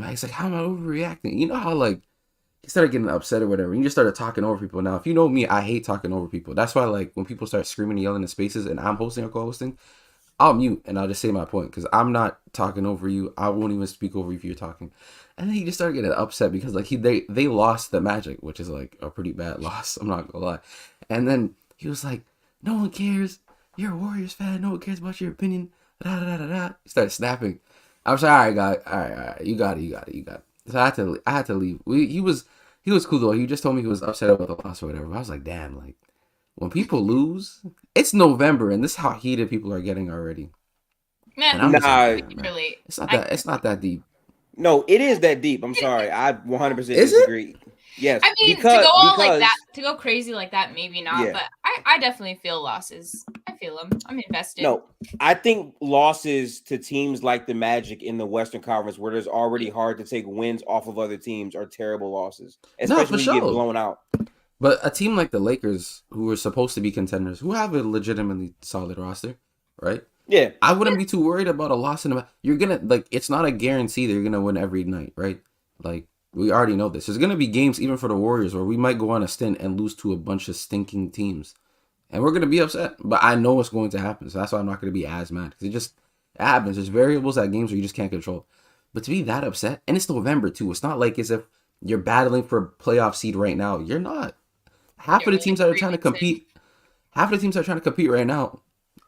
He's like, how am I overreacting? You know how like he started getting upset or whatever. And you just started talking over people. Now, if you know me, I hate talking over people. That's why like when people start screaming and yelling in spaces and I'm hosting or co-hosting, I'll mute and I'll just say my point because I'm not talking over you. I won't even speak over you if you're talking. And then he just started getting upset because like they lost the Magic, which is like a pretty bad loss. I'm not gonna lie. And then he was like, "No one cares. You're a Warriors fan. No one cares about your opinion." Da, da, da, da, da. He started snapping. I was like, "All right, guy. All right. You got it. So I had to leave. He was cool though. He just told me he was upset about the loss or whatever. I was like, damn, like when people lose, it's November and this is how heated people are getting already. And I'm just like, damn, man. Really, It's not that deep. No, it is that deep. I'm sorry. I 100% Is it? disagree. Yes. I mean, because, to go all because, like that, to go crazy like that, maybe not. Yeah. But I definitely feel losses. I feel them. I'm invested. No, I think losses to teams like the Magic in the Western Conference, where there's already hard to take wins off of other teams, are terrible losses, especially when you get blown out. But a team like the Lakers, who are supposed to be contenders, who have a legitimately solid roster, right? Yeah. I wouldn't be too worried about a loss in the. You're gonna like. It's not a guarantee that you're gonna win every night, right? Like we already know this. There's gonna be games even for the Warriors where we might go on a stint and lose to a bunch of stinking teams, and we're gonna be upset. But I know what's going to happen, so that's why I'm not gonna be as mad because it happens. There's variables at games where you just can't control. But to be that upset, and it's November too. It's not like as if you're battling for a playoff seed right now. You're not. Half of the teams that are trying to compete, right now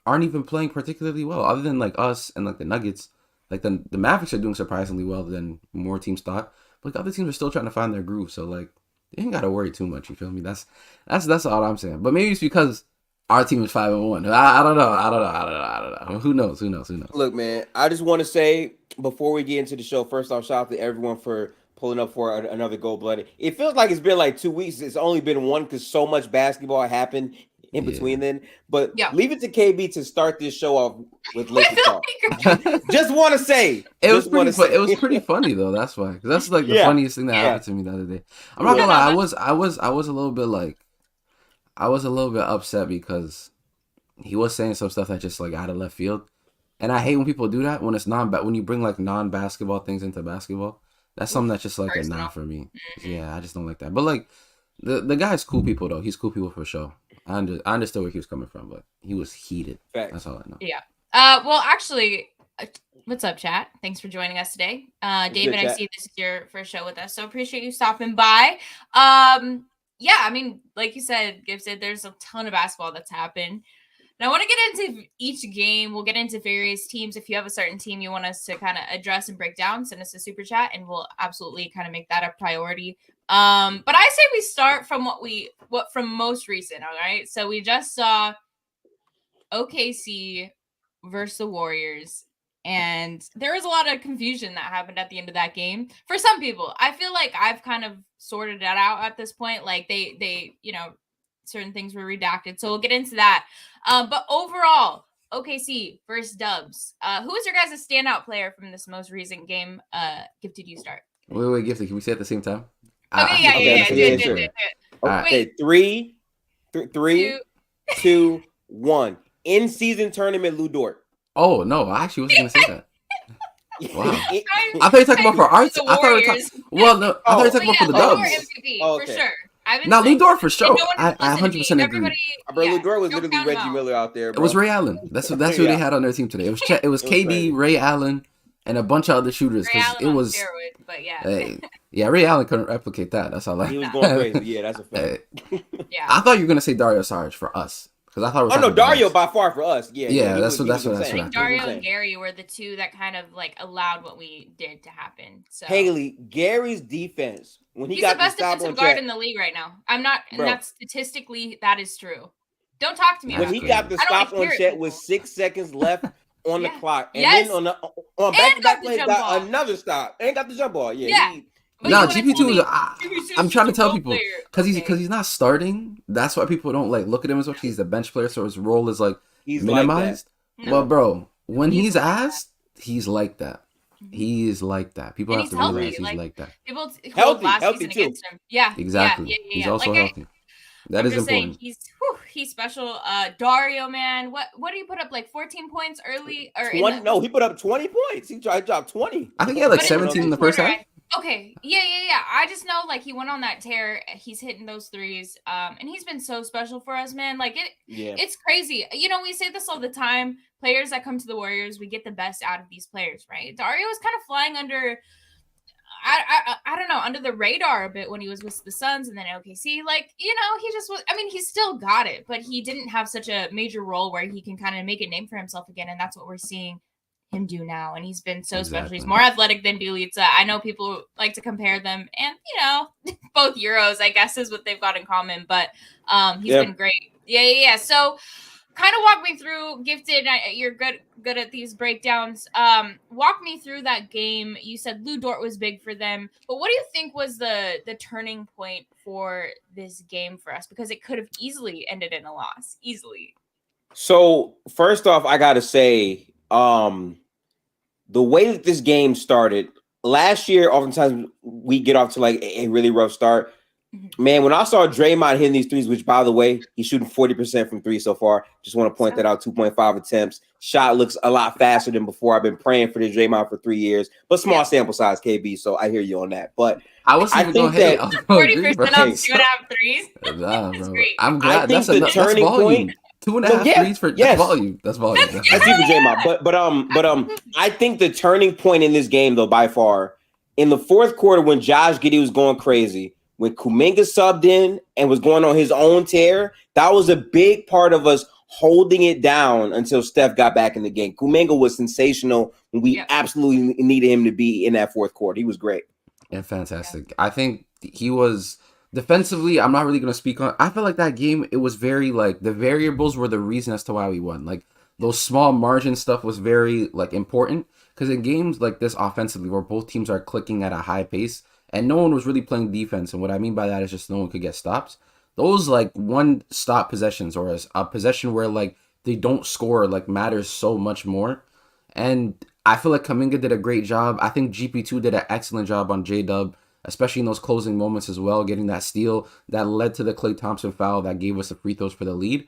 aren't even playing particularly well, other than like us and like the Nuggets. Like the Mavericks are doing surprisingly well than more teams thought. But like other teams are still trying to find their groove. So like you ain't gotta worry too much. You feel me? That's all I'm saying. But maybe it's because our team is 5-1. I don't know. Who knows? Look, man, I just want to say before we get into the show, first off, shout out to everyone for pulling up for another gold blooded. It feels like it's been like 2 weeks. It's only been one because so much basketball happened in between then. But leave it to KB to start this show off with Lakers talk. Just want to say it was pretty funny though. That's why, because that's like the funniest thing that happened to me the other day. I'm not gonna lie. I was a little bit like, I was a little bit upset because he was saying some stuff that just like out of left field, and I hate when people do that when it's when you bring like non-basketball things into basketball. That's something that's just like a nah for me. Yeah, I just don't like that. But like the guy's cool people though. He's cool people for sure. I understood where he was coming from, but he was heated. Fact. That's all I know. Yeah. Well, actually, what's up, chat? Thanks for joining us today. David, I see this is your first show with us, so appreciate you stopping by. Yeah, I mean, like you said, Gibson, there's a ton of basketball that's happened. And I want to get into each game. We'll get into various teams. If you have a certain team you want us to kind of address and break down, send us a super chat, and we'll absolutely kind of make that a priority. But I say we start from what from most recent. All right. So we just saw OKC versus the Warriors, and there was a lot of confusion that happened at the end of that game. For some people, I feel like I've kind of sorted that out at this point. Like they certain things were redacted. So we'll get into that. But overall, OKC versus Dubs. Who is your guys' standout player from this most recent game? Gifted, you start. Wait, Gifted, can we say it at the same time? Okay, yeah. Sure. Okay, three, 2, 1. In season tournament, Lou Dort. Oh no, I actually wasn't gonna say that. Wow. I thought you were talking about for our team. I thought you were talking about for the Dubs. MVP, for sure. Now Lou Dort for sure. I 100% agree. Lou Dort was literally Reggie Miller out there. Bro. It was Ray Allen. That's who they had on their team today. It was KD, Ray Allen, and a bunch of other shooters. Ray Allen it was steroid, but yeah. Ray Allen couldn't replicate that. That's all. He was going crazy. Yeah, that's a fact. Yeah. I thought you were gonna say Dario Saric for us. I thought no, Dario by far for us. Yeah, that's what I think Dario and Gary were the two that kind of like allowed what we did to happen. So Haley, Gary's defense when he's got the best defensive guard in the league right now. I'm not, and that's statistically that is true. Don't talk to me. When he got the stop on Chet with 6 seconds left on the clock, and then on back-to-back plays got another stop and got the jump ball. Yeah. No, GP2 I'm trying to tell people because he's not starting. That's why people don't like look at him as much. He's a bench player, so his role is like minimized. Like well, bro, when he's asked, he's like that. He is like that. People have to realize he's like that. People hold last season against him. Yeah, exactly. He's also healthy. That is important. He's he's special. Dario, man, what do you put up, like 14 points early or 20, no, he put up 20 points. He dropped 20. I think he had like 17 in the first half. Okay, yeah. I just know like he went on that tear. He's hitting those threes, and he's been so special for us, man. Like it's crazy. You know, we say this all the time. Players that come to the Warriors, we get the best out of these players, right? Dario was kind of flying under, I don't know, under the radar a bit when he was with the Suns and then OKC. Like, you know, he just was. I mean, he still got it, but he didn't have such a major role where he can kind of make a name for himself again, and that's what we're seeing him do now. And he's been so special. He's more athletic than Bjelica. I know people like to compare them, and you know, both Euros, I guess, is what they've got in common. But he's been great. Yeah. So, kind of walk me through. Gifted, you're good at these breakdowns. Walk me through that game. You said Lou Dort was big for them, but what do you think was the turning point for this game for us? Because it could have easily ended in a loss. Easily. So first off, I gotta say, the way that this game started last year, oftentimes we get off to like a really rough start. Man, when I saw Draymond hitting these threes, which by the way, he's shooting 40% from three so far. Just want to point that out. 2.5 attempts. Shot looks a lot faster than before. I've been praying for this Draymond for 3 years, but small sample size, KB. So I hear you on that. But I think that 40% on 2.5 threes. Nah, That's bro. great. I'm glad. I think That's the turning volume. point. 2.5 threes for that's volume. That's volume. That's even Draymond. But I think the turning point in this game, though, by far, in the fourth quarter when Josh Giddey was going crazy, when Kuminga subbed in and was going on his own tear, that was a big part of us holding it down until Steph got back in the game. Kuminga was sensational when we absolutely needed him to be in that fourth quarter. He was great. Yeah, fantastic. I think he was defensively. I'm not really going to speak on. I feel like that game, it was very like the variables were the reason as to why we won. Like those small margin stuff was very like important because in games like this offensively where both teams are clicking at a high pace, and no one was really playing defense. And what I mean by that is just no one could get stops. Those like one stop possessions or a possession where like they don't score like matters so much more. And I feel like Kuminga did a great job. I think GP2 did an excellent job on J-Dub, especially in those closing moments as well, getting that steal that led to the Klay Thompson foul that gave us the free throws for the lead.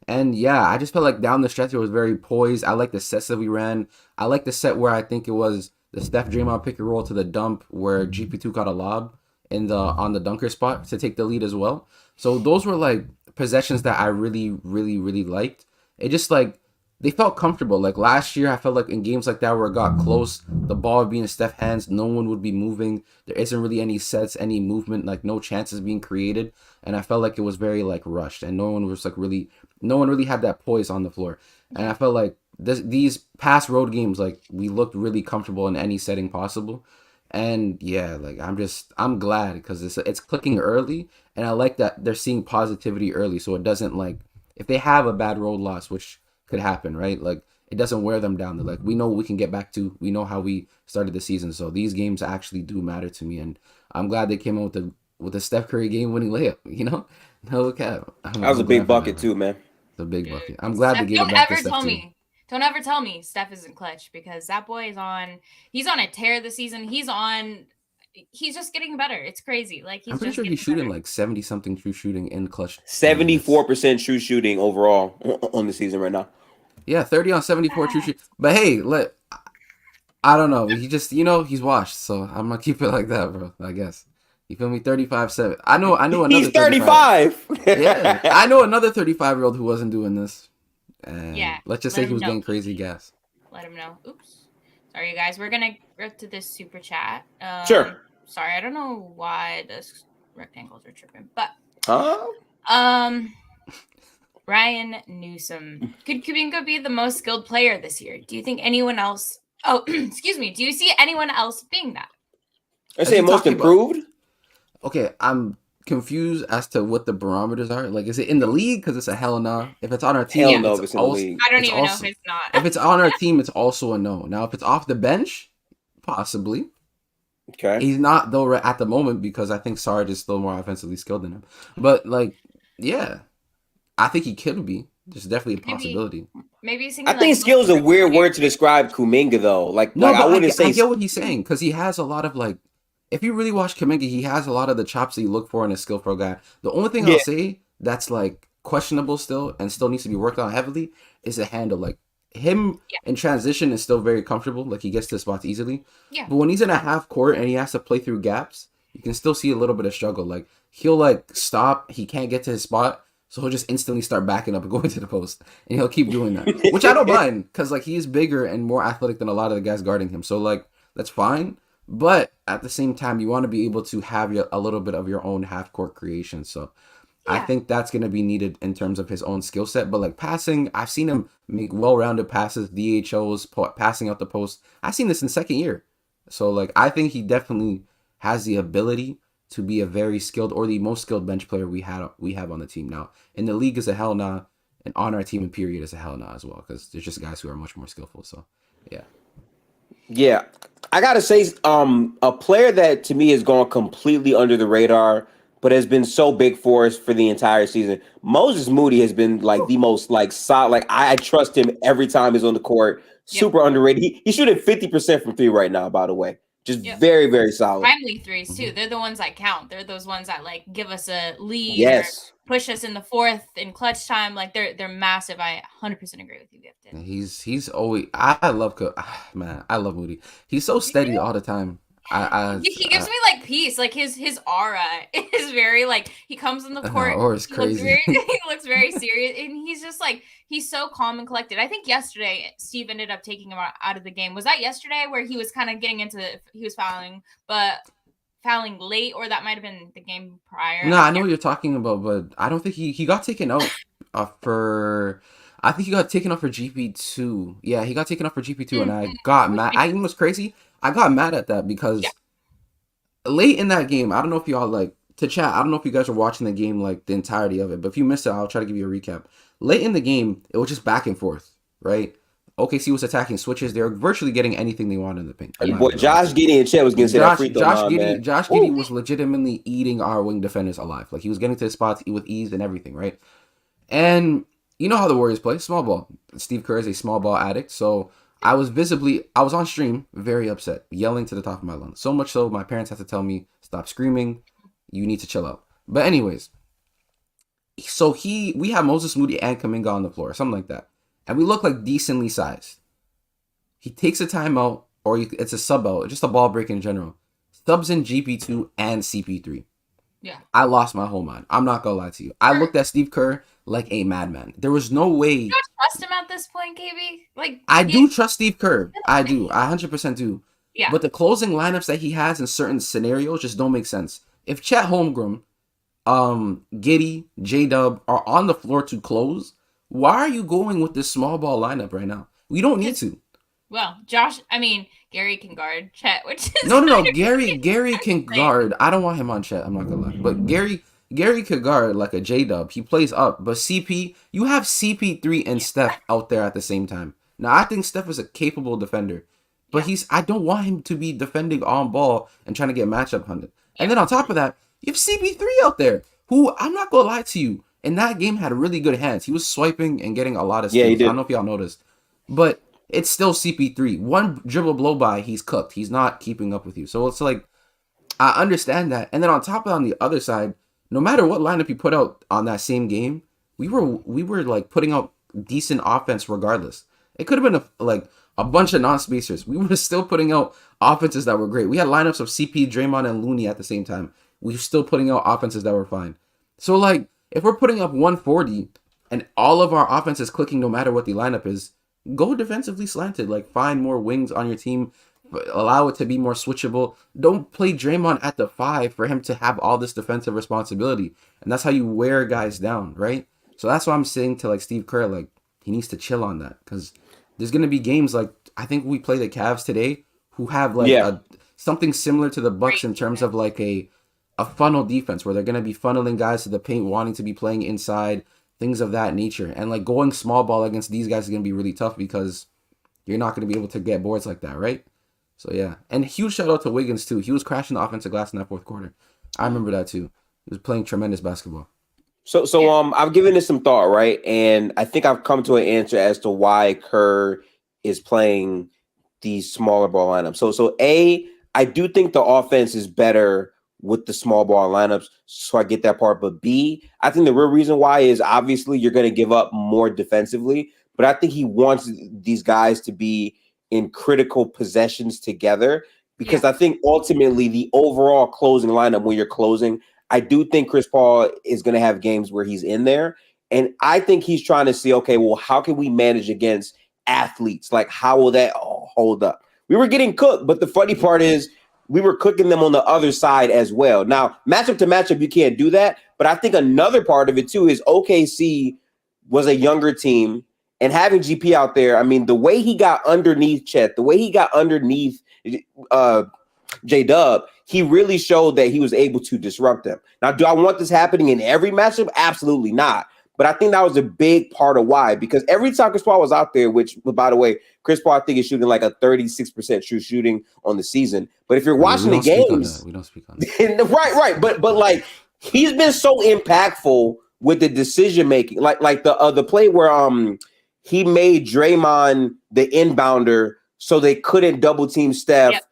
And yeah, I just felt like down the stretch it was very poised. I like the sets that we ran. I like the set where I think it was the Steph Draymond pick and roll to the dump where GP2 got a lob on the dunker spot to take the lead as well. So those were like possessions that I really, really, really liked. It just like they felt comfortable. Like last year, I felt like in games like that where it got close, the ball would be in Steph's hands, no one would be moving. There isn't really any sets, any movement, like no chances being created. And I felt like it was very like rushed and no one really had that poise on the floor. And I felt like these past road games, like we looked really comfortable in any setting possible. And yeah, like I'm glad because it's clicking early, and I like that they're seeing positivity early, so it doesn't like if they have a bad road loss, which could happen, right? Like it doesn't wear them down. They're like, we know what we can get back to. We know how we started the season, so these games actually do matter to me, and I'm glad they came out with the Steph Curry game-winning layup. You know, no cap. That was a big bucket too, man. It's a big bucket. I'm glad they gave it back to Steph too. Don't ever tell me Steph isn't clutch because that boy he's on a tear this season. He's just getting better. It's crazy. Like I'm pretty sure he's shooting like 70-something true shooting in clutch. 74% true shooting overall on the season right now. Yeah, 30 on 74 true shooting. But hey, I don't know. He just, he's washed. So I'm going to keep it like that, bro, I guess. You feel me? 35-7. I know another He's 35. Yeah. I know another 35-year-old who wasn't doing this. And let's just say he was getting crazy gas. Let him know. Oops. Sorry, you guys. We're going to go to this super chat. Sure. Sorry, I don't know why this rectangles are tripping, but Ryan Newsom. Could Kuminga be the most skilled player this year? Do you think anyone else? Oh, excuse me. Do you see anyone else being that? I say most improved. Okay, I'm confused as to what the barometers are. Like, is it in the league? Because it's a hell no. If it's on our team, hell no. If it's in the league, I don't even know if it's not. If it's on our team, it's also a no. Now, if it's off the bench, possibly. Okay. He's not though at the moment because I think Sarge is still more offensively skilled than him. But like, yeah, I think he could be. There's definitely a possibility. Maybe I think skill is a weird word to describe Kuminga though. Like, no, I wouldn't say. I get what he's saying because he has a lot of like. If you really watch Kuminga, he has a lot of the chops that you look for in a skillful guy. The only thing I'll say that's like questionable still and still needs to be worked on heavily is a handle. Like him Yeah. in transition is still very comfortable. Like he gets to spots easily. Yeah. But when he's in a half court and he has to play through gaps, you can still see a little bit of struggle. Like he'll like stop, he can't get to his spot, so he'll just instantly start backing up and going to the post, and he'll keep doing that, which I don't mind because like he is bigger and more athletic than a lot of the guys guarding him. So like that's fine. But at the same time, you want to be able to have a little bit of your own half court creation. So I Yeah. think that's going to be needed in terms of his own skill set. But like passing, I've seen him make well-rounded passes, DHOs, passing out the post. I've seen this in second year. So like I think he definitely has the ability to be a very skilled or the most skilled bench player we have on the team now. In the league is a hell nah, and on our team in period is a hell nah as well because there's just guys who are much more skillful. So yeah. Yeah, I gotta say, a player that to me has gone completely under the radar, but has been so big for us for the entire season. Moses Moody has been like the most like solid. Like I trust him every time he's on the court. Super underrated. He's shooting 50% from three right now. By the way, just very, very solid. Timely threes too. They're the ones that count. They're those ones that like give us a lead. Yes. Or push us in the fourth in clutch time. Like they're massive. I 100% agree with you, Gifted. He's always I love man. I love Moody. He's so steady all the time. He gives me like peace. Like his aura is very like he comes on the court. Or it's crazy. He looks very serious, and he's just like he's so calm and collected. I think yesterday Steve ended up taking him out of the game. Was that yesterday where he was kind of getting into he was fouling, but fouling late, or that might have been the game prior? No, I know what you're talking about, but I don't think he got taken out for. I think he got taken off for GP2. Yeah, he got taken off for GP2, and I got mad. I was crazy. I got mad at that because late in that game, I don't know if y'all like to chat. I don't know if you guys were watching the game like the entirety of it, but if you missed it, I'll try to give you a recap. Late in the game, it was just back and forth, right? OKC was attacking switches. They were virtually getting anything they wanted in the paint. Boy, Josh Giddey and Chet was getting that free throw. Josh Giddey was legitimately eating our wing defenders alive. Like he was getting to the spots with ease and everything, right? And you know how the Warriors play, small ball. Steve Kerr is a small ball addict, so I was on stream, very upset, yelling to the top of my lungs. So much so, my parents had to tell me, stop screaming, you need to chill out. But anyways, so we have Moses Moody and Kuminga on the floor, something like that. And we look like decently sized. He takes a timeout, or it's a sub out, just a ball break in general. Subs in GP2 and CP3. Yeah. I lost my whole mind. I'm not gonna lie to you. I looked at Steve Kerr like a madman. There was no way. You don't trust him at this point, KB? Like I do trust Steve Kerr. I do. I 100% do. Yeah. But the closing lineups that he has in certain scenarios just don't make sense. If Chet Holmgren, Giddey, J-Dub are on the floor to close, why are you going with this small ball lineup right now? We don't need to. Well, Gary can guard Chet, which is No. Gary can guard. I don't want him on Chet. I'm not gonna lie. But Gary could guard like a J-Dub. He plays up. But you have CP3 and Steph out there at the same time. Now, I think Steph is a capable defender. But I don't want him to be defending on ball and trying to get matchup hunted. And then on top of that, you have CP3 out there, who, I'm not gonna lie to you, in that game had really good hands. He was swiping and getting a lot of steals. Yeah, he did. I don't know if y'all noticed. But it's still CP3. One dribble blow by, he's cooked. He's not keeping up with you. So it's like, I understand that. And then on top of that, on the other side, no matter what lineup you put out on that same game, we were like putting out decent offense regardless. It could have been a bunch of non-spacers. We were still putting out offenses that were great. We had lineups of CP, Draymond, and Looney at the same time. We were still putting out offenses that were fine. So like, if we're putting up 140 and all of our offense is clicking no matter what the lineup is, go defensively slanted. Like, find more wings on your team. Allow it to be more switchable. Don't play Draymond at the 5 for him to have all this defensive responsibility. And that's how you wear guys down, right? So that's why I'm saying to like Steve Kerr, like, he needs to chill on that. Because there's going to be games like, I think we play the Cavs today, who have like something similar to the Bucks in terms of like a funnel defense where they're going to be funneling guys to the paint, wanting to be playing inside, things of that nature. And like going small ball against these guys is going to be really tough because you're not going to be able to get boards like that, right? So yeah. And huge shout out to Wiggins too. He was crashing the offensive glass in that fourth quarter. I remember that too. He was playing tremendous basketball. So I've given this some thought, right? And I think I've come to an answer as to why Kerr is playing these smaller ball lineups. So I do think the offense is better with the small ball lineups. So I get that part. But B, I think the real reason why is obviously you're going to give up more defensively, but I think he wants these guys to be in critical possessions together because I think ultimately the overall closing lineup when you're closing, I do think Chris Paul is going to have games where he's in there. And I think he's trying to see, okay, well, how can we manage against athletes? Like, how will that hold up? We were getting cooked, but the funny part is we were cooking them on the other side as well. Now, matchup to matchup, you can't do that. But I think another part of it, too, is OKC was a younger team. And having GP out there, I mean, the way he got underneath Chet, the way he got underneath J-Dub, he really showed that he was able to disrupt them. Now, do I want this happening in every matchup? Absolutely not. But I think that was a big part of why, because every time Chris Paul was out there, which, by the way, Chris Paul, I think, is shooting like a 36% true shooting on the season. But if you're watching the games, we don't speak on that. right. But like he's been so impactful with the decision making, like the play where he made Draymond the inbounder so they couldn't double team Steph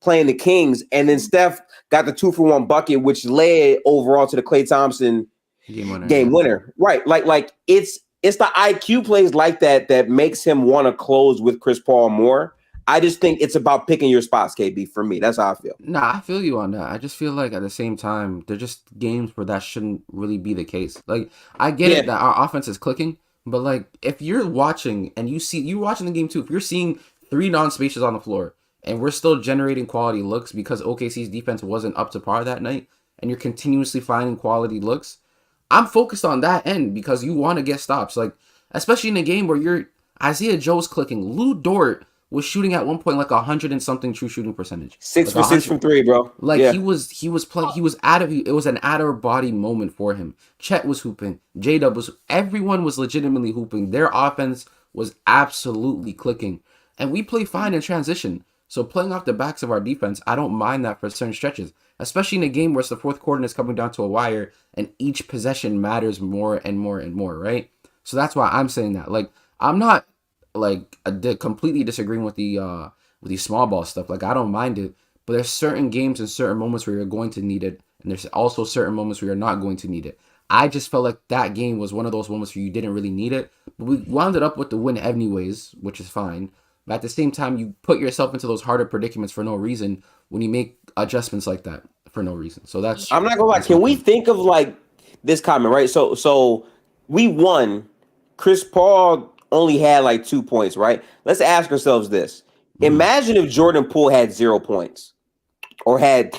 playing the Kings, and then Steph got the 2-for-1 bucket, which led overall to the Klay Thompson game winner. Right. Like it's the IQ plays like that makes him want to close with Chris Paul more. I just think it's about picking your spots, KB, for me. That's how I feel. Nah, I feel you on that. I just feel like at the same time, they're just games where that shouldn't really be the case. Like, I get it that our offense is clicking, but like if you're watching and you're watching the game too, if you're seeing 3 non-spaces on the floor and we're still generating quality looks because OKC's defense wasn't up to par that night, and you're continuously finding quality looks, I'm focused on that end because you want to get stops. Like, especially in a game where Isaiah Joe's clicking. Lou Dort was shooting at one point like 100 and something true shooting percentage. 6 for 6 from 3, bro. Like he was playing. He was it was an out of body moment for him. Chet was hooping. J-Dub was. Everyone was legitimately hooping. Their offense was absolutely clicking, and we play fine in transition. So playing off the backs of our defense, I don't mind that for certain stretches, especially in a game where it's the fourth quarter and it's coming down to a wire and each possession matters more and more and more, right? So that's why I'm saying that. Like, I'm not like completely disagreeing with the small ball stuff. Like, I don't mind it, but there's certain games and certain moments where you're going to need it, and there's also certain moments where you're not going to need it. I just felt like that game was one of those moments where you didn't really need it, but we wound it up with the win anyways, which is fine. But at the same time, you put yourself into those harder predicaments for no reason when you make adjustments like that for no reason. So that's. I'm not gonna lie. Can we think of like this comment, right? So we won. Chris Paul only had like 2 points, right? Let's ask ourselves this. Imagine if Jordan Poole had 0 points or had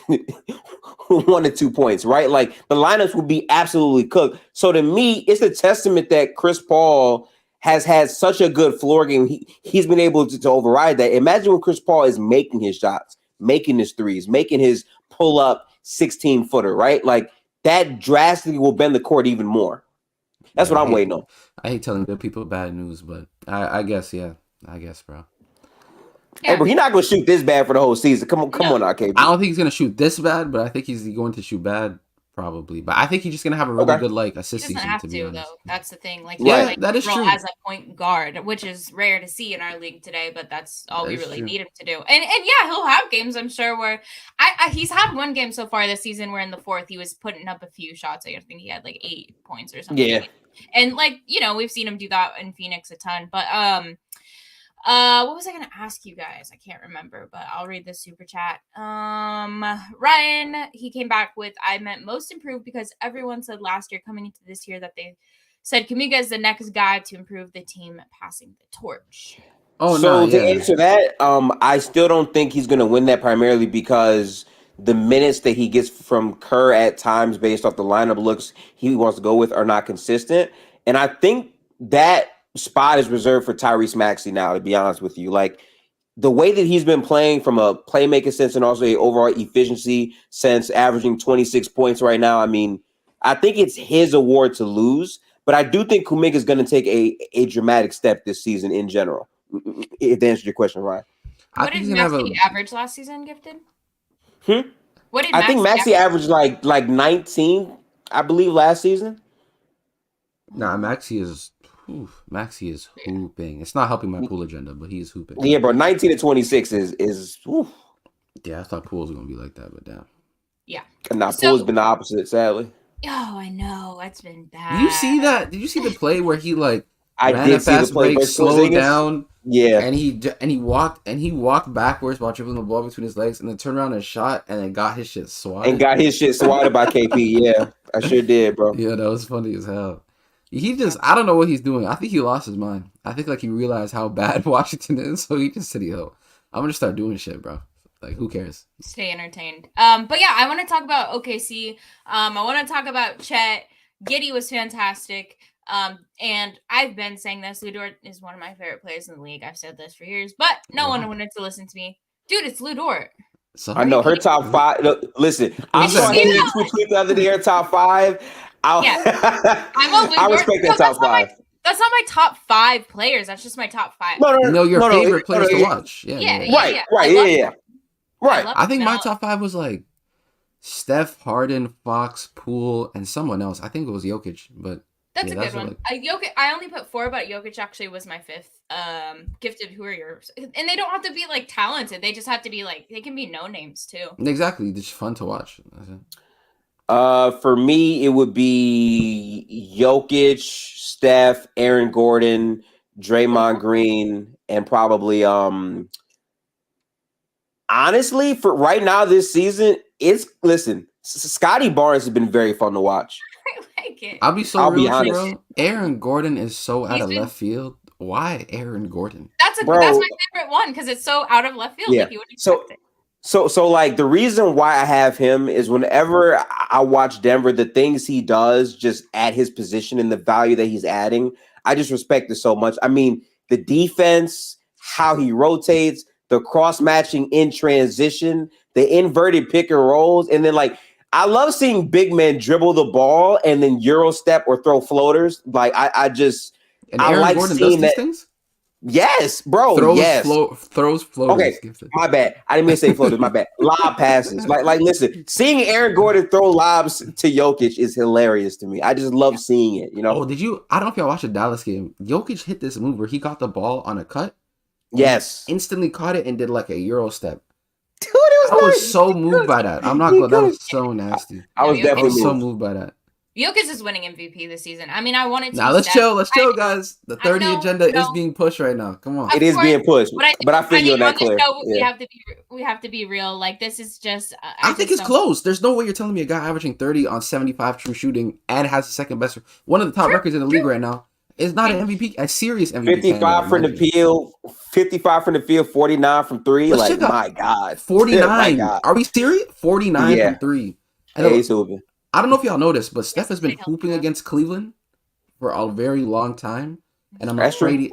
1 to 2 points, right? Like the lineups would be absolutely cooked. So to me, it's a testament that Chris Paul has had such a good floor game. He's been able to override that. Imagine when Chris Paul is making his shots, making his threes, making his pull-up 16-footer, right? Like that drastically will bend the court even more. That's what I'm waiting on. I hate telling good people bad news, but I guess, I guess, bro. Yeah. Hey, bro, he's not going to shoot this bad for the whole season. Come on, KB. I don't think he's going to shoot this bad, but I think he's going to shoot bad. Probably, but I think he's just gonna have a really good like assist season. To be honest, though. That's the thing. Like, that is true. As a point guard, which is rare to see in our league today, but that's all we really need him to do. And yeah, he'll have games, I'm sure, where he's had one game so far this season where in the fourth he was putting up a few shots. I think he had like 8 points or something. Yeah, and like we've seen him do that in Phoenix a ton, but what was I going to ask you guys? I can't remember, but I'll read the super chat. Ryan, he came back with, I meant most improved because everyone said last year coming into this year that they said Kuminga is the next guy to improve the team passing the torch. To answer that, I still don't think he's going to win that primarily because the minutes that he gets from Kerr at times based off the lineup looks he wants to go with are not consistent. And I think that spot is reserved for Tyrese Maxey now, to be honest with you. Like the way that he's been playing from a playmaking sense and also a overall efficiency sense, averaging 26 points right now. I mean, I think it's his award to lose, but I do think Kuminga is going to take a dramatic step this season in general. If that answers your question, Ryan. What did Maxey average last season, Gifted? What did I think Maxey averaged like 19, I believe, last season. Nah, Maxey is hooping. It's not helping my pool agenda, but he is hooping. Yeah, bro. 19 to 26 is. Oof. Yeah, I thought Poole was gonna be like that, but damn. Yeah. And now Poole has been the opposite, sadly. Oh, I know. That's been bad. Do you see that? Did you see the play where he like I ran did a see the fast play break, versus slowed Porzingis. down, Yeah, and he walked backwards while dribbling the ball between his legs, and then turned around and shot, and then got his shit swatted. and got his shit swatted by KP. Yeah, I sure did, bro. Yeah, that was funny as hell. I don't know what he's doing. I think he lost his mind. I think like he realized how bad Washington is, so he just said, "Yo, I'm gonna start doing shit, bro." Like, who cares? Stay entertained. But yeah, I want to talk about OKC. I want to talk about Chet. Giddey was fantastic. And I've been saying this. Lu Dort is one of my favorite players in the league. I've said this for years, but no one wanted to listen to me. Dude, it's Lu Dort. I know her top 5. Look, listen, I saw him in tweet the other day. Her top 5. I'm a Lu Dort. I respect that top 5. That's not my top 5 players. That's just my top 5. No, your favorite players to watch. Right. Right. I think my top 5 was like Steph, Harden, Fox, Poole, and someone else. I think it was Jokic, but that's a good one. Jokic, I only put 4, but Jokic actually was my 5th. Gifted, who are yours? And they don't have to be like talented. They just have to be like, they can be no names too. Exactly. It's fun to watch. For me, it would be Jokic, Steph, Aaron Gordon, Draymond Green, and probably honestly, for right now this season, Scotty Barnes has been very fun to watch. I like it. I'll be honest, bro. Aaron Gordon is so out of left field. Why Aaron Gordon? That's my favorite one because it's so out of left field. Yeah. Like you would expect it. So like the reason why I have him is whenever I watch Denver, the things he does just at his position and the value that he's adding, I just respect it so much. I mean, the defense, how he rotates, the cross matching in transition, the inverted pick and rolls, and then like I love seeing big men dribble the ball and then Euro step or throw floaters. Like I Aaron like Gordon seeing does these things. Yes, bro. Throws floaters. Okay, my bad. I didn't mean to say floaters. My bad. Lob passes. Like, listen. Seeing Aaron Gordon throw lobs to Jokic is hilarious to me. I just love seeing it. You know. Oh, did you? I don't know if y'all watched the Dallas game. Jokic hit this move where he got the ball on a cut. Yes. Instantly caught it and did like a Euro step. Dude, I was so moved by that. I'm not going. That was so nasty. I was definitely so moved by that. Jokic is winning MVP this season. I mean, I wanted to. Now let's chill, guys. The 30 agenda is being pushed right now. Come on, it is being pushed. But I feel you on that, Claire. We have to be real. Like this is just. I think it's close. There's no way you're telling me a guy averaging 30 on 75 true shooting and has the second best, one of the top records in the league right now. Is not an MVP, a serious MVP. 55 from the field, 55 from the field, 49 from 3. Like my God, 49. Are we serious? 49 from 3. He's hooping. I don't know if y'all noticed, but Steph has been hooping against Cleveland for a very long time, and I'm afraid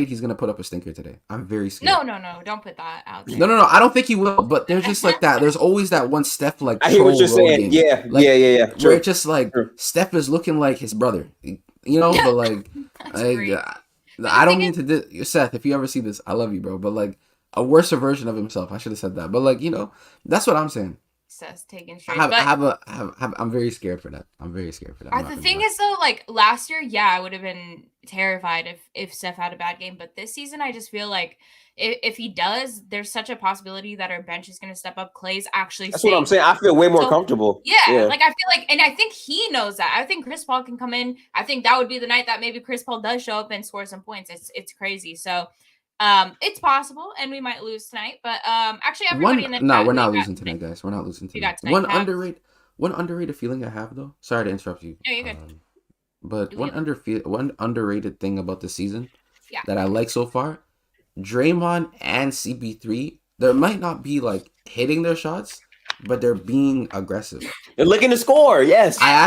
he's gonna put up a stinker today. I'm very scared. No, don't put that out there. No, I don't think he will. But there's just like that. There's always that one Steph like. I hear what you're saying. Yeah. Where it's just like Steph is looking like his brother, But like, I don't mean to. Seth, if you ever see this, I love you, bro. But like a worse version of himself. I should have said that. But like, that's what I'm saying. Taken straight. I'm very scared for that. The thing is though, like last year, I would have been terrified if Steph had a bad game. But this season, I just feel like if he does, there's such a possibility that our bench is going to step up. Clay's actually. That's what I'm saying. I feel way more comfortable. Yeah, like I feel like, and I think he knows that. I think Chris Paul can come in. I think that would be the night that maybe Chris Paul does show up and score some points. It's crazy. So. It's possible, and we might lose tonight. But actually, everybody in the chat, we're not losing tonight, guys. We're not losing tonight. One underrated feeling I have, though. Sorry to interrupt you. No, you're good. But one underrated thing about the season that I like so far, Draymond and CP3. There might not be like hitting their shots, but they're being aggressive. They're looking to score. Yes, I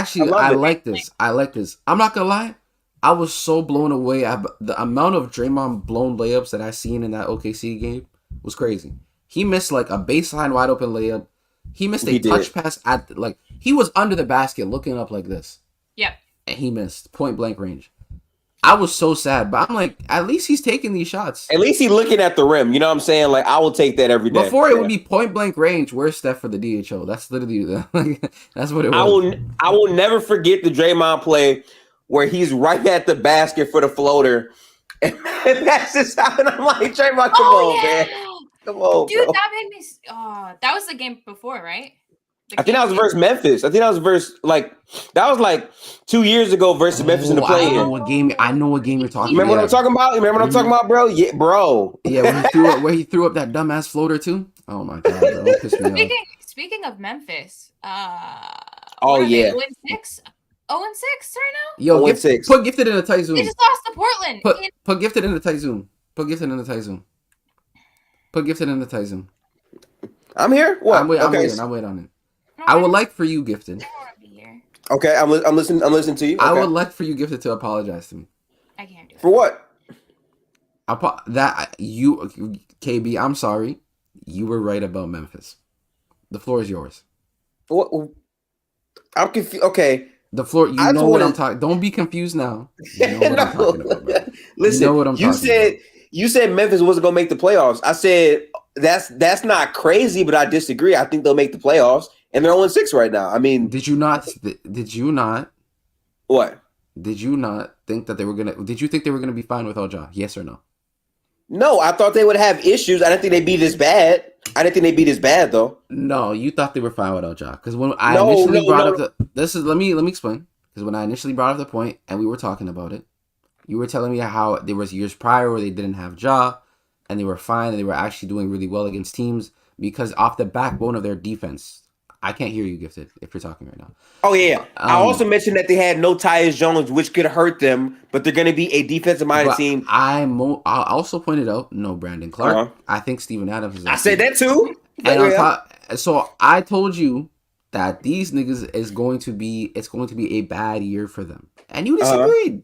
like this. I'm not gonna lie. I was so blown away. The amount of Draymond blown layups that I seen in that OKC game was crazy. He missed like a baseline wide open layup. He missed a touch pass he was under the basket looking up like this. Yep. And he missed point blank range. I was so sad, but I'm like, at least he's taking these shots. At least he's looking at the rim. You know what I'm saying? Like I will take that every day. Before it would be point blank range. Where's Steph for the DHO? That's literally that's what it was. I will never forget the Draymond play where he's right at the basket for the floater. And that's just how I'm like, Draymond, come on, man. Come on, dude, bro. that made me... Oh, that was the game before, right? I think that was versus Memphis. I think that was versus that was like 2 years ago versus Memphis in the play. I know what game you're talking about. Remember what I'm talking about? Bro? Yeah, bro. Yeah, where he threw up that dumbass floater too. Oh my god, bro, don't piss me off. Speaking of Memphis, oh yeah, 0-6 right now. Yo, put Gifted in the tight zoom. They just lost to Portland. Put Gifted in the tight zoom. Put Gifted in the tight zoom. Put Gifted in the tight zoom. I'm here. What? I'm waiting on it. I would like for you, Gifted. I don't want to be here. Okay, I'm listening to you. Okay. I would like for you, Gifted, to apologize to me. I can't do it. For what? KB, I'm sorry. You were right about Memphis. The floor is yours. What? I'm confused. Okay. The floor. You know what I'm talking. Don't be confused now. You know what I'm talking about, bro. Listen, you know what I'm talking about. You said Memphis wasn't gonna make the playoffs. I said that's not crazy, but I disagree. I think they'll make the playoffs, and they're 0-6 right now. I mean, did you not? What? Did you not think that they were gonna? Did you think they were gonna be fine without Ja? Yes or no? No, I thought they would have issues. I didn't think they'd be this bad. I didn't think they'd be this bad though. No, you thought they were fine without Ja. Because when I initially brought up let me explain. Because when I initially brought up the point and we were talking about it, you were telling me how there was years prior where they didn't have Ja and they were fine and they were actually doing really well against teams because off the backbone of their defense. I can't hear you, Gifted, if you're talking right now. Oh, yeah. I also mentioned that they had no Tyus Jones, which could hurt them, but they're going to be a defensive-minded team. I also pointed out, no Brandon Clark. Uh-huh. I think Steven Adams is. I said that too. And so I told you that these niggas it's going to be a bad year for them. And you disagreed.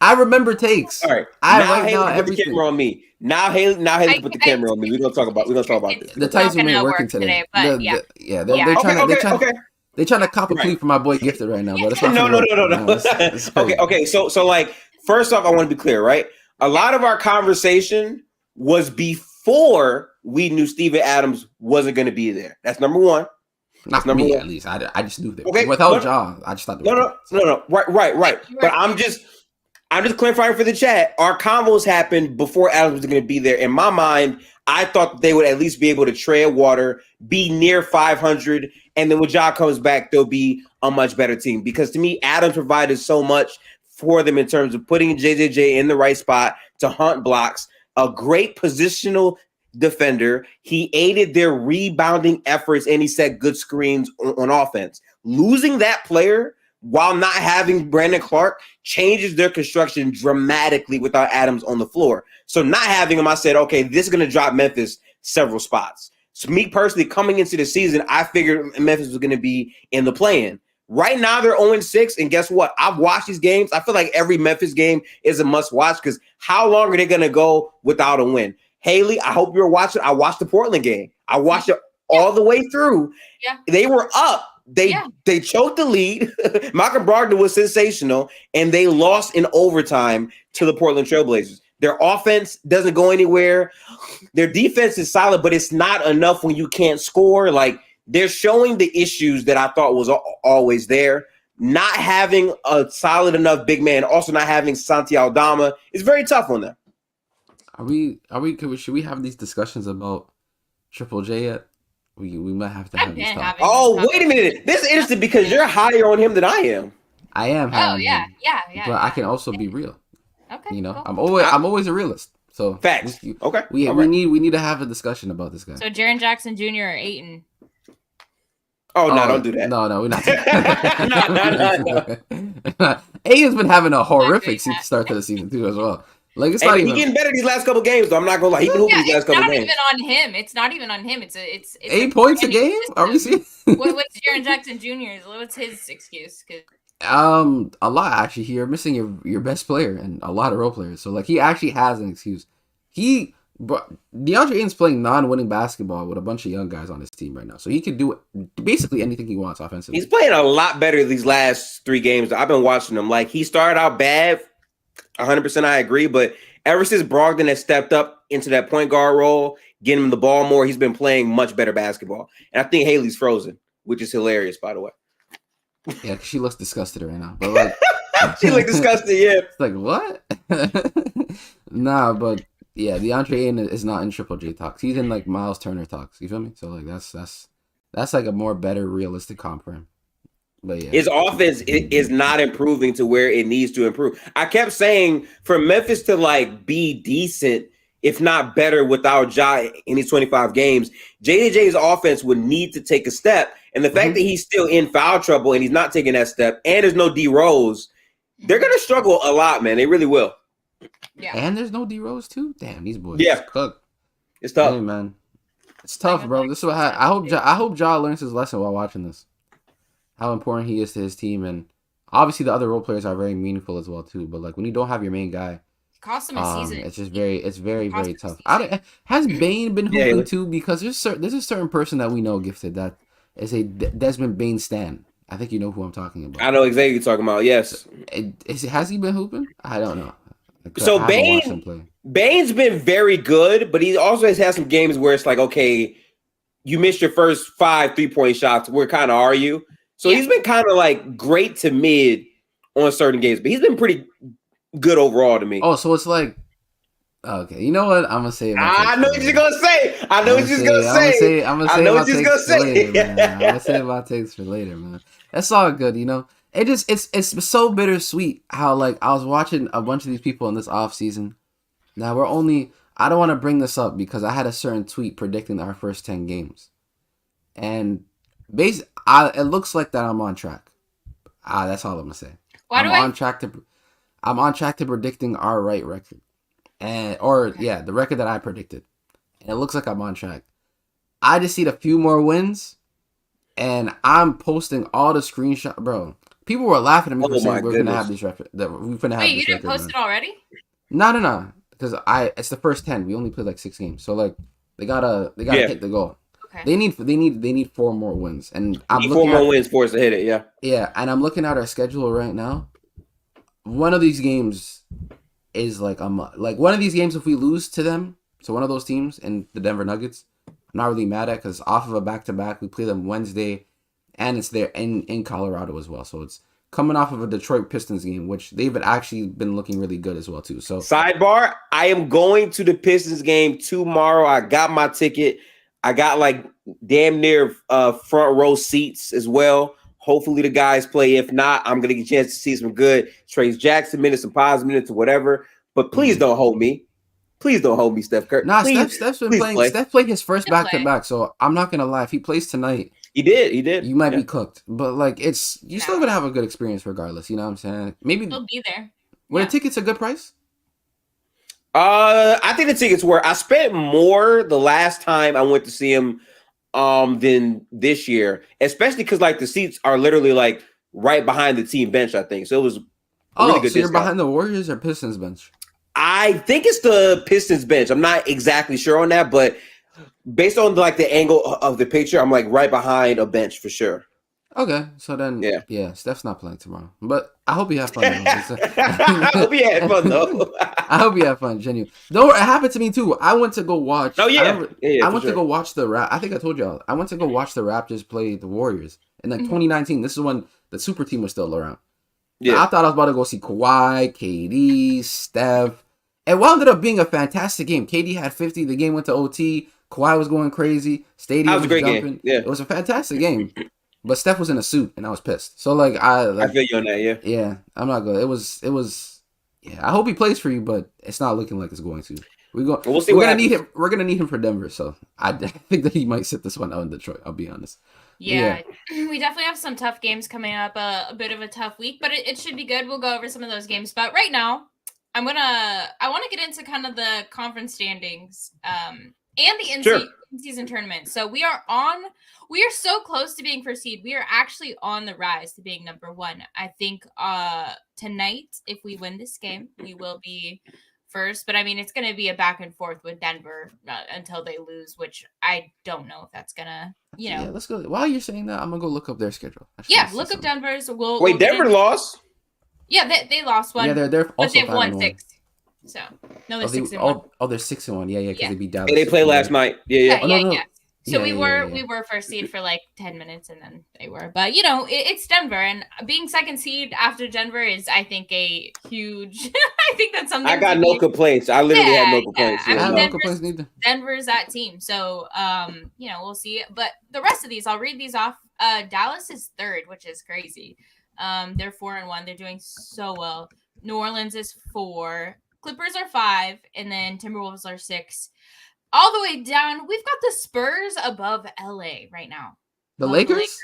I remember takes. All right. Now Haley put the camera on me. Now Haley put the camera on me. We're gonna talk about this. The Tyson ain't working today. They're trying to cop a plea for my boy Gifted right now, but it's not. No. Okay. So like, first off, I want to be clear, right? A lot of our conversation was before we knew Steven Adams wasn't going to be there. That's number one. Not for me, at least. I just knew that. Okay, without Ja, I just thought. No. Right. But I'm just clarifying for the chat. Our convos happened before Adams was going to be there. In my mind, I thought they would at least be able to tread water, be near 500, and then when Ja comes back, they'll be a much better team. Because to me, Adams provided so much for them in terms of putting JJJ in the right spot to hunt blocks, a great positional defender. He aided their rebounding efforts, and he set good screens on offense. Losing that player while not having Brandon Clark changes their construction dramatically without Adams on the floor. So not having him, I said, okay, this is going to drop Memphis several spots. So me personally, coming into the season, I figured Memphis was going to be in the play-in. Right now, they're 0-6, and guess what? I've watched these games. I feel like every Memphis game is a must-watch because how long are they going to go without a win? Haley, I hope you're watching. I watched the Portland game. I watched it all the way through. Yeah. They were up. They choked the lead. Malcolm Brogdon was sensational, and they lost in overtime to the Portland Trailblazers. Their offense doesn't go anywhere. Their defense is solid, but it's not enough when you can't score. Like, they're showing the issues that I thought was always there. Not having a solid enough big man, also not having Santi Aldama is very tough on them. Should we have these discussions about Triple J yet? We might have to have this talk. Oh, wait a minute. This is interesting because you're higher on him than I am. I am higher on him. Yeah. But I can also be real. Okay. You know, cool. I'm always a realist. So facts. Okay. We need to have a discussion about this guy. So Jaren Jackson Jr. or Ayton? Oh no, don't do that. No, we're not. No. Ayton's been having a horrific start to the season too, as well. Like it's not even. He's getting better these last couple games, though. I'm not gonna lie. He been hooping these last couple games. It's not even on him. It's 8 points a game. Are we seeing? What's Jaren Jackson Jr.'s? What's his excuse? A lot actually. You're missing your best player and a lot of role players. So like he actually has an excuse. DeAndre Ayton's playing non-winning basketball with a bunch of young guys on his team right now, so he can do basically anything he wants offensively. He's playing a lot better these last 3 games. I've been watching him. Like he started out bad. 100% I agree, but ever since Brogdon has stepped up into that point guard role, getting him the ball more, he's been playing much better basketball. And I think Haley's frozen, which is hilarious, by the way. Yeah, she looks disgusted right now. But like, she looks disgusted, yeah. It's like, what? Nah, but yeah, DeAndre Ayton is not in Triple J talks. He's in like Miles Turner talks. You feel me? So like that's That's like a more better realistic comp for him. But yeah, His offense is not improving to where it needs to improve. I kept saying for Memphis to like be decent, if not better, without Ja in these 25 games, JJ's offense would need to take a step. And the fact that he's still in foul trouble and he's not taking that step, and there's no D Rose, they're gonna struggle a lot, man. They really will. Yeah. And there's no D Rose too. Damn, these boys. Yeah. Cook. It's tough. Hey, man. It's tough, bro. This is what I hope Ja learns his lesson while watching this. How important he is to his team, and obviously the other role players are very meaningful as well too. But like when you don't have your main guy, cost him a season. it's just very tough. Has Bane been hooping too? Because there's a certain person that we know gifted that is a Desmond Bane stan. I think you know who I'm talking about. I know exactly what you're talking about. Yes. Has he been hooping? I don't know. So Bane's been very good, but he also has had some games where it's like, okay, you missed your first 5 3-point shots. Where kind of are you? So he's been kind of like great to mid on certain games, but he's been pretty good overall to me. Oh, so it's like, okay, you know what? I'm gonna say. I know what you're gonna say. I know what you're gonna say. I'm gonna say my takes for later, man. That's all good, you know. It's so bittersweet how like I was watching a bunch of these people in this off season. Now I don't want to bring this up because I had a certain tweet predicting our first 10 games, and it looks like that I'm on track. That's all I'm gonna say. I'm on track to predicting our right record, the record that I predicted, and it looks like I'm on track. I just need a few more wins, and I'm posting all the screenshots, bro. People were laughing at me for saying we're gonna have this record. Wait, you didn't post it already? No, because it's the first 10. We only played like 6 games, so like they gotta hit the goal. Okay. They need 4 more wins, and I'm looking 4 more wins for us to hit it. Yeah. Yeah, and I'm looking at our schedule right now. One of these games is like one of these games if we lose to them, so one of those teams and the Denver Nuggets, I'm not really mad at because off of a back-to-back, we play them Wednesday, and it's there in Colorado as well. So it's coming off of a Detroit Pistons game, which they've actually been looking really good as well too. So sidebar, I am going to the Pistons game tomorrow. I got my ticket. I got like damn near front row seats as well. Hopefully the guys play. If not, I'm gonna get a chance to see some good Trace Jackson minutes, some pause minutes, or whatever. But please don't hold me. Please don't hold me, Steph Curry. Nah, Steph's been playing. Steph played his first back-to-back, so I'm not gonna lie. If he plays tonight, he did. You might be cooked, but like you're still gonna have a good experience regardless. You know what I'm saying? Maybe he'll be there. Were the tickets a good price? I think the tickets were. I spent more the last time I went to see him than this year, especially because like the seats are literally like right behind the team bench. I think so. It was a really good. So you're behind the Warriors or Pistons bench? I think it's the Pistons bench. I'm not exactly sure on that, but based on like the angle of the picture, I'm like right behind a bench for sure. Okay, so then yeah, Steph's not playing tomorrow, but I hope you have fun. I hope you had fun though. I hope you have fun, genuine. Though it happened to me too. I went to go watch. Oh yeah, I went to go watch I think I told y'all. I went to go watch the Raptors play the Warriors in like 2019. This is when the super team was still around. Yeah, I thought I was about to go see Kawhi, KD, Steph. It wound up being a fantastic game. KD had 50. The game went to OT. Kawhi was going crazy. Stadium was a great jumping. Game. Yeah, it was a fantastic game. But Steph was in a suit, and I was pissed. So I feel you on that. Yeah. Yeah, I'm not good. It was. Yeah, I hope he plays for you, but it's not looking like it's going to. We'll see. We're gonna need him. We're gonna need him for Denver. So I think that he might sit this one out in Detroit. I'll be honest. Yeah, we definitely have some tough games coming up. A bit of a tough week, but it should be good. We'll go over some of those games. But right now, I want to get into kind of the conference standings and the in-season tournament. So we are so close to being first seed. We are actually on the rise to being number 1. I think tonight, if we win this game, we will be first. But I mean, it's going to be a back and forth with Denver until they lose, which I don't know if that's going to, Yeah, let's go. While you're saying that, I'm going to go look up their schedule. Look up Denver's. Wait, Denver lost? Yeah, they lost one. Yeah, they're also they've won 6. So no, they're 6-1. They're 6-1. Yeah, because they beat Dallas. They played last night. Yeah. No. So we were first seed for like 10 minutes and then they were. But it's Denver, and being second seed after Denver is, I think, a huge I think that's something I got no complaints. I literally have no complaints. Yeah. I mean, have no complaints neither. Denver's that team. So we'll see. But the rest of these, I'll read these off. Dallas is third, which is crazy. They're 4-1. They're doing so well. New Orleans is 4. Clippers are 5, and then Timberwolves are 6. All the way down, we've got the Spurs above LA right now. The Lakers?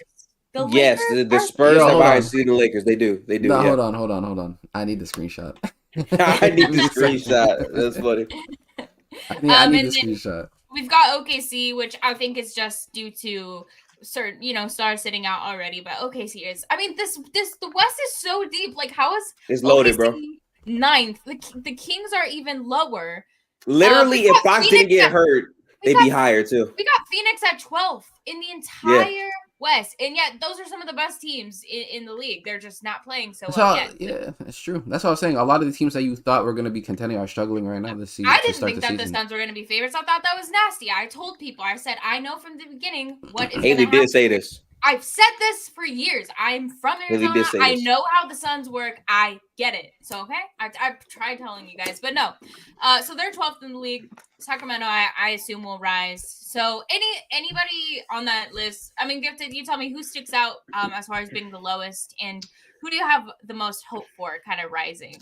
Yes, the Spurs have always seen the Lakers. They do. No, hold on. I need the screenshot. I need the screenshot. That's funny. I need the screenshot. We've got OKC, which I think is just due to certain, stars sitting out already. But OKC is, I mean, the West is so deep. Like, how is it's loaded, bro? 9th. The Kings are even lower. Literally, if Fox didn't get hurt, they'd be higher too. We got Phoenix at 12th in the entire West, and yet those are some of the best teams in the league. They're just not playing so well yet. Yeah, it's true. That's what I was saying. A lot of the teams that you thought were going to be contending are struggling right now this season. I didn't think that the Suns were going to be favorites. I thought that was nasty. I told people. I said, I know from the beginning what is Haley did say this. I've said this for years. I'm from Arizona. I know how the Suns work. I get it. So, okay? I've tried telling you guys, but no. So they're 12th in the league. Sacramento, I assume, will rise. So anybody on that list, I mean, Gifted, you tell me who sticks out as far as being the lowest, and who do you have the most hope for kind of rising?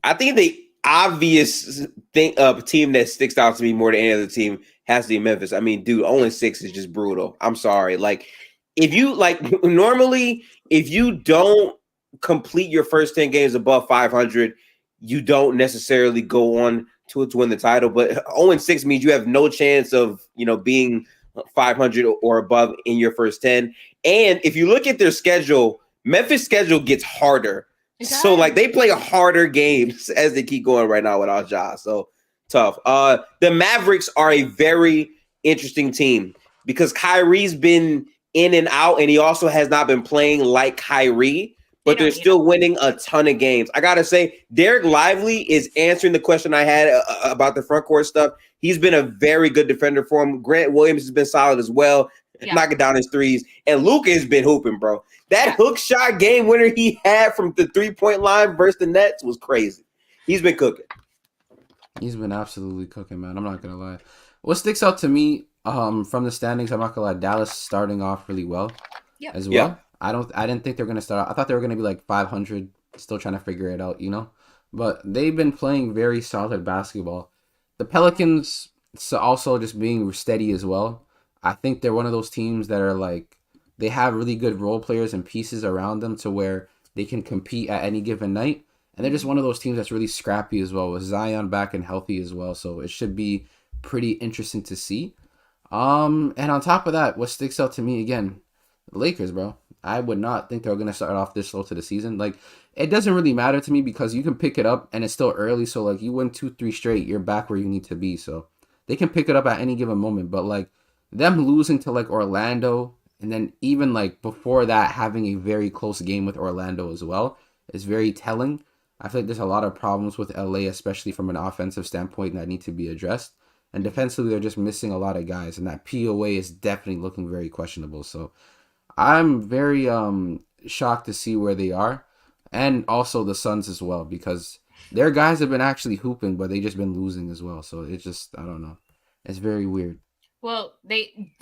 I think the obvious team that sticks out to me more than any other team has to be Memphis. I mean, dude, 0-6 is just brutal. I'm sorry. Like, if you normally, if you don't complete your first 10 games above 500, you don't necessarily go on to win the title. But 0-6 means you have no chance of, being 500 or above in your first 10. And if you look at their schedule, Memphis' schedule gets harder. So they play harder games as they keep going right now without Ja. So tough. The Mavericks are a very interesting team because Kyrie's been in and out, and he also has not been playing like Kyrie, but they're still winning a ton of games. I gotta say, Derek Lively is answering the question I had about the front court stuff. He's been a very good defender for him. Grant Williams has been solid as well, knocking down his threes, and Luka has been hooping, bro. That hook shot game winner he had from the 3-point line versus the Nets was crazy. He's been cooking. He's been absolutely cooking, man. I'm not gonna lie. What sticks out to me from the standings, I'm not gonna lie, Dallas starting off really well as well. I didn't think they were gonna start out. I thought they were gonna be like 500, still trying to figure it out, But they've been playing very solid basketball. The Pelicans also just being steady as well. I think they're one of those teams that are like, they have really good role players and pieces around them to where they can compete at any given night. And they're just one of those teams that's really scrappy as well, with Zion back and healthy as well. So it should be pretty interesting to see. And on top of that, what sticks out to me again, the Lakers, bro. I would not think they're going to start off this slow to the season. Like, it doesn't really matter to me because you can pick it up and it's still early. So, like, you win 2-3 straight, you're back where you need to be. So, they can pick it up at any given moment. But, like, them losing to, like, Orlando, and then even, like, before that, having a very close game with Orlando as well is very telling. I feel like there's a lot of problems with LA, especially from an offensive standpoint, that need to be addressed. And defensively, they're just missing a lot of guys. And that POA is definitely looking very questionable. So, I'm very shocked to see where they are. And also the Suns as well, because their guys have been actually hooping, but they just been losing as well. So it's just, I don't know. It's very weird. Well,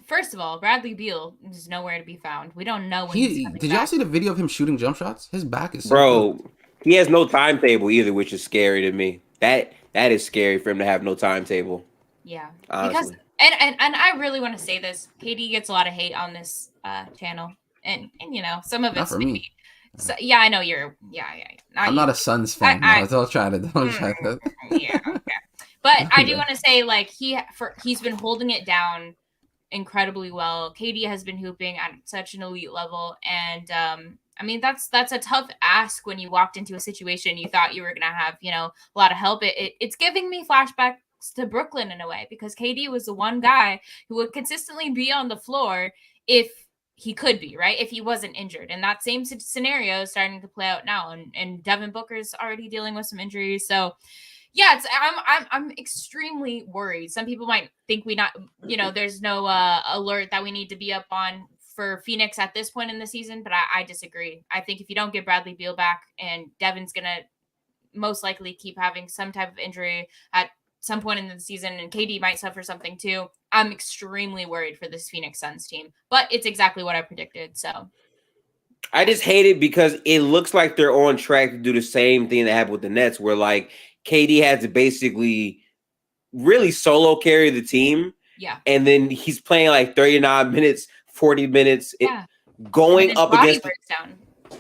first of all, Bradley Beal is nowhere to be found. We don't know when he's coming Did back. y'all see the video of him shooting jump shots? His back is so Bro, good. He has no timetable either, which is scary to me. That is scary for him to have no timetable. Yeah. Honestly. Because and I really want to say this. KD gets a lot of hate on this channel. And some of it's me. So, yeah, I know you're. Yeah. I'm not a Suns fan. Don't try to. Yeah, okay. But I do want to say, like, he's been holding it down incredibly well. KD has been hooping at such an elite level, and I mean that's a tough ask when you walked into a situation you thought you were gonna have a lot of help. It's giving me flashbacks to Brooklyn in a way, because KD was the one guy who would consistently be on the floor if he could be, right? If he wasn't injured. And that same scenario is starting to play out now. And Devin Booker's already dealing with some injuries. So, Yeah, I'm extremely worried. Some people might think there's no alert that we need to be up on for Phoenix at this point in the season, but I disagree. I think if you don't get Bradley Beal back, and Devin's gonna most likely keep having some type of injury at some point in the season, and KD might suffer something too, I'm extremely worried for this Phoenix Suns team. But it's exactly what I predicted. So I just hate it because it looks like they're on track to do the same thing that happened with the Nets, where like KD had to basically really solo carry the team. Yeah. And then he's playing like 39 minutes, 40 minutes, Yeah. going up body against breaks down.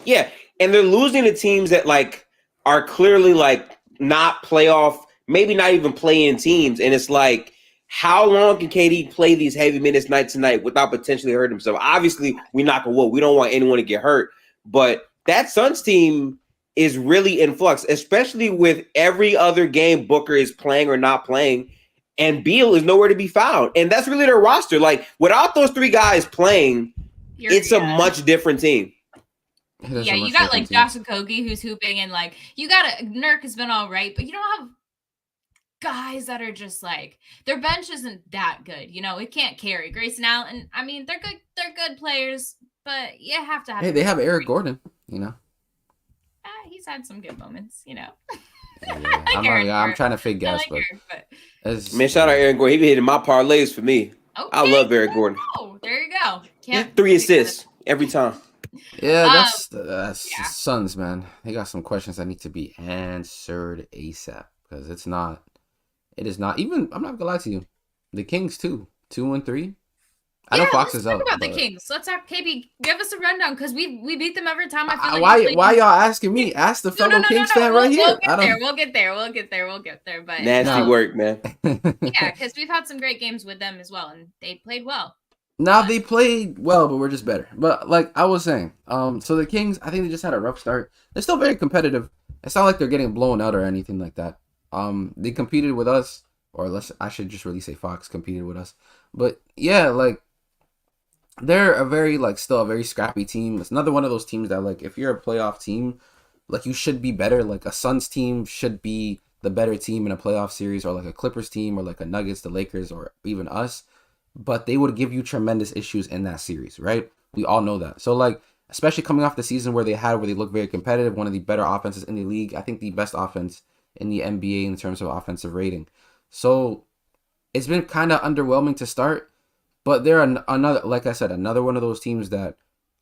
Yeah. And they're losing to teams that like are clearly like not playoff, maybe not even play-in teams. And it's like, how long can KD play these heavy minutes night to night without potentially hurting himself? Obviously, we knock on wood. We don't want anyone to get hurt. But that Suns team is really in flux, especially with every other game Booker is playing or not playing, and Beal is nowhere to be found. And that's really their roster. Like, without those three guys playing, it's a much different team. Yeah, you got like Josh Okogie who's hooping, and like you got Nurk has been all right, but you don't have guys that are just like, their bench isn't that good. It can't carry. Grayson Allen, I mean, they're good players, but you have to have. Hey, they have Eric Gordon. He's had some good moments. Yeah, I'm trying to fake gas, but man, shout out Aaron Gordon. He been hitting my parlays for me. Okay, I love Eric Gordon. Oh, there you go. 3 assists every time. Yeah, that's Suns, man. They got some questions that need to be answered ASAP because it is not even. I'm not gonna lie to you. The Kings too, 2-3. I know Fox is out. Let's talk about the Kings. Let's talk. KB, give us a rundown because we beat them every time. I feel like why y'all asking me? Ask the fellow Kings fan right here. We'll get there. But nasty work, man. Yeah, because we've had some great games with them as well, and they played well. Now they played well, but we're just better. But like I was saying, so the Kings, I think they just had a rough start. They're still very competitive. It's not like they're getting blown out or anything like that. They competed with us, or I should just really say Fox competed with us. But yeah, like they're still a very scrappy team. It's another one of those teams that like if you're a playoff team, like you should be better. Like a Suns team should be the better team in a playoff series, or like a Clippers team, or like a Nuggets, the Lakers, or even us. But they would give you tremendous issues in that series, right? We all know that. So, like, especially coming off the season where they look very competitive, one of the better offenses in the league, I think the best offense in the NBA in terms of offensive rating. So, it's been kind of underwhelming to start, but they're another one of those teams that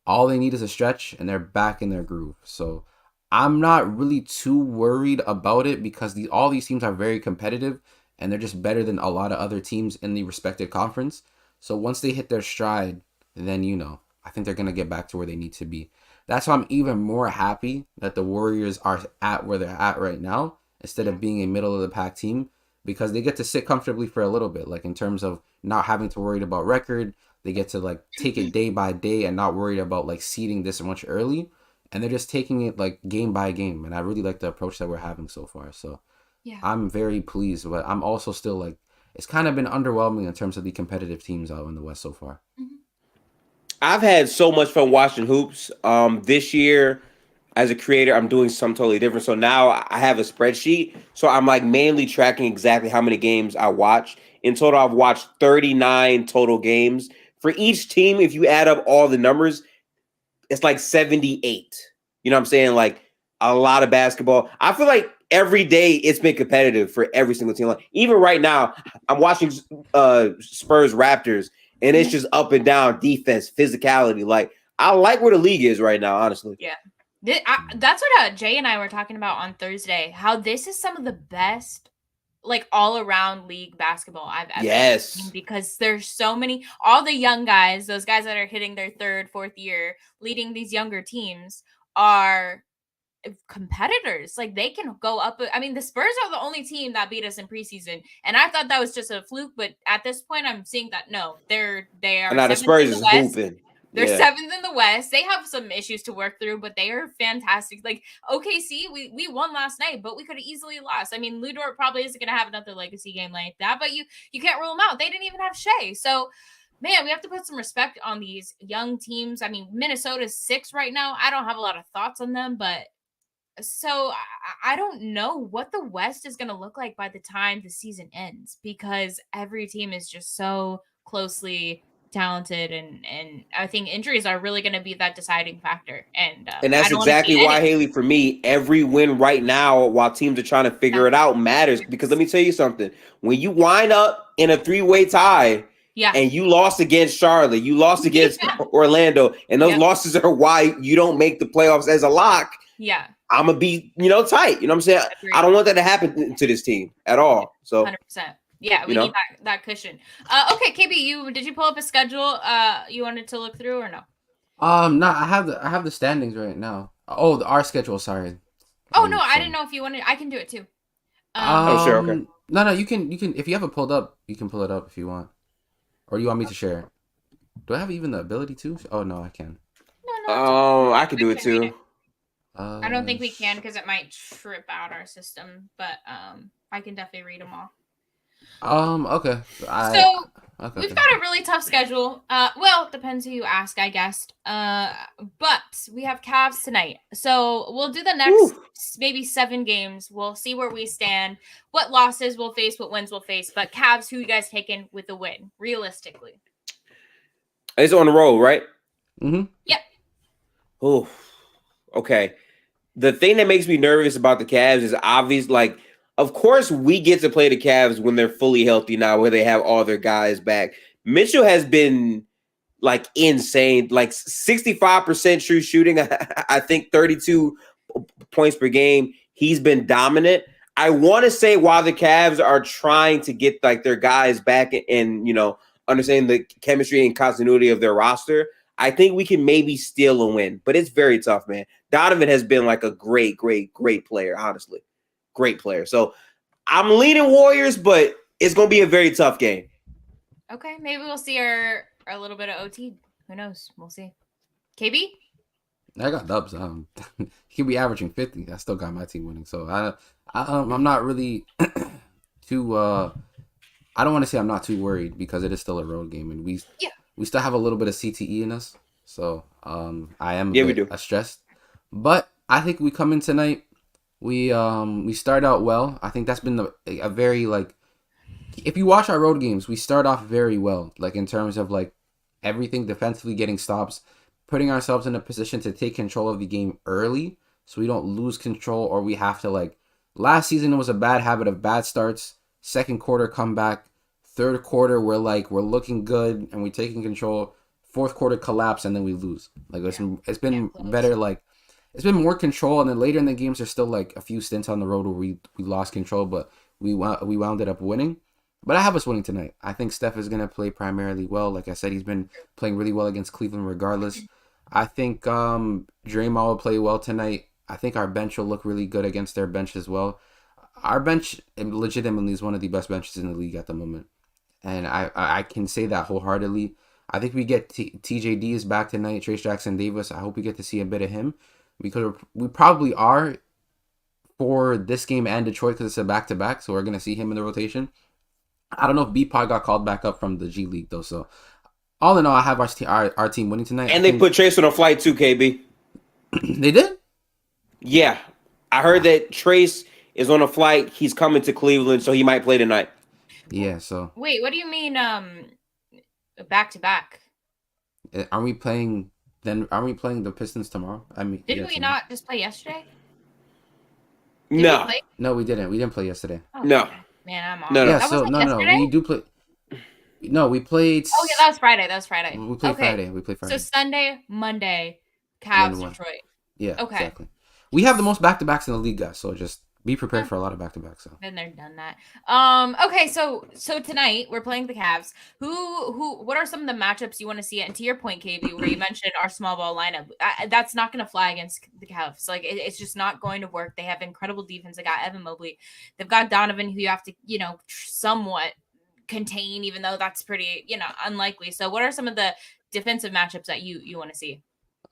all they need is a stretch, and they're back in their groove. So, I'm not really too worried about it because all these teams are very competitive, and they're just better than a lot of other teams in the respective conference. So once they hit their stride, then, I think they're going to get back to where they need to be. That's why I'm even more happy that the Warriors are at where they're at right now, instead of being a middle-of-the-pack team, because they get to sit comfortably for a little bit, like in terms of not having to worry about record. They get to like take it day by day and not worried about like seeding this much early. And they're just taking it like game by game. And I really like the approach that we're having so far. So yeah, I'm very pleased, but I'm also still like, it's kind of been underwhelming in terms of the competitive teams out in the West so far. Mm-hmm. I've had so much fun watching hoops. This year, as a creator, I'm doing something totally different. So now I have a spreadsheet. So I'm like mainly tracking exactly how many games I watch. In total, I've watched 39 total games. For each team, if you add up all the numbers, it's like 78. You know what I'm saying? Like a lot of basketball. I feel like every day it's been competitive for every single team. Like even right now, I'm watching Spurs Raptors, and it's just up and down defense, physicality. Like I like where the league is right now, honestly. Yeah. That's what Jay and I were talking about on Thursday, how this is some of the best like all around league basketball I've ever seen, because there's so many, all the young guys, those guys that are hitting their third, fourth year, leading these younger teams are competitors. Like they can go up. I mean, the Spurs are the only team that beat us in preseason, and I thought that was just a fluke. But at this point, I'm seeing that no, they are. Now the Spurs is hooping. They're seventh in the West. They have some issues to work through, but they are fantastic. Like OKC, we won last night, but we could have easily lost. I mean, Lou Dort probably isn't going to have another legacy game like that, but you can't rule them out. They didn't even have Shea. So, man, we have to put some respect on these young teams. I mean, Minnesota's 6 right now. I don't have a lot of thoughts on them, but So I don't know what the West is going to look like by the time the season ends because every team is just so closely talented, and I think injuries are really going to be that deciding factor. And And I that's don't want to exactly see why, any. Haley, for me, every win right now, while teams are trying to figure it out, matters. Because let me tell you something. When you wind up in a 3-way tie Yeah. and you lost against Charlotte, you lost against Yeah. Orlando, and those Yep. losses are why you don't make the playoffs as a lock, Yeah. I'm going to be, tight. You know what I'm saying? Agreed. I don't want that to happen to this team at all. So, 100%. Yeah, we need that cushion. Okay, KB, did you pull up a schedule you wanted to look through or no? No, I have the standings right now. Oh, our schedule. Sorry. Oh no, I didn't know if you wanted. I can do it too. Oh, sure, okay. No, you can if you have it pulled up, you can pull it up if you want, or you want me to share it. Do I have even the ability to? Oh no, I can. No, I could do it too. I don't think we can because it might trip out our system, but I can definitely read them all. Okay. We've got a really tough schedule. Well, depends who you ask, I guess. But we have Cavs tonight, so we'll do the next maybe 7 games. We'll see where we stand, what losses we'll face, what wins we'll face. But Cavs, who you guys taking with the win, realistically? It's on the road, right? Mm-hmm. Yep. Oh, okay. The thing that makes me nervous about the Cavs is obvious. Like, of course, we get to play the Cavs when they're fully healthy now, where they have all their guys back. Mitchell has been like insane, like 65% true shooting. I think 32 points per game. He's been dominant. I want to say while the Cavs are trying to get like their guys back and understanding the chemistry and continuity of their roster, I think we can maybe steal a win, but it's very tough, man. Donovan has been like a great player, honestly. Great player. So I'm leaning Warriors, but it's going to be a very tough game. Okay, maybe we'll see our little bit of OT. Who knows? We'll see. KB? I got dubs. He could be averaging 50. I still got my team winning. So I'm not really too. I don't want to say I'm not too worried because it is still a road game, and we still have a little bit of CTE in us. So I am we do. stressed, but I think we come in tonight. We start out well. I think that's been a very like. If you watch our road games, we start off very well, like in terms of like everything defensively, getting stops, putting ourselves in a position to take control of the game early so we don't lose control or we have to like last season it was a bad habit of bad starts, second quarter comeback, third quarter we're looking good and we're taking control, fourth quarter collapse and then we lose. Like it's been better, like it's been more control, and then later in the games there's still like a few stints on the road where we lost control, but we wound up winning. But I have us winning tonight. I think Steph is going to play primarily well. Like I said, he's been playing really well against Cleveland regardless. I think Draymond will play well tonight. I think our bench will look really good against their bench as well. Our bench legitimately is one of the best benches in the league at the moment. And I can say that wholeheartedly. I think we get TJD is back tonight, Trace Jackson Davis. I hope we get to see a bit of him because we probably are for this game and Detroit because it's a back-to-back. So we're going to see him in the rotation. I don't know if B-Pod got called back up from the G League, though. So, all in all, I have our team winning tonight. And they put Trace on a flight, too, KB. They did? Yeah. I heard that Trace is on a flight. He's coming to Cleveland, so he might play tonight. Yeah, so. Wait, what do you mean back-to-back? Aren't we playing the Pistons tomorrow? I mean, didn't we not just play yesterday? No. No, we didn't. We didn't play yesterday. Oh, no. Okay. Man, I'm on. No. Yeah, so no. We do play. No, we played. Oh, yeah, that was Friday. We played Friday. So Sunday, Monday, Cavs, Detroit. Yeah, okay. Exactly. We have the most back-to-backs in the league, guys. So just be prepared for a lot of back-to-backs. So. Been there, done that. Okay, so tonight we're playing the Cavs. What are some of the matchups you want to see? And to your point, KB, where you mentioned our small ball lineup, that's not going to fly against the Cavs. Like it's just not going to work. They have incredible defense. They got Evan Mobley. They've got Donovan, who you have to somewhat contain, even though that's pretty unlikely. So what are some of the defensive matchups that you want to see?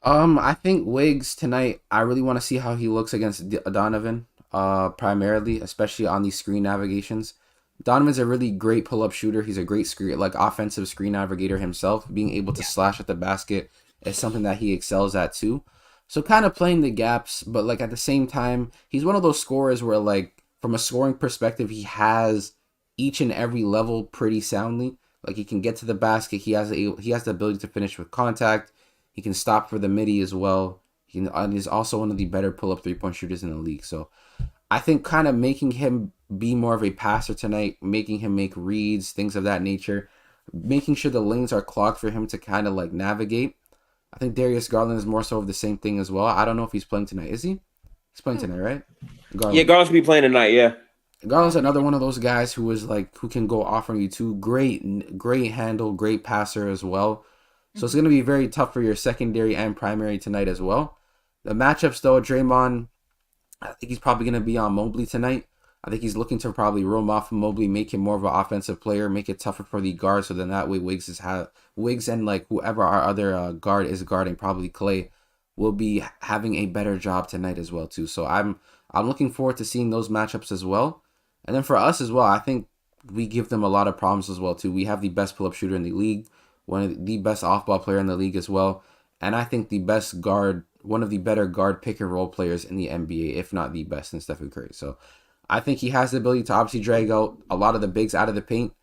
I think Wiggs tonight. I really want to see how he looks against Donovan. Primarily, especially on these screen navigations. Donovan's a really great pull-up shooter. He's a great offensive screen navigator himself. Being able to slash at the basket is something that he excels at too. So kind of playing the gaps, but like at the same time, he's one of those scorers where like from a scoring perspective, he has each and every level pretty soundly. Like he can get to the basket. He has the ability to finish with contact. He can stop for the midi as well. And he's also one of the better pull up 3-point shooters in the league. So I think kind of making him be more of a passer tonight, making him make reads, things of that nature, making sure the lanes are clogged for him to kind of like navigate. I think Darius Garland is more so of the same thing as well. I don't know if he's playing tonight. Is he? He's playing tonight, right? Garland. Yeah, Garland should be playing tonight. Yeah. Garland's another one of those guys who can go off on you too. Great handle, great passer as well. So it's going to be very tough for your secondary and primary tonight as well. The matchups though, Draymond, I think he's probably going to be on Mobley tonight. I think he's looking to probably roam off of Mobley, make him more of an offensive player, make it tougher for the guard. So then that way Wiggs and like whoever our other guard is guarding, probably Clay, will be having a better job tonight as well too. So I'm looking forward to seeing those matchups as well. And then for us as well, I think we give them a lot of problems as well too. We have the best pull-up shooter in the league, one of the best off-ball player in the league as well, and I think the best guard, one of the better guard pick and roll players in the NBA, if not the best, in Stephen Curry. So I think he has the ability to obviously drag out a lot of the bigs out of the paint,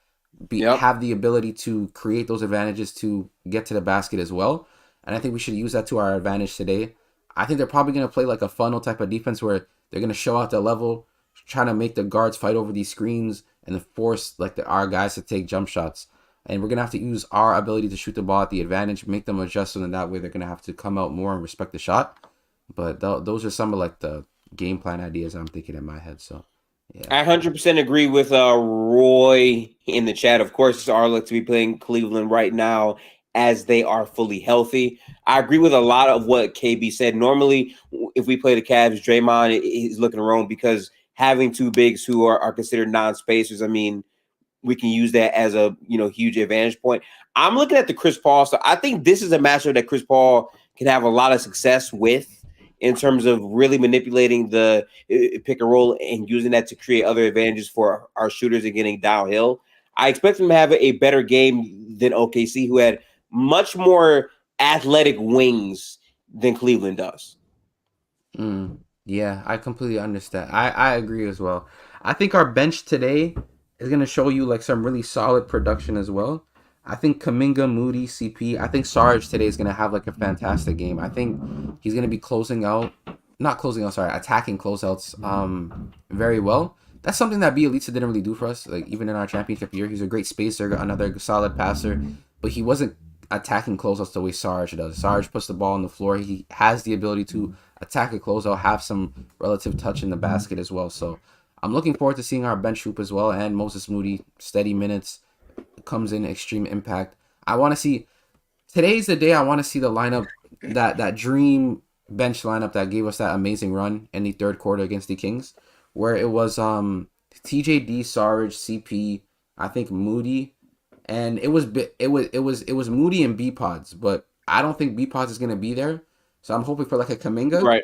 have the ability to create those advantages to get to the basket as well. And I think we should use that to our advantage today. I think they're probably going to play like a funnel type of defense where they're going to show out their level, trying to make the guards fight over these screens and force like our guys to take jump shots. And we're going to have to use our ability to shoot the ball at the advantage, make them adjust, so then that way they're going to have to come out more and respect the shot. But those are some of like the game plan ideas I'm thinking in my head. So yeah. I 100% agree with Roy in the chat. Of course, it's our luck to be playing Cleveland right now as they are fully healthy. I agree with a lot of what KB said. Normally, if we play the Cavs, Draymond is looking around because having two bigs who are considered non-spacers, I mean, we can use that as a huge advantage point. I'm looking at the Chris Paul. So I think this is a matchup that Chris Paul can have a lot of success with, in terms of really manipulating the pick and roll and using that to create other advantages for our shooters and getting downhill. I expect him to have a better game than OKC, who had much more athletic wings than Cleveland does. Yeah, I completely understand. I agree as well. I think our bench today is going to show you like some really solid production as well. I think Kuminga, Moody, CP, I think Sarge today is going to have like a fantastic game. I think he's going to be attacking closeouts very well. That's something that Bielitsa didn't really do for us. Like even in our championship year, he's a great spacer, another solid passer, but he wasn't attacking closeouts the way Sarge does. Sarge puts the ball on the floor. He has the ability to attack a closeout, have some relative touch in the basket as well. So I'm looking forward to seeing our bench hoop as well, and Moses Moody, steady minutes, comes in extreme impact. I want to see, today's the day I want to see the lineup, that dream bench lineup that gave us that amazing run in the third quarter against the Kings, where it was TJD, Sarge, CP, I think Moody, and it was Moody and B Pods, but I don't think B Pods is gonna be there, so I'm hoping for like a Kuminga. Right.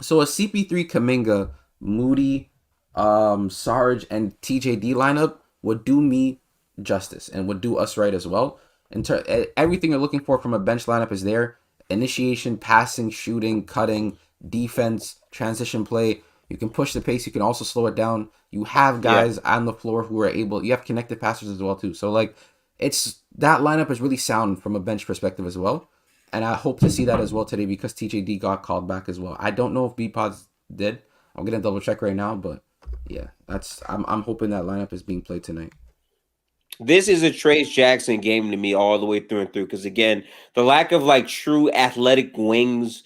So a CP3, Kuminga, Moody, Sarge, and TJD lineup would do me justice and would do us right as well. Everything you're looking for from a bench lineup is there: initiation, passing, shooting, cutting, defense, transition play. You can push the pace. You can also slow it down. You have guys on the floor who are able. You have connected passers as well too. So like, that lineup is really sound from a bench perspective as well. And I hope to see that as well today because TJD got called back as well. I don't know if B-Pods did. I'm gonna double check right now, but yeah, I'm hoping that lineup is being played tonight. This is a Trace Jackson game to me all the way through and through. Because again, the lack of like true athletic wings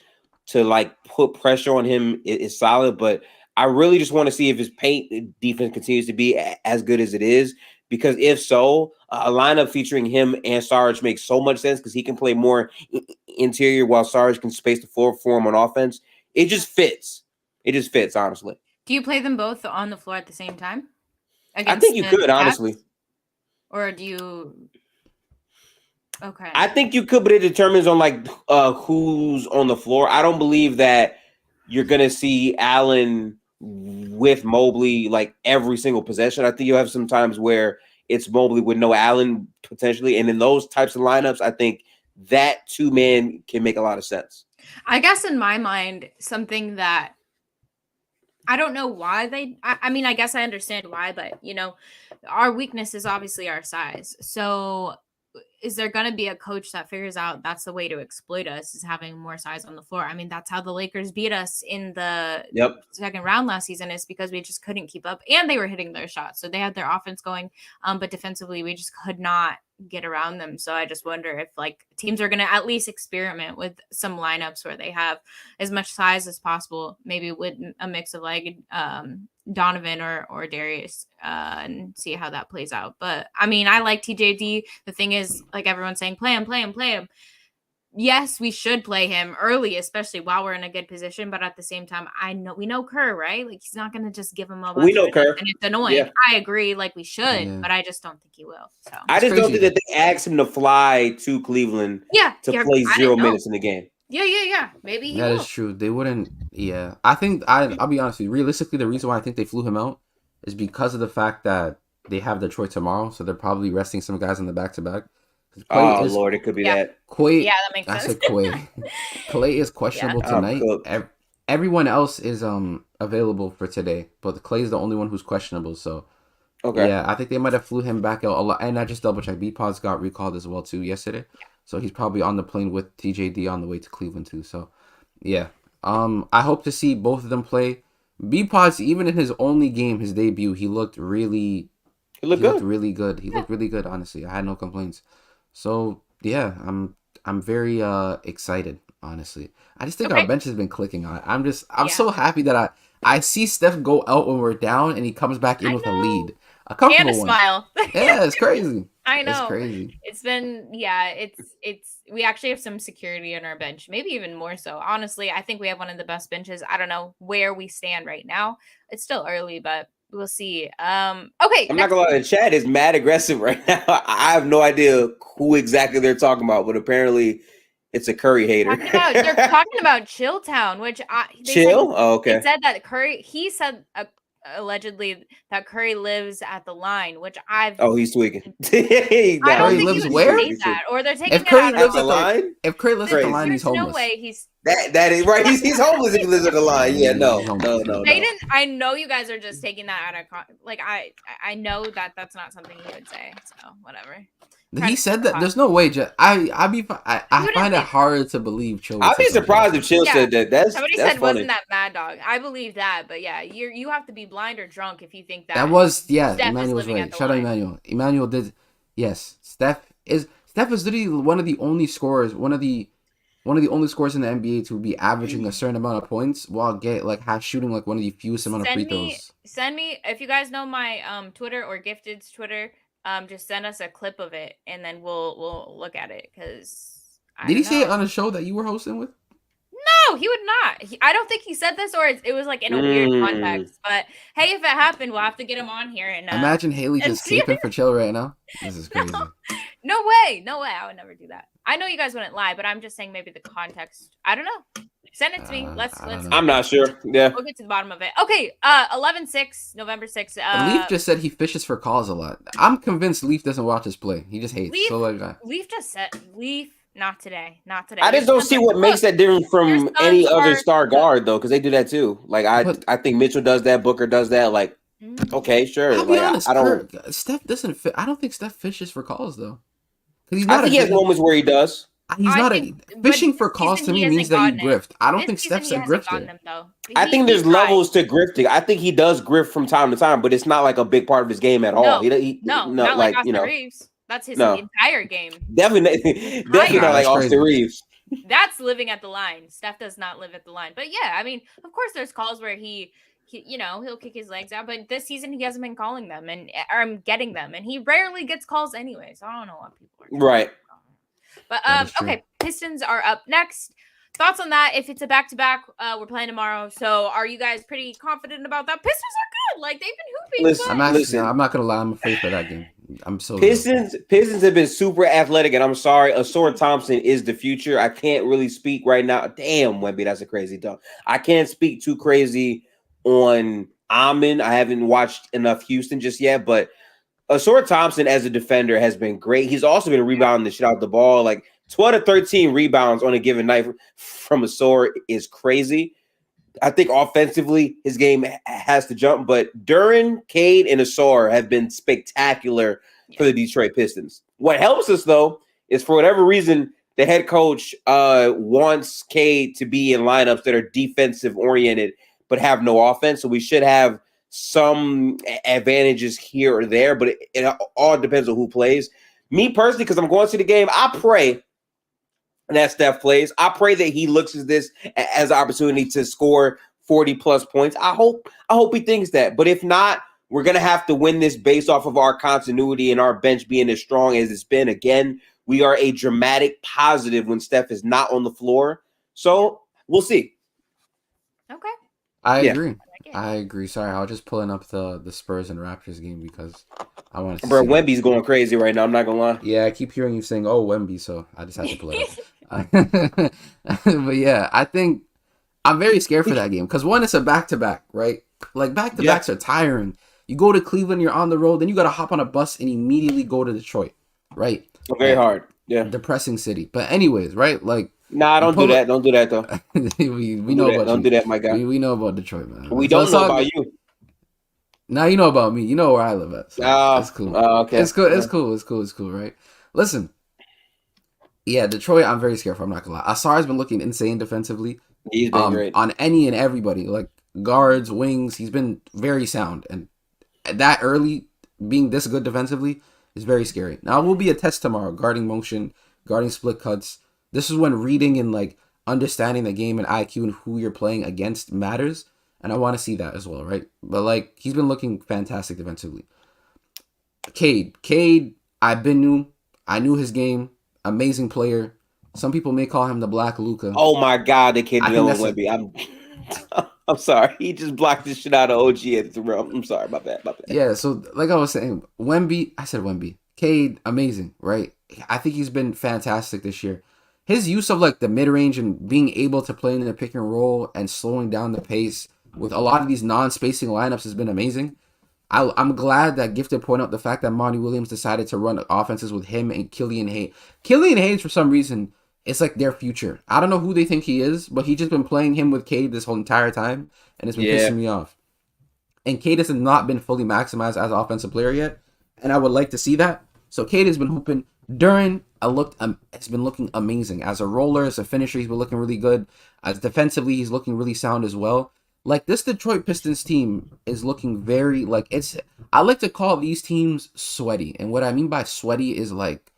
to like put pressure on him is solid, but I really just want to see if his paint defense continues to be as good as it is. Because if so, a lineup featuring him and Sarge makes so much sense because he can play more interior while Sarge can space the floor for him on offense. It just fits. It just fits, honestly. Do you play them both on the floor at the same time? I think you could, honestly. Or do you... Okay. I think you could, but it determines on like who's on the floor. I don't believe that you're gonna see Allen with Mobley like every single possession. I think you'll have some times where it's Mobley with no Allen potentially, and in those types of lineups, I think that two-man can make a lot of sense. I guess in my mind, something that I don't know why I mean, I guess I understand why, but our weakness is obviously our size. So is there going to be a coach that figures out that's the way to exploit us, is having more size on the floor? I mean, that's how the Lakers beat us in the second round last season, is because we just couldn't keep up, and they were hitting their shots. So they had their offense going, but defensively we just could not get around them. So I just wonder if teams are going to at least experiment with some lineups where they have as much size as possible, maybe with a mix of Donovan or Darius, and see how that plays out. But I mean, I like TJD. The thing is, like everyone's saying, play him. Yes, we should play him early, especially while we're in a good position. But at the same time, we know Kerr, right? Like, he's not going to just give him a bunch. We know Kerr, and it's annoying. Yeah. I agree, we should, but I just don't think he will. So I just don't think that they asked him to fly to Cleveland, to play 0 minutes in the game. Yeah. Maybe he will. That is true. They wouldn't. Yeah, I think I'll be honest with you. Realistically, the reason why I think they flew him out is because of the fact that they have Detroit tomorrow, so they're probably resting some guys on the back-to-back. Lord, it could be that. Quay, that makes sense. I said Quay. Clay is questionable tonight. Everyone else is available for today, but Clay is the only one who's questionable. So, yeah, I think they might have flew him back out a lot. And I just double-checked. B-Pods got recalled as well, too, yesterday. So he's probably on the plane with TJD on the way to Cleveland, too. So, yeah. I hope to see both of them play. B-Pods, even in his only game, his debut, he looked really... He looked really good. He looked really good, honestly. I had no complaints. So yeah, I'm very excited, honestly. I just think our bench has been clicking on it. I'm so happy that I see Steph go out when we're down and he comes back in with a lead. A comfortable and a smile. Yeah, it's crazy. I know. It's crazy. It's been it's we actually have some security in our bench, maybe even more so. Honestly, I think we have one of the best benches. I don't know where we stand right now. It's still early, but we'll see. Okay. I'm not gonna lie, the chat is mad aggressive right now. I have no idea who exactly they're talking about, but apparently it's a Curry hater. They're talking about Chilltown, which Chill? They said that Curry. He said allegedly that Curry lives at the line, which he's tweaking. I don't Curry think lives where? That, or they're taking if Curry lives at the line. If Curry lives at the line, he's homeless. No way he's that is right. He's homeless if he lives at the line. Yeah, no. I know you guys are just taking that out of I know that that's not something he would say. So whatever. He said that. There's no way. I find it hard to believe Chill. I'd be surprised if Chill said that. Somebody said, "Wasn't that Mad Dog?" I believe that, but yeah, you have to be blind or drunk if you think that. That was Emmanuel was right. Shout out Emmanuel. Emmanuel did. Yes, Steph is literally one of the only scorers. One of the only scorers in the NBA to be averaging a certain amount of points while shooting one of the fewest amount of free throws. Send me if you guys know my Twitter or Gifted's Twitter. Just send us a clip of it, and then we'll look at it. Because did he say it on a show that you were hosting with? No, he would not. I don't think he said this, or it was in a weird context. But hey, if it happened, we'll have to get him on here. And imagine Haley just caping for Chill right now. This is crazy. No way. I would never do that. I know you guys wouldn't lie, but I'm just saying maybe the context. I don't know. Send it to me. Let's. I'm not sure. Yeah. We'll get to the bottom of it. Okay. 11/6, November 6th. Leaf just said he fishes for calls a lot. I'm convinced Leaf doesn't watch his play. He just hates. Leaf just said Leaf. Not today. I just don't see what makes that different from any other star guard though, because they do that too. I think Mitchell does that. Booker does that. Okay, sure. I'll be honest. Steph doesn't fit. I don't think Steph fishes for calls though. I think he has moments where he does. He's fishing for calls to me means that you grift. I don't think Steph's a grifter. I think there's levels to grifting. I think he does grift from time to time, but it's not a big part of his game at all. Not like Austin Reeves. That's his entire game. Definitely not like Austin Reeves. That's living at the line. Steph does not live at the line. But yeah, I mean, of course, there's calls where he'll kick his legs out. But this season, he hasn't been calling them or getting them, and he rarely gets calls anyway. So I don't know what people are. Right. But okay, Pistons are up next. Thoughts on that? If it's a back-to-back, we're playing tomorrow. So are you guys pretty confident about that? Pistons are good. They've been hooping. I'm not gonna lie. I'm afraid for that game. I'm so Pistons have been super athletic, and I'm sorry, Asor Thompson is the future. I can't really speak right now. Damn, Wemby, that's a crazy dunk. I can't speak too crazy on Amin. I haven't watched enough Houston just yet, but Asor Thompson as a defender has been great. He's also been rebounding the shit out of the ball. 12 to 13 rebounds on a given night from Asor is crazy. I think offensively, his game has to jump, but Duren, Cade, and Asor have been spectacular for the Detroit Pistons. What helps us, though, is for whatever reason, the head coach wants Cade to be in lineups that are defensive-oriented but have no offense, so we should have some advantages here or there, but it all depends on who plays. Me personally, because I'm going to the game, I pray that Steph plays. I pray that he looks at this as an opportunity to score 40-plus points. I hope he thinks that. But if not, we're going to have to win this based off of our continuity and our bench being as strong as it's been. Again, we are a dramatic positive when Steph is not on the floor. So we'll see. Okay. I agree. I agree. Sorry, I was just pulling up the Spurs and Raptors game because I wanted to. Bro, Wemby's going crazy right now. I'm not gonna lie. Yeah, I keep hearing you saying, "Oh, Wemby," so I just had to pull it up. But yeah, I think I'm very scared for that game because one, it's a back-to-back, right? Like back-to-backs are tiring. You go to Cleveland, you're on the road, then you got to hop on a bus and immediately go to Detroit, right? Very hard. Yeah, depressing city. But anyways, right? Like. Nah, don't do that. Don't do that, though. we know about Don't do that, my guy. We know about Detroit, man. We don't know about you. Now you know about me. You know where I live at. So it's cool. Okay. It's cool. It's cool. It's cool. It's cool, right? Listen. Yeah, Detroit, I'm very scared for. I'm not gonna lie. Asar's been looking insane defensively. He's been great. On any and everybody. Like guards, wings, he's been very sound. And that early, being this good defensively, is very scary. Now, it will be a test tomorrow. Guarding motion, guarding split cuts. This is when reading and like understanding the game and IQ and who you're playing against matters. And I want to see that as well, right? But like he's been looking fantastic defensively. Cade, I knew his game. Amazing player. Some people may call him the Black Luka. Oh my God, the kid Dylan Wemby. I'm sorry. He just blocked the shit out of OG at the rim. I'm sorry, my bad. Yeah, so like I was saying, Wemby. Cade, amazing, right? I think he's been fantastic this year. His use of like the mid-range and being able to play in the pick and roll and slowing down the pace with a lot of these non-spacing lineups has been amazing. I'm glad that Gifted pointed out the fact that Monty Williams decided to run offenses with him and Killian Hayes. Killian Hayes, for some reason, it's like their future. I don't know who they think he is, but he's just been playing him with Cade this whole entire time, and it's been pissing me off. And Cade has not been fully maximized as an offensive player yet, and I would like to see that. So Cade has been hooping. Duren, it's been looking amazing. As a roller, as a finisher, he's been looking really good. As defensively, he's looking really sound as well. Like, this Detroit Pistons team is looking very, like, I like to call these teams sweaty. And what I mean by sweaty is, like,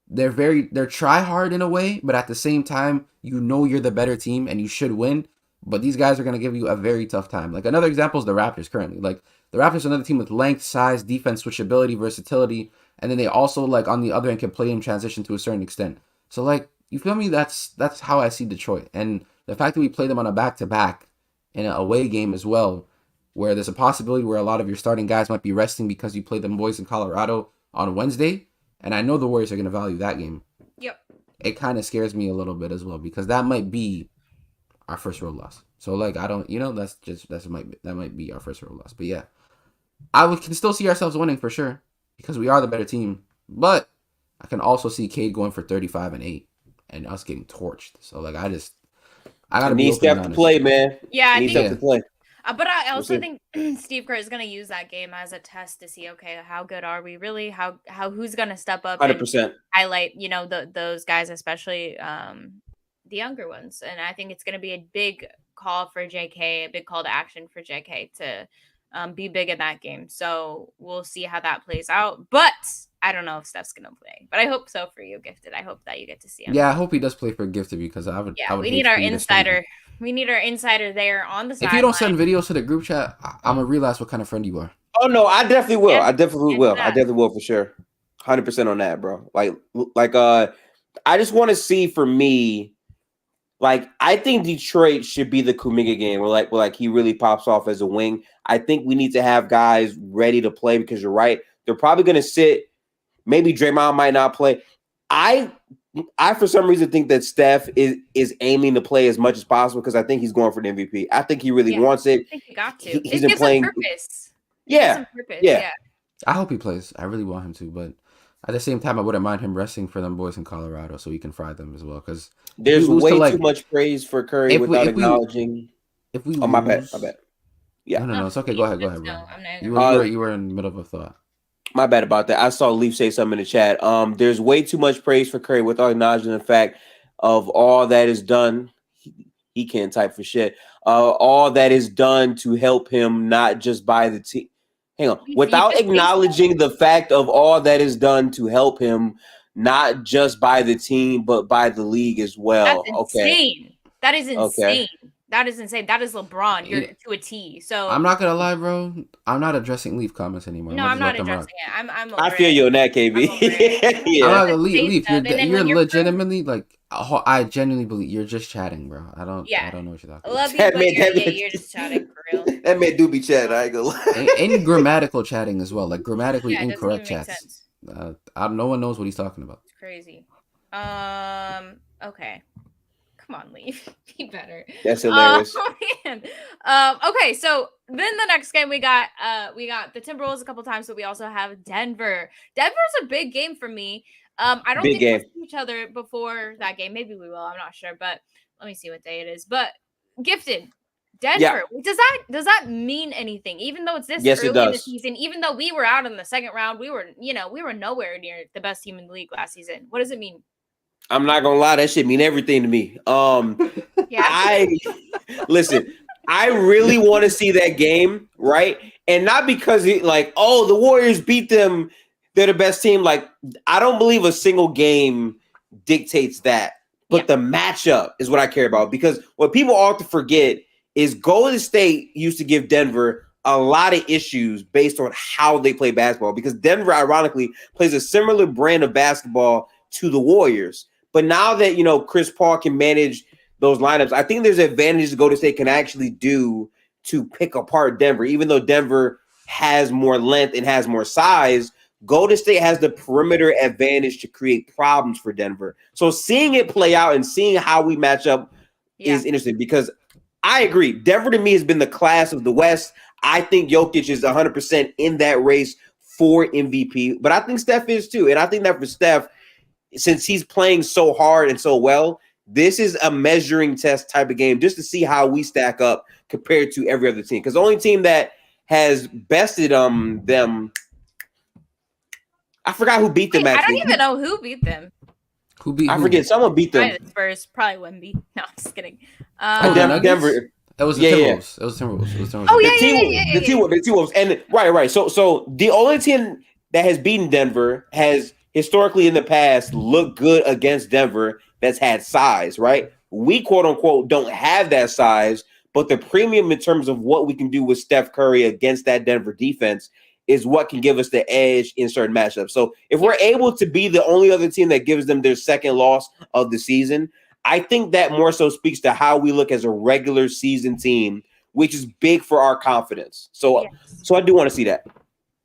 they're try hard in a way, but at the same time, you know you're the better team and you should win. But these guys are going to give you a very tough time. Like, another example is the Raptors currently. Like, the Raptors are another team with length, size, defense, switchability, versatility. And then they also, like, on the other end, can play in transition to a certain extent. So, like, you feel me? That's how I see Detroit. And the fact that we play them on a back-to-back in an away game as well, where there's a possibility where a lot of your starting guys might be resting because you play them boys in Colorado on Wednesday. And I know the Warriors are going to value that game. Yep. It kind of scares me a little bit as well because that might be our first road loss. So, like, I don't, that might be our first road loss. But, yeah, can still see ourselves winning for sure because we are the better team. But I can also see Cade going for 35 and 8 and us getting torched. So, like, I got to be Steph to play, man. Yeah, I need Steph to play. But I also think Steve Kerr is going to use that game as a test to see, okay, how good are we really? How who's going to step up 100%. And highlight, those guys, especially the younger ones. And I think it's going to be a big call for JK, a big call to action for JK to be big in that game. So we'll see how that plays out. But I don't know if Steph's going to play. But I hope so for you, Gifted. I hope that you get to see him. Yeah, I hope he does play for Gifted because I would. Yeah, we need our insider. We need our insider there on the side. If you don't send videos to the group chat, I'm going to realize what kind of friend you are. Oh, no, I definitely will. I definitely will for sure. 100% on that, bro. Like, I just want to see for me, like, I think Detroit should be the Kuminga game where he really pops off as a wing. I think we need to have guys ready to play because you're right. They're probably going to sit. Maybe Draymond might not play. I for some reason think that Steph is aiming to play as much as possible because I think he's going for the MVP. I think he really wants it. I think he got to. He's been playing. Purpose. Yeah. Yeah. I hope he plays. I really want him to, but At the same time, I wouldn't mind him resting for them boys in Colorado so he can fry them as well. Because if we There's lose to way too like much praise for Curry without acknowledging. if we Oh, my bad. My lose, bad. Yeah. no, it's okay. Go ahead, bro. No, I'm not. You were in the middle of a thought. My bad about that. I saw Leaf say something in the chat. There's way too much praise for Curry without acknowledging the fact of all that is done. He can't type for shit. All that is done to help him, not just by the team. Hang on. Without acknowledging the fact of all that is done to help him, not just by the team, but by the league as well. That's insane. That is insane. Okay. That is insane. That is LeBron. You're to a T. So I'm not gonna lie, bro. I'm not addressing Leaf comments anymore. No, I'm not addressing it. I'm over I feel you on that, KB. I'm not gonna Leaf. You're legitimately like. I genuinely believe you're just chatting, bro. I don't know what you're talking about. Love you, but you're just chatting for real. That man do be chatting. I ain't gonna lie. And grammatical chatting as well, like grammatically incorrect doesn't even chats. No one knows what he's talking about. It's crazy. Okay. Come on, Leaf. Be better. That's hilarious. Oh, man. Okay, so then the next game we got the Timberwolves a couple times, but we also have Denver. Denver's a big game for me. I don't think we'll see each other before that game. Maybe we will. I'm not sure, but let me see what day it is. But Gifted, Denver. Yeah. Does that mean anything? Even though it's this early in the season, even though we were out in the second round, we were nowhere near the best team in the league last season. What does it mean? I'm not gonna lie, that shit mean everything to me. Listen, I really want to see that game, right? And not because the Warriors beat them, they're the best team. Like, I don't believe a single game dictates that. But the matchup is what I care about. Because what people often forget is Golden State used to give Denver a lot of issues based on how they play basketball. Because Denver, ironically, plays a similar brand of basketball to the Warriors. But now that, Chris Paul can manage those lineups, I think there's advantages Golden State can actually do to pick apart Denver. Even though Denver has more length and has more size, Golden State has the perimeter advantage to create problems for Denver. So seeing it play out and seeing how we match up is interesting because I agree. Denver to me has been the class of the West. I think Jokic is 100% in that race for MVP, but I think Steph is too. And I think that for Steph, since he's playing so hard and so well, this is a measuring test type of game just to see how we stack up compared to every other team. Because the only team that has bested them, I forgot who beat them. I don't even know who beat them. I forget. Someone beat them. Probably the Spurs, probably Wemby. No, I'm just kidding. Denver. It was the Timberwolves. It was Timberwolves. Oh The T-Wolves. And right. So the only team that has beaten Denver has historically in the past looked good against Denver that's had size, right? We, quote unquote, don't have that size, but the premium in terms of what we can do with Steph Curry against that Denver defense is what can give us the edge in certain matchups. So if we're able to be the only other team that gives them their second loss of the season, I think that more so speaks to how we look as a regular season team, which is big for our confidence. So I do want to see that.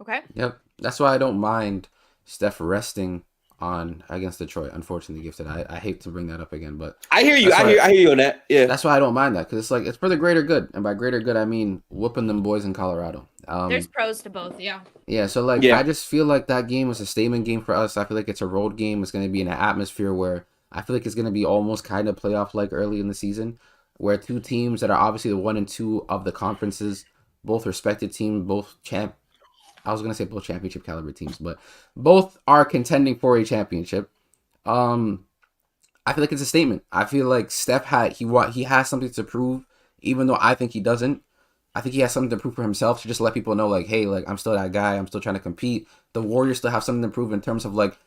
Okay. Yep. That's why I don't mind Steph resting on against Detroit. Unfortunately, Gifted. I hate to bring that up again, but I hear you. I hear you on that. Yeah. That's why I don't mind that because it's for the greater good, and by greater good I mean whooping them boys in Colorado. There's pros to both, yeah. Yeah, so I just feel like that game was a statement game for us. I feel like it's a road game. It's going to be in an atmosphere where I feel like it's going to be almost kind of playoff like early in the season, where two teams that are obviously the 1 and 2 of the conferences, both respected teams, both championship caliber teams, but both are contending for a championship. I feel like it's a statement. I feel like Steph he has something to prove, even though I think he doesn't. I think he has something to prove for himself to just let people know, like, hey, like, I'm still that guy. I'm still trying to compete. The Warriors still have something to prove in terms of, like,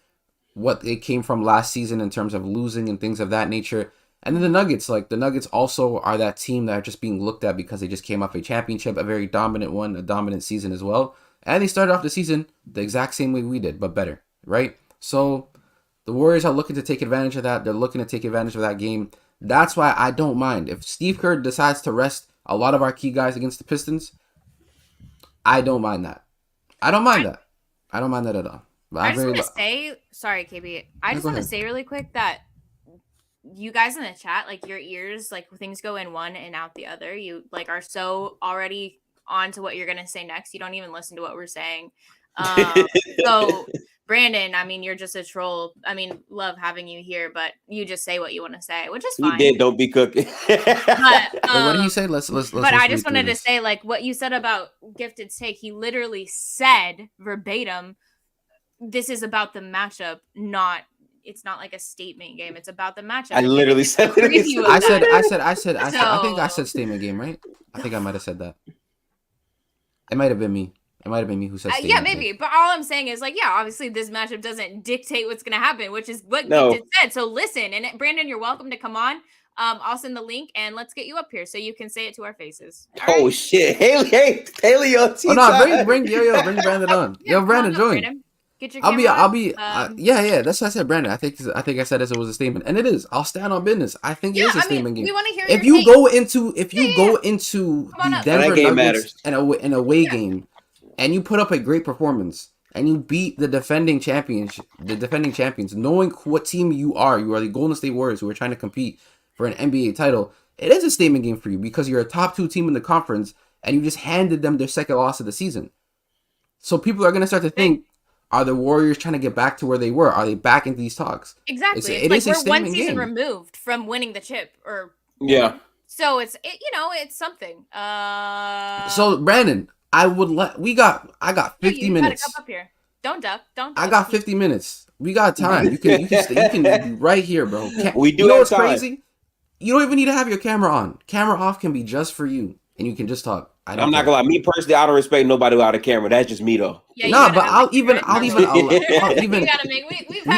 what it came from last season in terms of losing and things of that nature. And then the Nuggets also are that team that are just being looked at because they just came off a championship, a very dominant one, a dominant season as well. And they started off the season the exact same way we did, but better, right? So the Warriors are looking to take advantage of that. They're looking to take advantage of that game. That's why I don't mind. If Steve Kerr decides to rest a lot of our key guys against the Pistons, I don't mind that. I don't mind that at all. But I just want to say, sorry, KB. I just want to say really quick that you guys in the chat, like your ears, like things go in one and out the other. You like are so already on to what you're gonna say next. You don't even listen to what we're saying. So Brandon, I mean, you're just a troll. I mean, love having you here, but you just say what you want to say, which is fine. He did. Don't be cooking. But, What did he say? Let's. But I just wanted to say, like, what you said about Gifted's take. He literally said verbatim, "This is about the matchup, not." It's not like a statement game. It's about the matchup. I literally said. I said. I think I said statement game, right? I think I might have said that. It might have been me. It might have been me who said statement yeah, maybe. game. But all I'm saying is, like, yeah, obviously this matchup doesn't dictate what's going to happen, which is what No. Gifted said. So listen, and Brandon, you're welcome to come on. I'll send the link and let's get you up here so you can say it to our faces. All Oh right? shit, Haley, yo, Oh no, bring Brandon on. Yeah, Yo, come Brandon, on up, join. Brandon. Get your camera on. Yeah. That's what I said, Brandon. I think I said it was a statement, and it is. I'll stand on business. I think it is a statement game. We want to hear If your you take. go into Come on the up. Denver That game Nuggets matters. an away game, and you put up a great performance, and you beat the defending champions, knowing what team you are the Golden State Warriors who are trying to compete for an NBA title. It is a statement game for you because you're a top 2 team in the conference, and you just handed them their second loss of the season. So people are going to start to think, are the Warriors trying to get back to where they were? Are they back into these talks? Exactly. It is a we're one statement season game. removed from winning the chip, Yeah. so it's something. So Brandon, I got 50 minutes. Gotta come up here. Don't duck. I got 50 minutes. We got time. You can be right here, bro. We do You know have what's time. crazy? You don't even need to have your camera on. Camera off can be just for you, and you can just talk. I'm not gonna lie. Me personally, I don't respect nobody without a camera. That's just me though. Yeah, Nah, but I'll even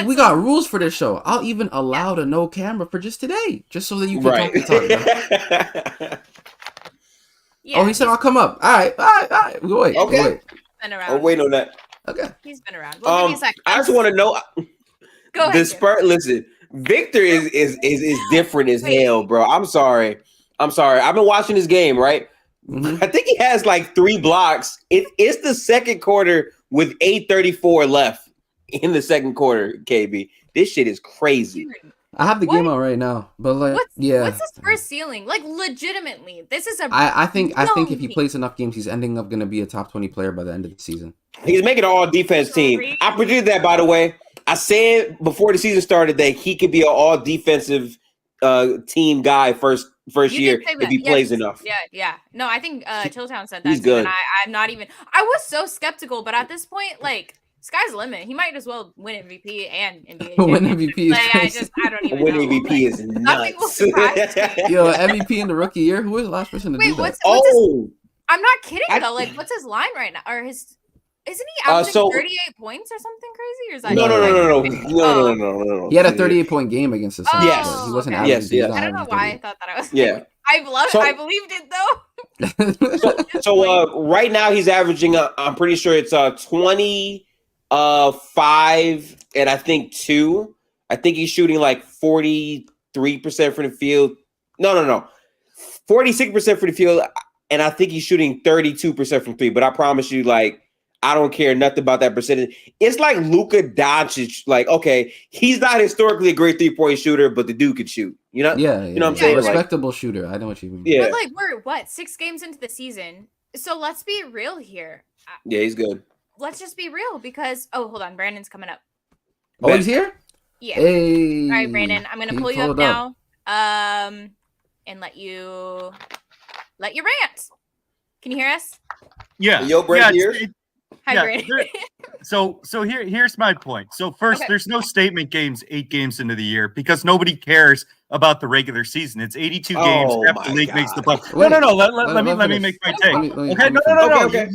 we got rules for this show. I'll even allow the no camera for just today, just so that you can Right. talk. Bro. Yeah, Oh, he said I'll come up. All right. Go away. Okay. Go away. been around. Oh, wait on that. Okay. He's been around. Well, give me a second. I just want to know. Go The ahead. Spurs. Listen, Victor is different as hell, bro. I'm sorry. I've been watching this game, right? Mhm. I think he has like 3 blocks. It's the second quarter with 8:34 left in the second quarter. KB, this shit is crazy. I have the game on right now, but like, What's yeah. his first ceiling? Like, legitimately, this is a. I think if he team. plays enough games, he's ending up going to be a top 20 player by the end of the season. He's making an all defense team. I predicted that, by the way. I said before the season started that he could be an all defensive team guy first You year did say if that. he plays enough. Yeah. No, I think Chilltown said that. He's too, good. And I'm not even. I was so skeptical, but at this point, like, sky's the limit. He might as well win MVP and NBA. Win championship. MVP is Like, crazy. I don't even Win know. MVP Like, is nothing will nuts. surprise me. Yo, MVP in the rookie year. Who was the last person to do Wait, that? what's his? Oh, I'm not kidding I- though. Like, what's his line right now? Or his? Isn't he averaging so- 38 points or something crazy? Or is that no. He had a 38-point game against the Suns. Yes. but he wasn't Okay. averaging. Yes. I don't know why I thought that I was. Yeah. I believed it though. So right now he's averaging. I'm pretty sure it's 25 and I think 2. I think he's shooting like 43% from the field. No. 46% from the field, and I think he's shooting 32% from 3. But I promise you, like, I don't care nothing about that percentage. It's like Luka Doncic. Like, okay, he's not historically a great 3-point shooter, but the dude can shoot. You know? Yeah, You know what I'm saying? Like, Respectable shooter. I know what you mean. yeah. But like, we're 6 games into the season, so let's be real here. Yeah, he's good. Let's just be real because hold on, Brandon's coming up. Oh, he's here? Yeah. Hey. All right, Brandon, I'm gonna He pull you up pulled now, and let you rant. Can you hear us? Yeah. Yo, break yeah, ears. Hi, Yeah, Brandon. So here's my point. So first, Okay. there's no statement games 8 games into the year because nobody cares about the regular season. It's 82 games Oh after the my league makes the God. play. No. Let me finish. make my Let take. me- let me- Okay, let me no. Okay.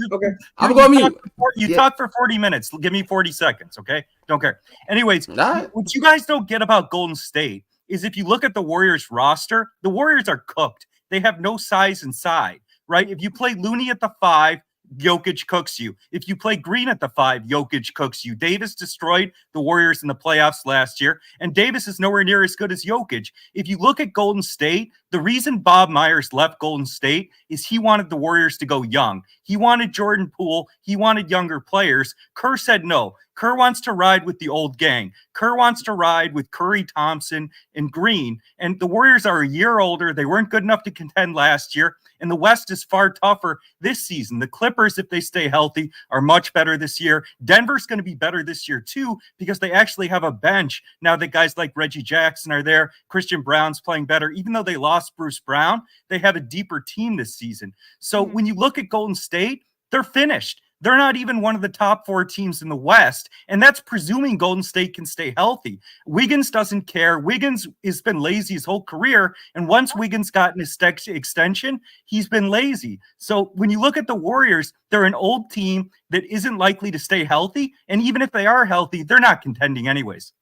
I'm going to mute. You Yeah. talk for 40 minutes. Give me 40 seconds, okay? Don't care. Anyways, All right. what you guys don't get about Golden State is if you look at the Warriors roster, the Warriors are cooked. They have no size inside, right? If you play Looney at the 5, Jokic cooks you. If you play Green at the 5, Jokic cooks you. Davis destroyed the Warriors in the playoffs last year, and Davis is nowhere near as good as Jokic. If you look at Golden State, The reason Bob Myers left Golden State is he wanted the Warriors to go young. He wanted Jordan Poole. He wanted younger players. Kerr said no. Kerr wants to ride with the old gang. Kerr wants to ride with Curry, Thompson, and Green. And the Warriors are a year older. They weren't good enough to contend last year. And the West is far tougher this season. The Clippers, if they stay healthy, are much better this year. Denver's going to be better this year, too, because they actually have a bench now that guys like Reggie Jackson are there. Christian Brown's playing better. Even though they lost Bruce Brown, they have a deeper team this season. So when you look at Golden State, they're finished. They're not even one of the top 4 teams in the West, and that's presuming Golden State can stay healthy. Wiggins doesn't care. Wiggins has been lazy his whole career, and once Wiggins got an extension, he's been lazy. So when you look at the Warriors, they're an old team that isn't likely to stay healthy, and even if they are healthy, they're not contending anyways.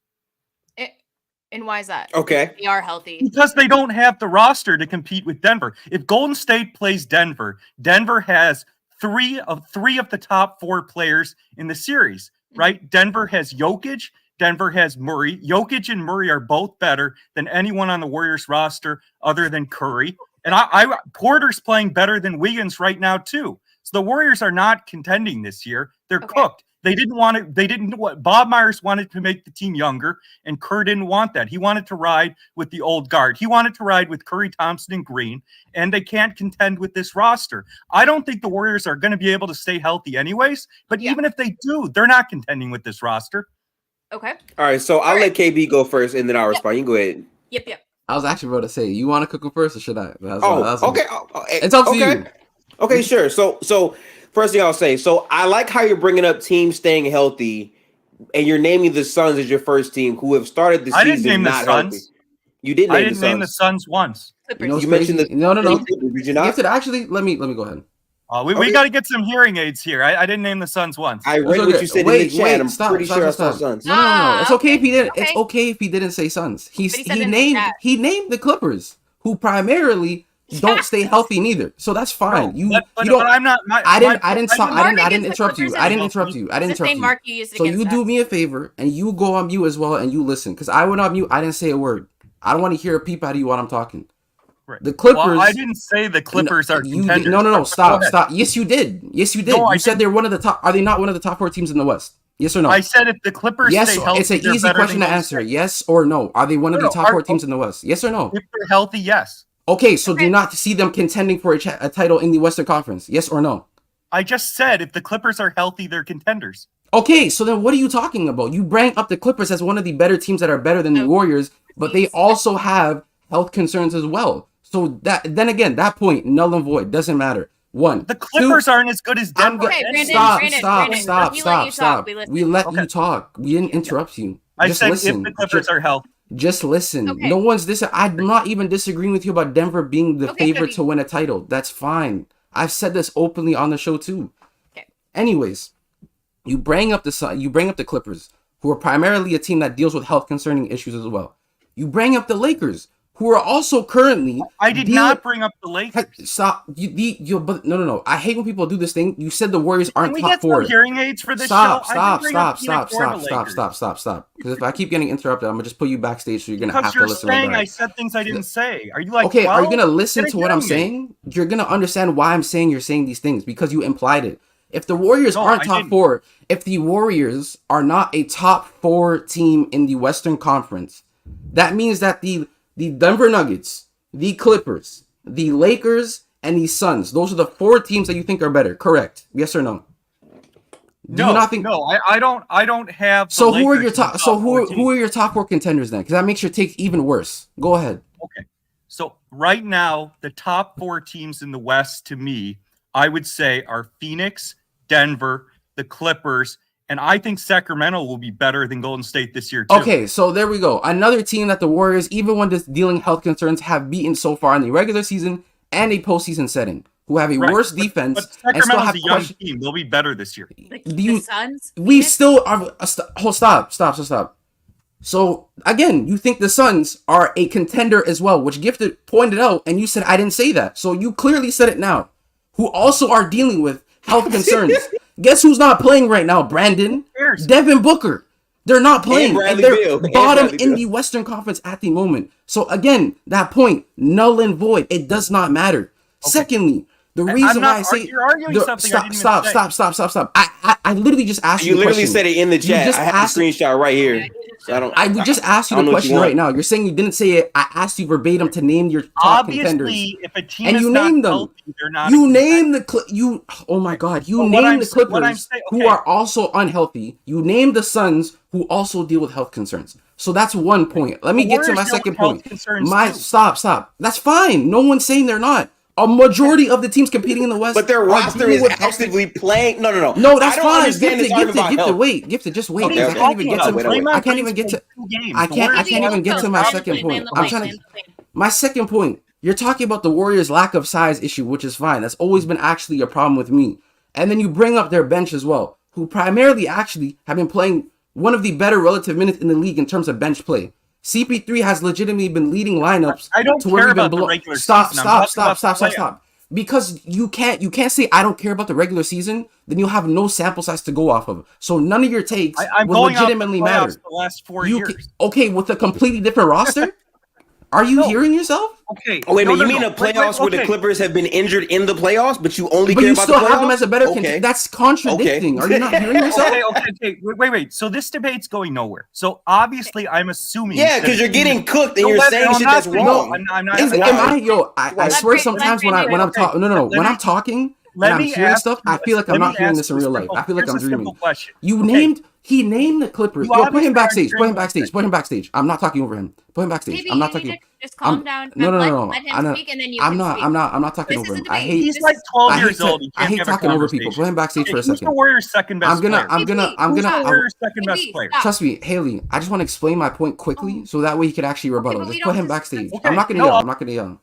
And why is that? Okay. They are healthy. Because they don't have the roster to compete with Denver. If Golden State plays Denver, Denver has three of the top 4 players in the series, right? Denver has Jokic, Denver has Murray. Jokic and Murray are both better than anyone on the Warriors roster other than Curry. And Porter's playing better than Wiggins right now too. So the Warriors are not contending this year. They're cooked. They didn't want it. They didn't what Bob Myers wanted to make the team younger, and Kerr didn't want that. He wanted to ride with the old guard. He wanted to ride with Curry, Thompson, and Green, and they can't contend with this roster. I don't think the Warriors are going to be able to stay healthy anyways, but even if they do, they're not contending with this roster. Okay. All right, so I'll let KB go first, and then I'll respond. You can go ahead. Yep. I was actually about to say, you want to cook them first, or should I? Okay. It's up to you. Okay, sure. So first thing I'll say, so I like how you're bringing up teams staying healthy, and you're naming the Suns as your first team, who have started the season I didn't name not the healthy. Suns. You did. I didn't name the Suns once. You know, you mentioned the no. Did you not? Gifted, actually, let me go ahead. We got to get some hearing aids here. I didn't name the Suns once. I read what you said in the chat. I'm pretty sure I saw Suns. No. It's okay if he didn't. Okay. It's okay if he didn't say Suns. He named named the Clippers, who primarily don't stay healthy neither. So that's fine. But I'm not. I didn't interrupt you. I didn't interrupt you. So you do me a favor and you go on mute as well and you listen, because I went on mute. I didn't say a word. I don't want to hear a peep out of you while I'm talking. Right. The Clippers. Well, I didn't say the Clippers are contenders. No. Stop. Yes, you did. No, you said they're one of the top. Are they not one of the top 4 teams in the West? Yes or no? I said if the Clippers stay healthy, it's an easy question to answer. Yes or no? Are they one of the top 4 teams in the West? Yes or no? If they're healthy, yes. Okay, so do you not see them contending for a title in the Western Conference? Yes or no? I just said if the Clippers are healthy, they're contenders. Okay, so then what are you talking about? You bring up the Clippers as one of the better teams that are better than the Warriors, but they also have health concerns as well. So that point, null and void, doesn't matter. One, the Clippers aren't as good as Denver. Stop. We let you talk. We didn't interrupt you. I said if the Clippers are healthy. Just listen. Okay. No one's I'm not even disagreeing with you about Denver being the favorite to win a title. That's fine. I've said this openly on the show too. Okay. Anyways, you bring up the Clippers, who are primarily a team that deals with health concerning issues as well. You bring up the Lakers, who are also currently. I did not bring up the Lakers. Stop. No. I hate when people do this thing. You said the Warriors aren't top 4. Can we get some hearing aids for this Stop. show? Because if I keep getting interrupted, I'm gonna just put you backstage, so you're gonna have to listen. Saying I said things I didn't say. Are you like? Okay, 12? are you gonna listen to what I'm saying? You're gonna understand why I'm saying you're saying these things, because you implied it. If the Warriors aren't top 4, if the Warriors are not a top 4 team in the Western Conference, that means that the Denver Nuggets, the Clippers, the Lakers, and the Suns, those are the 4 teams that you think are better. Correct? Yes or no? Do you not think? No, I don't have. So who are your top? So who are your top 4 contenders then? Because that makes your take even worse. Go ahead. Okay. So right now, the top 4 teams in the West, to me, I would say are Phoenix, Denver, the Clippers. And I think Sacramento will be better than Golden State this year, too. Okay, so there we go. Another team that the Warriors, even when dealing health concerns, have beaten so far in the regular season and a postseason setting, who have a worse defense. But Sacramento's a young team. They'll be better this year. The Suns? We still are... Stop. So, again, you think the Suns are a contender as well, which Gifted pointed out, and you said, I didn't say that. So you clearly said it now. Who also are dealing with health concerns. Guess who's not playing right now, Brandon? Devin Booker. They're not playing. And they're Beal. bottom Bradley in Beal. the Western Conference at the moment. So again, that point, null and void. It does not matter. Okay. Secondly, the I'm reason not why I say you're arguing something I didn't stop. I literally just asked you You the literally question. said it in the chat. just I have asked- the screenshot right here. I would just ask you I don't the know what you question right want. now. You're saying you didn't say it. I asked you verbatim to name your top contenders. Obviously, if a team And is you not named them. healthy, they're not. You name the you. Oh my God! You But what name I'm the sa- what I'm Clippers saying- who okay. are also unhealthy. You name the Suns who also deal with health concerns. So that's one point. Let me The get to my Warriors deal second with health point. concerns My too. stop. That's fine. No one's saying they're not. A majority of the teams competing in the West, But their are roster dealing is with health actively playing. No. No, that's I don't fine. understand this argument about Gifted. health. Wait, Gifted. Just wait. Okay, because okay. I can't even get to. Wait. I can't even get to. I can't even get to my second point. I'm trying to. My second point. You're talking about the Warriors' lack of size issue, which is fine. That's always been actually a problem with me. And then you bring up their bench as well, who primarily actually have been playing one of the better relative minutes in the league in terms of bench play. CP3 has legitimately been leading lineups. I don't to where care we've been about the regular Stop. season. I'm talking about the Stop. Because you can't say I don't care about the regular season, then you'll have no sample size to go off of. So none of your takes I'm will going legitimately off the playoffs matter. the last 4 You years. okay with a completely different roster? Are you No. hearing yourself? Okay. Oh, wait a no, minute. no, You mean no. the playoffs where the okay. Clippers have been injured in the playoffs, but you only But care you about still the playoffs? have them as a better Okay. contender. That's contradicting. Okay. Are you not hearing yourself? Okay. Wait. So this debate's going nowhere. So obviously, I'm assuming. Yeah, that because you're a team- getting cooked and No, you're let- saying no, I'm shit not that's saying- wrong. No, I'm not. Am I I Let swear Brandon- sometimes let when I'm Brandon- talking when I'm talking Let and I'm me hearing ask stuff, you I feel like I'm let me not hearing ask this in you a real life. simple- I feel like here's I'm a simple dreaming. question. You Okay. he named the Clippers. You Yo, put him obviously backstage. aren't Put him hearing backstage. Put him backstage. I'm not talking over him. Put him backstage. Maybe I'm not you talking. need to just calm I'm- down. No. Let him I'm not. speak, and then you I'm can not. speak. I'm not talking This over is him. a I debate. hate. He's like 12 years old. He I can't hate have a talking over people. conversation. Put him backstage Okay, for a who's the second. Warriors' second best player? Who's the Warriors' second best Maybe. player? Stop. Trust me, Haley. I just want to explain my point quickly, so that way he could actually rebuttal. but we Just don't put him just- backstage. Okay, I'm not gonna no, yell. I'll- I'm not gonna yell.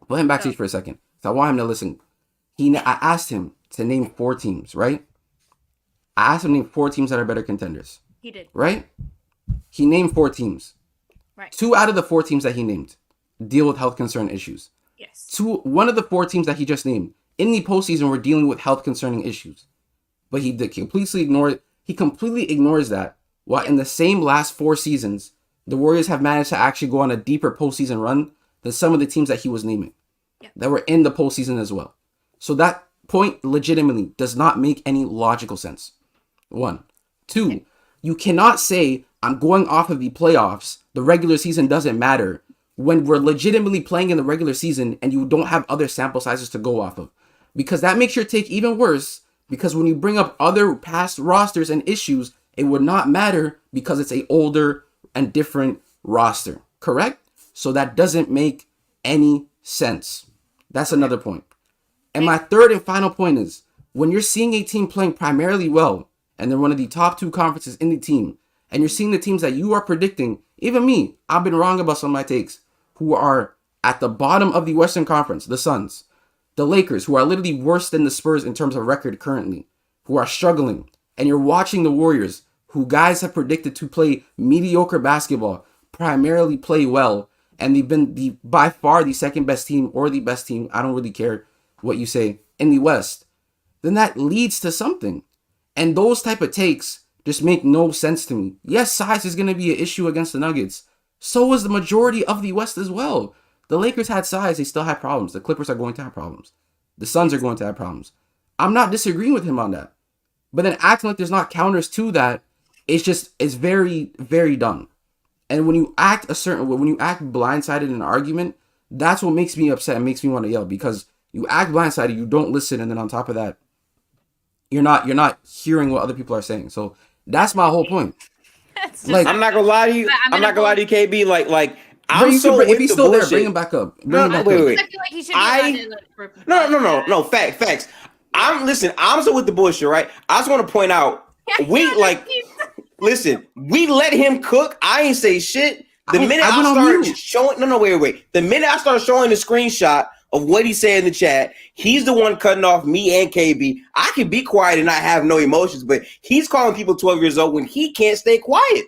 Put him backstage for a second. So I want him to listen. I asked him to name 4 teams, right? I asked him to name 4 teams that are better contenders, He did. right? He named 4 teams. Right. 2 out of the 4 teams that he named deal with health concern issues. Yes. 1 of the 4 teams that he just named in the postseason were dealing with health concerning issues, but he completely ignores that. While in the same last 4 seasons, the Warriors have managed to actually go on a deeper postseason run than some of the teams that he was naming that were in the postseason as well. So that point legitimately does not make any logical sense. 1. 2, you cannot say I'm going off of the playoffs. The regular season doesn't matter when we're legitimately playing in the regular season and you don't have other sample sizes to go off of. Because that makes your take even worse, because when you bring up other past rosters and issues, it would not matter because it's a older and different roster. Correct? So that doesn't make any sense. That's another point. And my third and final point is, when you're seeing a team playing primarily well, and they're one of the top 2 conferences in the team, and you're seeing the teams that you are predicting, even me, I've been wrong about some of my takes, who are at the bottom of the Western Conference, the Suns, the Lakers, who are literally worse than the Spurs in terms of record currently, who are struggling, and you're watching the Warriors, who guys have predicted to play mediocre basketball, primarily play well, and they've been by far the second best team or the best team, I don't really care what you say, in the West, then that leads to something. And those type of takes just make no sense to me. Yes, size is going to be an issue against the Nuggets. So was the majority of the West as well. The Lakers had size, they still had problems. The Clippers are going to have problems. The Suns are going to have problems. I'm not disagreeing with him on that. But then acting like there's not counters to that, it's very, very dumb. And when you act a certain way, when you act blindsided in an argument, that's what makes me upset and makes me want to yell, because you act blindsided, you don't listen, and then on top of that, you're not hearing what other people are saying. So that's my whole point. Like, I'm not gonna lie to you. I'm not gonna lie to you, KB. Like I'm if so with he's the still there, bullshit. bring him back up. No, wait. I feel like he should be allowed to, No. Facts. I'm so with the bullshit, right? I just want to point out we let him cook. I ain't say shit. The minute I started showing, wait. The minute I started showing the screenshot of what he said in the chat, he's the one cutting off me and KB. I can be quiet and not have no emotions, but he's calling people 12 years old when he can't stay quiet.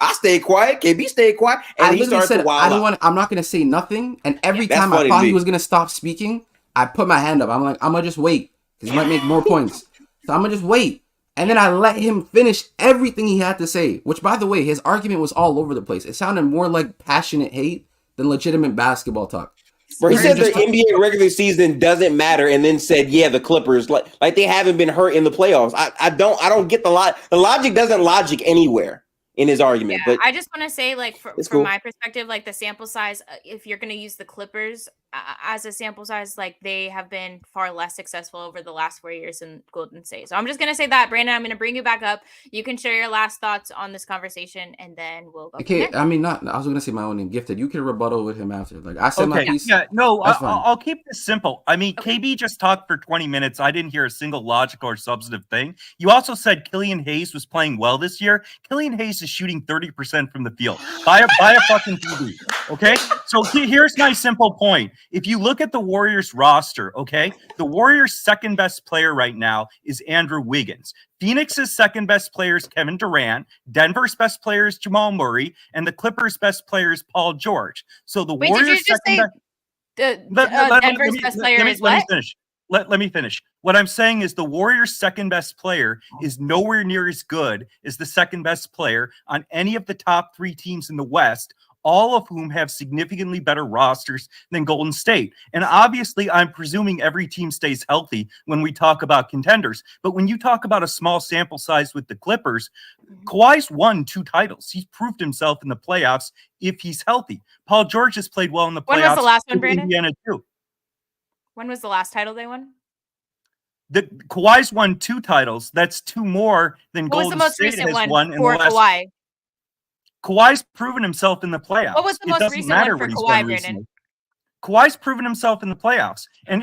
I stayed quiet. KB stayed quiet, and he started to wild out. I'm not gonna say nothing. And every time I thought he was gonna stop speaking, I put my hand up. I'm like, I'm gonna just wait because he might make more points. So I'm gonna just wait. And then I let him finish everything he had to say, which, by the way, his argument was all over the place. It sounded more like passionate hate than legitimate basketball talk. Bro, he said the NBA regular season doesn't matter, and then said, "Yeah, the Clippers like they haven't been hurt in the playoffs." I don't get the logic doesn't logic anywhere in his argument. Yeah, but I just want to say, like, from cool. my perspective, like the sample size, if you're going to use the Clippers as a sample size, like they have been far less successful over the last 4 years than Golden State. So I'm just going to say that, Brandon, I'm going to bring you back up. You can share your last thoughts on this conversation, and then we'll go. Okay, I mean, I was going to say my own name, Gifted. You can rebuttal with him after. Like I said, my piece. Yeah, no, I'll keep this simple. I mean, KB just talked for 20 minutes. I didn't hear a single logical or substantive thing. You also said Killian Hayes was playing well this year. Killian Hayes is shooting 30% from the field. Buy a fucking TV. Okay, so here's my simple point. If you look at the Warriors roster, okay, the Warriors' second best player right now is Andrew Wiggins. Phoenix's second best player is Kevin Durant. Denver's best player is Jamal Murray, and the Clippers' best player is Paul George. So the Warriors' second Denver's best player is what? Let me finish. What I'm saying is the Warriors' second best player is nowhere near as good as the second best player on any of the top 3 teams in the West, all of whom have significantly better rosters than Golden State. And obviously, I'm presuming every team stays healthy when we talk about contenders. But when you talk about a small sample size with the Clippers, Kawhi's won 2 titles. He's proved himself in the playoffs if he's healthy. Paul George has played well in the playoffs. When was the last one, Brandon? Indiana too. When was the last title they won? The Kawhi's won 2 titles. That's 2 more than Golden State has won in the last. Kawhi? Kawhi's proven himself in the playoffs. What was the most recent one for Kawhi, Brandon? Kawhi's proven himself in the playoffs. And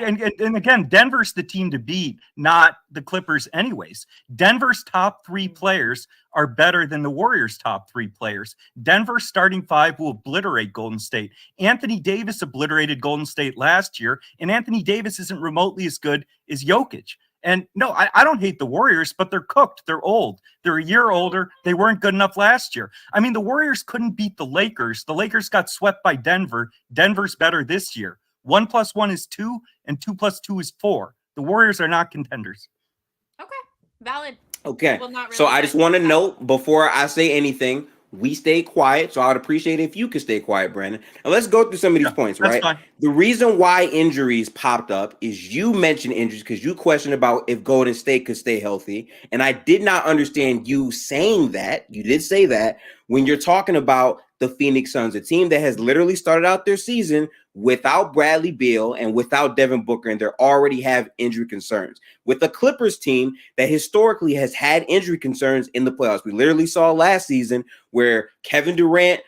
again, Denver's the team to beat, not the Clippers anyways. Denver's top 3 players are better than the Warriors' top 3 players. Denver's starting 5 will obliterate Golden State. Anthony Davis obliterated Golden State last year, and Anthony Davis isn't remotely as good as Jokic. And no, I don't hate the Warriors, but they're cooked. They're old. They're a year older. They weren't good enough last year. I mean, the Warriors couldn't beat the Lakers. The Lakers got swept by Denver. Denver's better this year. 1 + 1 is 2, and 2 + 2 is 4. The Warriors are not contenders. Okay, valid. Okay, Well, not really, so I just want to note before I say anything, we stay quiet. So I would appreciate it if you could stay quiet, Brandon. And let's go through some of these points, right? Fine. The reason why injuries popped up is you mentioned injuries because you questioned about if Golden State could stay healthy. And I did not understand you saying that. You did say that when you're talking about the Phoenix Suns, a team that has literally started out their season without Bradley Beal and without Devin Booker, and they already have injury concerns. With the Clippers team that historically has had injury concerns in the playoffs. We literally saw last season where Kevin Durant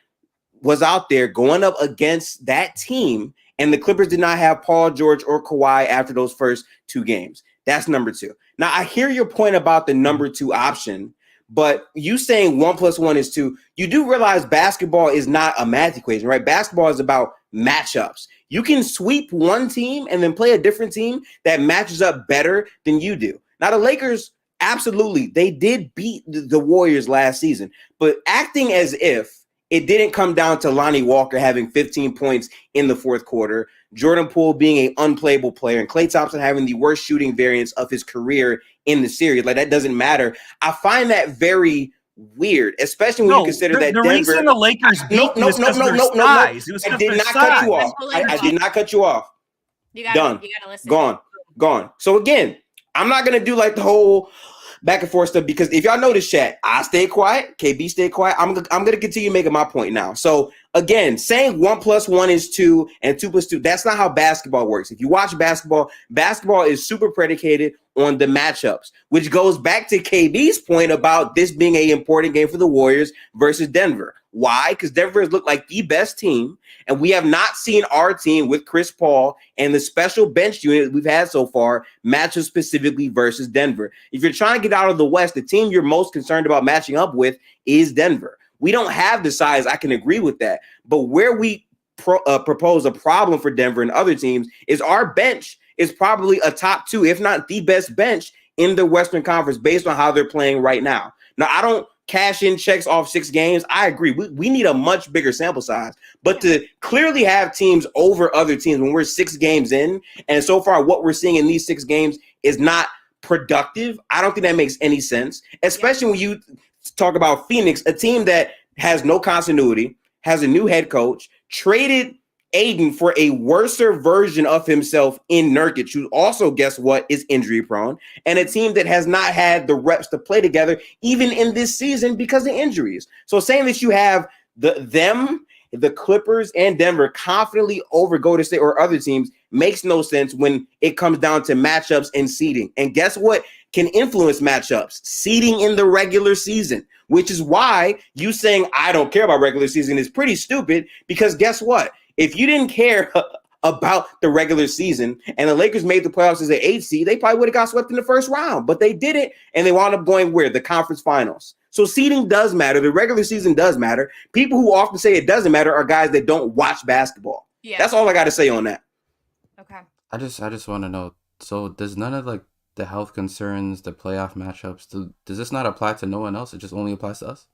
was out there going up against that team, and the Clippers did not have Paul George or Kawhi after those first 2 games. That's number 2. Now, I hear your point about the number 2 option, but you saying 1 + 1 is 2, you do realize basketball is not a math equation, right? Basketball is about matchups. You can sweep one team and then play a different team that matches up better than you do. Now, the Lakers, absolutely, they did beat the Warriors last season, but acting as if it didn't come down to Lonnie Walker having 15 points in the 4th quarter, Jordan Poole being an unplayable player, and Klay Thompson having the worst shooting variance of his career in the series. Like, that doesn't matter. I find that very weird, especially when you consider that the Denver. reason the Lakers beat No. I did not cut you off. I did not cut you off. You gotta listen. Gone. So again, I'm not gonna do like the whole back and forth stuff because if y'all notice, chat, I stay quiet, KB stay quiet. I'm gonna continue making my point now. So again, saying 1 + 1 is 2 and 2 + 2, that's not how basketball works. If you watch basketball is super predicated on the matchups, which goes back to KB's point about this being an important game for the Warriors versus Denver. Why? Because Denver has looked like the best team, and we have not seen our team with Chris Paul and the special bench unit we've had so far match up specifically versus Denver. If you're trying to get out of the West, the team you're most concerned about matching up with is Denver. We don't have the size. I can agree with that. But where we propose a problem for Denver and other teams is our bench is probably a top 2, if not the best bench in the Western Conference based on how they're playing right now. Now, I don't cash in checks off 6 games. I agree. We need a much bigger sample size. But to clearly have teams over other teams when we're 6 games in, and so far what we're seeing in these 6 games is not productive. I don't think that makes any sense, especially when you talk about Phoenix, a team that has no continuity, has a new head coach, traded Aiden for a worser version of himself in Nurkic, who also, guess what, is injury prone, and a team that has not had the reps to play together even in this season because of injuries. So saying that you have the Clippers and Denver confidently over Golden State or other teams makes no sense when it comes down to matchups and seeding. And guess what can influence matchups? Seeding in the regular season, which is why you saying I don't care about regular season is pretty stupid, because guess what? If you didn't care about the regular season and the Lakers made the playoffs as an 8 seed, they probably would have got swept in the first round, but they didn't, and they wound up going where? The conference finals. So seeding does matter. The regular season does matter. People who often say it doesn't matter are guys that don't watch basketball. Yeah. That's all I got to say on that. Okay. I just want to know, so does none of like the health concerns, the playoff matchups, does this not apply to no one else? It just only applies to us?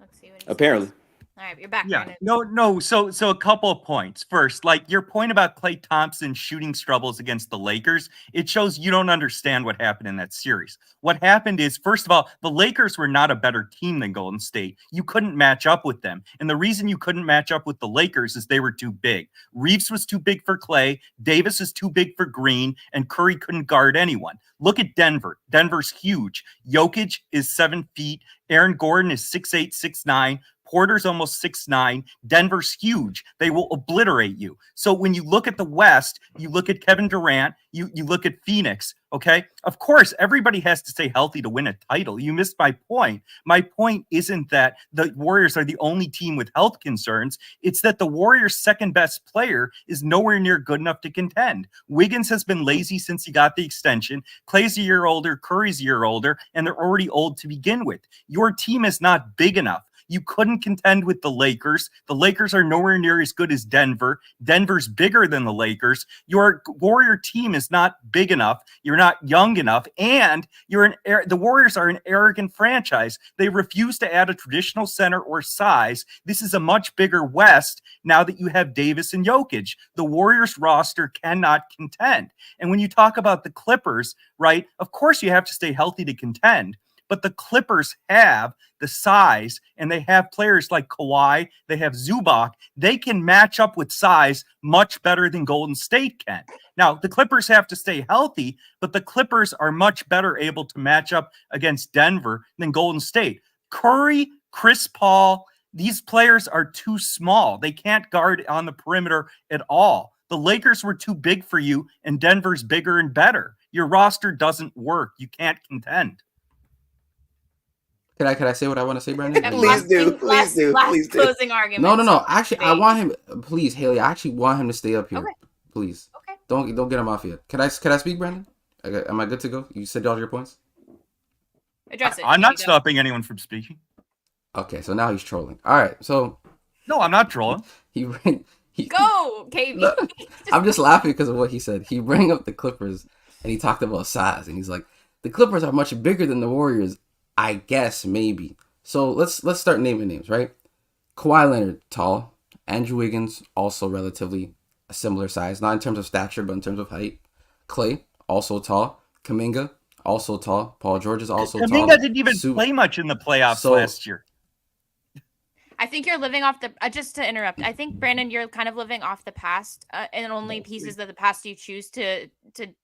Let's see what apparently. Says. All right, you're back. Yeah, no. So a couple of points. First, like your point about Klay Thompson shooting struggles against the Lakers, it shows you don't understand what happened in that series. What happened is, first of all, the Lakers were not a better team than Golden State. You couldn't match up with them. And the reason you couldn't match up with the Lakers is they were too big. Reeves was too big for Klay, Davis is too big for Green, and Curry couldn't guard anyone. Look at Denver. Denver's huge. Jokic is 7 feet. Aaron Gordon is 6'8", 6'9". Porter's almost 6'9". Denver's huge. They will obliterate you. So when you look at the West, you look at Kevin Durant, you look at Phoenix, okay? Of course, everybody has to stay healthy to win a title. You missed my point. My point isn't that the Warriors are the only team with health concerns. It's that the Warriors' second best player is nowhere near good enough to contend. Wiggins has been lazy since he got the extension. Clay's a year older, Curry's a year older, and they're already old to begin with. Your team is not big enough. You couldn't contend with the Lakers. The Lakers are nowhere near as good as Denver. Denver's bigger than the Lakers. Your Warrior team is not big enough. You're not young enough. And the Warriors are an arrogant franchise. They refuse to add a traditional center or size. This is a much bigger West now that you have Davis and Jokic. The Warriors roster cannot contend. And when you talk about the Clippers, right, of course you have to stay healthy to contend. But the Clippers have the size, and they have players like Kawhi. They have Zubac. They can match up with size much better than Golden State can. Now, the Clippers have to stay healthy, but the Clippers are much better able to match up against Denver than Golden State. Curry, Chris Paul, these players are too small. They can't guard on the perimeter at all. The Lakers were too big for you, and Denver's bigger and better. Your roster doesn't work. You can't contend. Can I say what I want to say, Brandon? Please do. Closing argument. No. Actually, I want him. Please, Haley. I actually want him to stay up here. Okay. Please. Okay. Don't get him off yet. Can I speak, Brandon? Am I good to go? You said all your points. Address it. I'm not stopping anyone from speaking. Okay, so now he's trolling. All right, so no, I'm not trolling. Go, KB. No, I'm just laughing because of what he said. He bring up the Clippers and he talked about size, and he's like, the Clippers are much bigger than the Warriors. I guess maybe. So let's start naming names, right? Kawhi Leonard, tall. Andrew Wiggins, also relatively a similar size, not in terms of stature, but in terms of height. Klay, also tall. Kuminga, also tall. Paul George is also tall. Kuminga didn't even play much in the playoffs last year. I think you're living off the just to interrupt. I think, Brandon, you're kind of living off the past and only pieces of the past you choose to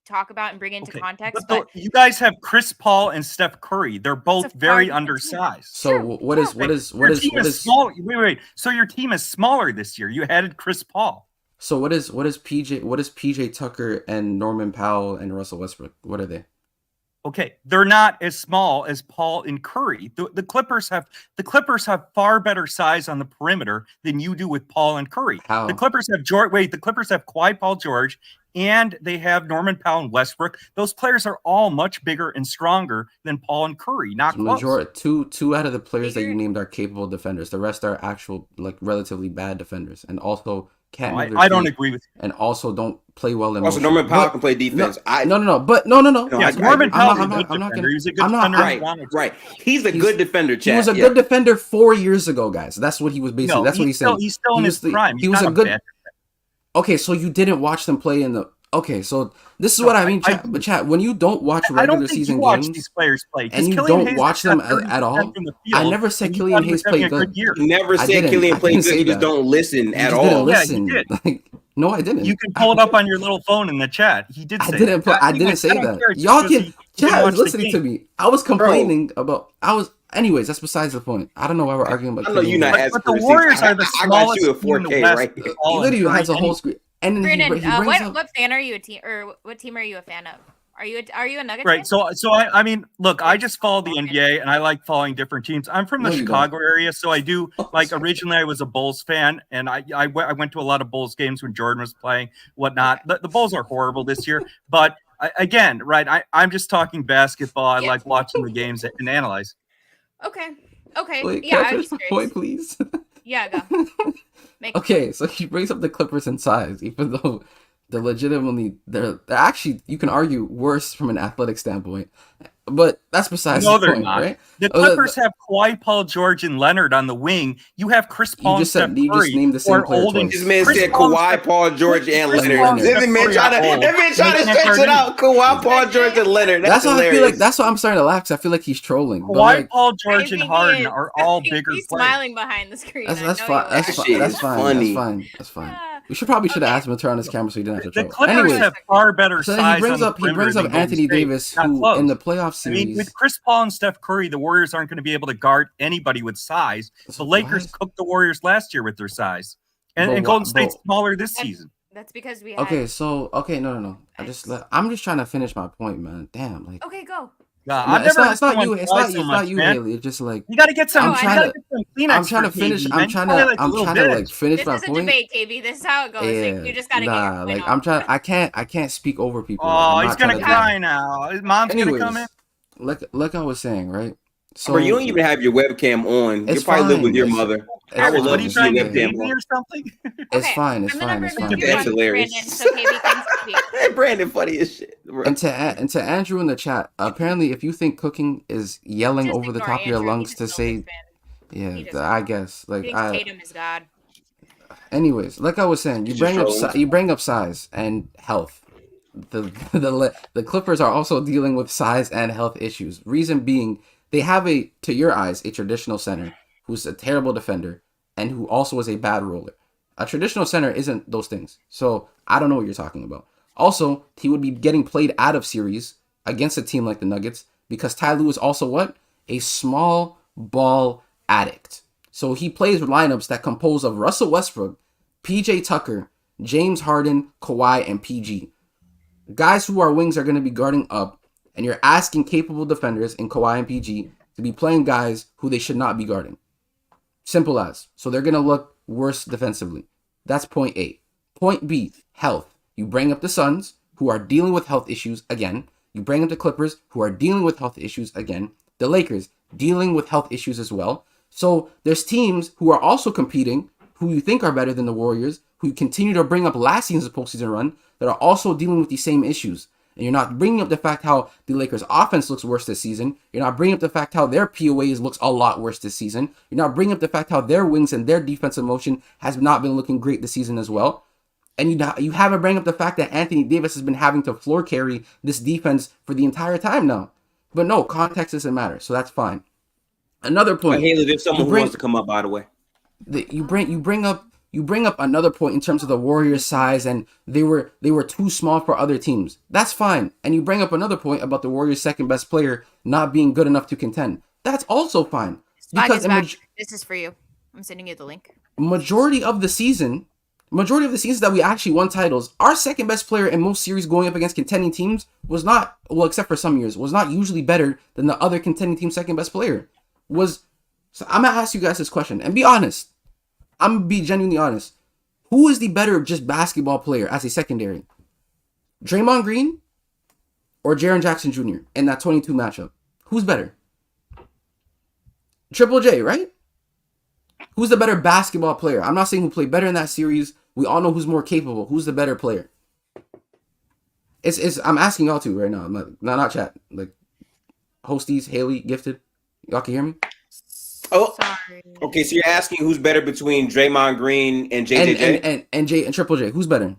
talk about and bring into context. But you guys have Chris Paul and Steph Curry. They're both very undersized. So what is small? Wait. So your team is smaller this year. You added Chris Paul. So what is PJ Tucker and Norman Powell and Russell Westbrook? What are they? Okay, they're not as small as Paul and Curry. The Clippers have far better size on the perimeter than you do with Paul and Curry. How? The Clippers have Kawhi, Paul George, and they have Norman Powell and Westbrook. Those players are all much bigger and stronger than Paul and Curry. Not close. Two out of the players that you named are capable defenders. The rest are actual, like, relatively bad defenders, and also can't. I don't agree with you. And also don't play well in. Also, Norman Powell can play defense. No. Yes, Norman Powell. I'm not gonna. I'm not. Right. He's a good defender. Chad. He was a good defender 4 years ago, guys. That's what he was basically. That's what he's saying. He's still in his prime. He was a good. Okay, so you didn't watch them play in the. Okay, so this is what I mean, chat. But chat, when you don't watch I don't regular think season you watch games these players play and you Killian don't Hayes watch got them at 30% all, from the I field, never said and you Killian thought he was Hayes having played a good good. year. You never I said didn't. Killian I played didn't good. say You just that. don't listen You at just didn't all. Yeah, listen. you did. Like, no, I didn't. You can pull it up on your little phone in the chat. He did I say didn't that. put. I Anyways, didn't say don't that. care. It's Y'all because can. he didn't Chat watch is the listening game. to me. I was complaining about. Anyways, that's besides the point. I don't know why we're arguing about. I know you're not Killian. asking But the for receipts. Warriors are the I got smallest you a team in the 4K, West. right? with He all literally has a injuries. whole screen, and then Brandon, he brings up. what fan are you a team, or what team are you a fan of? Are you a Nuggets Right. fan? So I mean, look, I just follow the NBA and I like following different teams. I'm from the No, you Chicago area, so I do Oh, like sorry. originally I was a Bulls fan and I went to a lot of Bulls games when Jordan was playing, whatnot. The Bulls are horrible this year, but again, right, I'm just talking basketball. I Yeah. like watching the games and analyze. Okay. Wait, Yeah, can I I finish was my curious. point, please? Yeah, go. Make Okay, so he brings up the Clippers in size, even though they're legitimately they're actually, you can argue, worse from an athletic standpoint. But that's besides No, the they're point, not. right? The Oh, Clippers have Kawhi, Paul George, and Leonard on the wing. You have Chris Paul and Steph you just Curry, named the who are same player old and twice. This man Chris said Paul and Kawhi, Steph- Paul George, and Chris Leonard. Paul and Leonard. This Steph man Curry trying are to old. that man trying to They can't stretch guard it any- out. Kawhi, Paul George, and Leonard. That's why I feel like hilarious. that's why I'm starting to laugh, because I feel like he's trolling. But Kawhi, like, Paul George, I and think he Harden is. are all He's bigger players. smiling behind the screen. that's I know fine. you That's are. That fine. shit That's is fine. funny. That's fine. Ah, We should probably okay. ask him to turn on his camera so he didn't have to The troll. Clippers Anyways, have far better so size then he brings on the up perimeter than Golden Anthony State. Davis, Not who close. in the playoff I mean, series. with Chris Paul and Steph Curry, the Warriors aren't going to be able to guard anybody with size. The Lakers cooked the Warriors last year with their size, and Golden State's smaller this season. That's because we had. Okay, so no. I'm just trying to finish my point, man. Damn, like. Okay, go. I've it's never not you. It's not you, man. Haley. It's just like You got to get some. I'm trying to Kleenex I'm trying to for finish. KB, I'm man. trying You to. play like a I'm little trying to bitch. like finish This my is a point. debate, KB. This is how it goes. Yeah, Like, you just gotta get your point like off. I'm trying. I can't speak over people. Oh, I'm he's not trying gonna to do cry that. now. His mom's gonna come in. Like I was saying, right? So Bro, you don't even have your webcam on. You It's probably live with fine. your It's- mother. it's I would fine. love to What, see are you your trying to webcam date me on. or something? It's Okay, fine. It's I'm gonna fine. bring It's up fine. your That's point, hilarious. Brandon, so KB can speak. Brandon funny as shit. Bro. And to Andrew in the chat, apparently, if you think cooking is yelling Just over the ignore top of your Andrew. He lungs just to knows say, his fan. He yeah, doesn't. I guess like He thinks Tatum is God. Anyways, like I was saying, He's just trolling. you bring up size and health. The Clippers are also dealing with size and health issues. Reason being, they have to your eyes, a traditional center who's a terrible defender and who also is a bad roller. A traditional center isn't those things. So I don't know what you're talking about. Also, he would be getting played out of series against a team like the Nuggets because Ty Lue is also what? A small ball addict. So he plays with lineups that compose of Russell Westbrook, PJ Tucker, James Harden, Kawhi, and PG. Guys who are wings are going to be guarding up, and you're asking capable defenders in Kawhi and PG to be playing guys who they should not be guarding. Simple as. So they're going to look worse defensively. That's point A. Point B, health. You bring up the Suns, who are dealing with health issues again. You bring up the Clippers, who are dealing with health issues again. The Lakers, dealing with health issues as well. So there's teams who are also competing, who you think are better than the Warriors, who you continue to bring up last season's postseason run, that are also dealing with these same issues. And you're not bringing up the fact how the Lakers' offense looks worse this season. You're not bringing up the fact how their POAs looks a lot worse this season. You're not bringing up the fact how their wings and their defensive motion has not been looking great this season as well. And you haven't bring up the fact that Anthony Davis has been having to floor carry this defense for the entire time now. But no, context doesn't matter, so that's fine. Another point. Haley, there's someone who wants to come up, by the way. You bring up another point in terms of the Warriors' size, and they were too small for other teams. That's fine. And you bring up another point about the Warriors' second best player not being good enough to contend. That's also fine. Because This is for you. I'm sending you the link. majority of the seasons that we actually won titles, our second best player in most series going up against contending teams was not, well, except for some years, was not usually better than the other contending team's second best player. So I'm gonna ask you guys this question and be honest. I'm gonna be genuinely honest. Who is the better just basketball player as a secondary? Draymond Green or Jaren Jackson Jr. in that 22 matchup? Who's better? Triple J, right? Who's the better basketball player? I'm not saying who played better in that series. We all know who's more capable. Who's the better player? I'm asking y'all two right now. Not chat. Like hosties, Haley, Gifted. Y'all can hear me? Oh, Sorry. okay. So you're asking who's better between Draymond Green and JJJ? And Triple J. Who's better?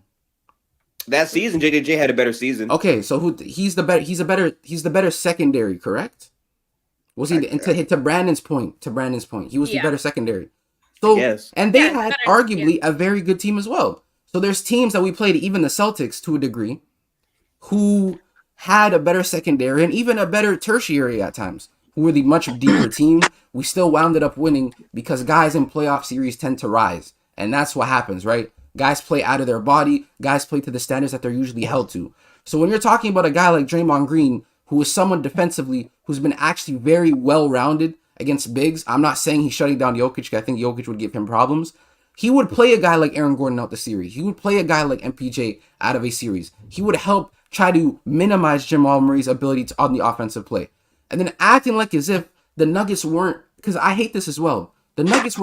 That season, JJJ had a better season. Okay, so he's the better secondary, correct? Was he to Brandon's point? He was the better secondary. So Yes. and they had arguably a very good team as well. So there's teams that we played, even the Celtics to a degree, who had a better secondary and even a better tertiary at times, who were the much deeper team. We still wound up winning because guys in playoff series tend to rise. And that's what happens, right? Guys play out of their body. Guys play to the standards that they're usually held to. So when you're talking about a guy like Draymond Green, who is someone defensively who's been actually very well-rounded against bigs, I'm not saying he's shutting down Jokic, because I think Jokic would give him problems. He would play a guy like Aaron Gordon out the series. He would play a guy like MPJ out of a series. He would help try to minimize Jamal Murray's ability on the offensive play. And then acting like as if the Nuggets weren't, because I hate this as well. The Nuggets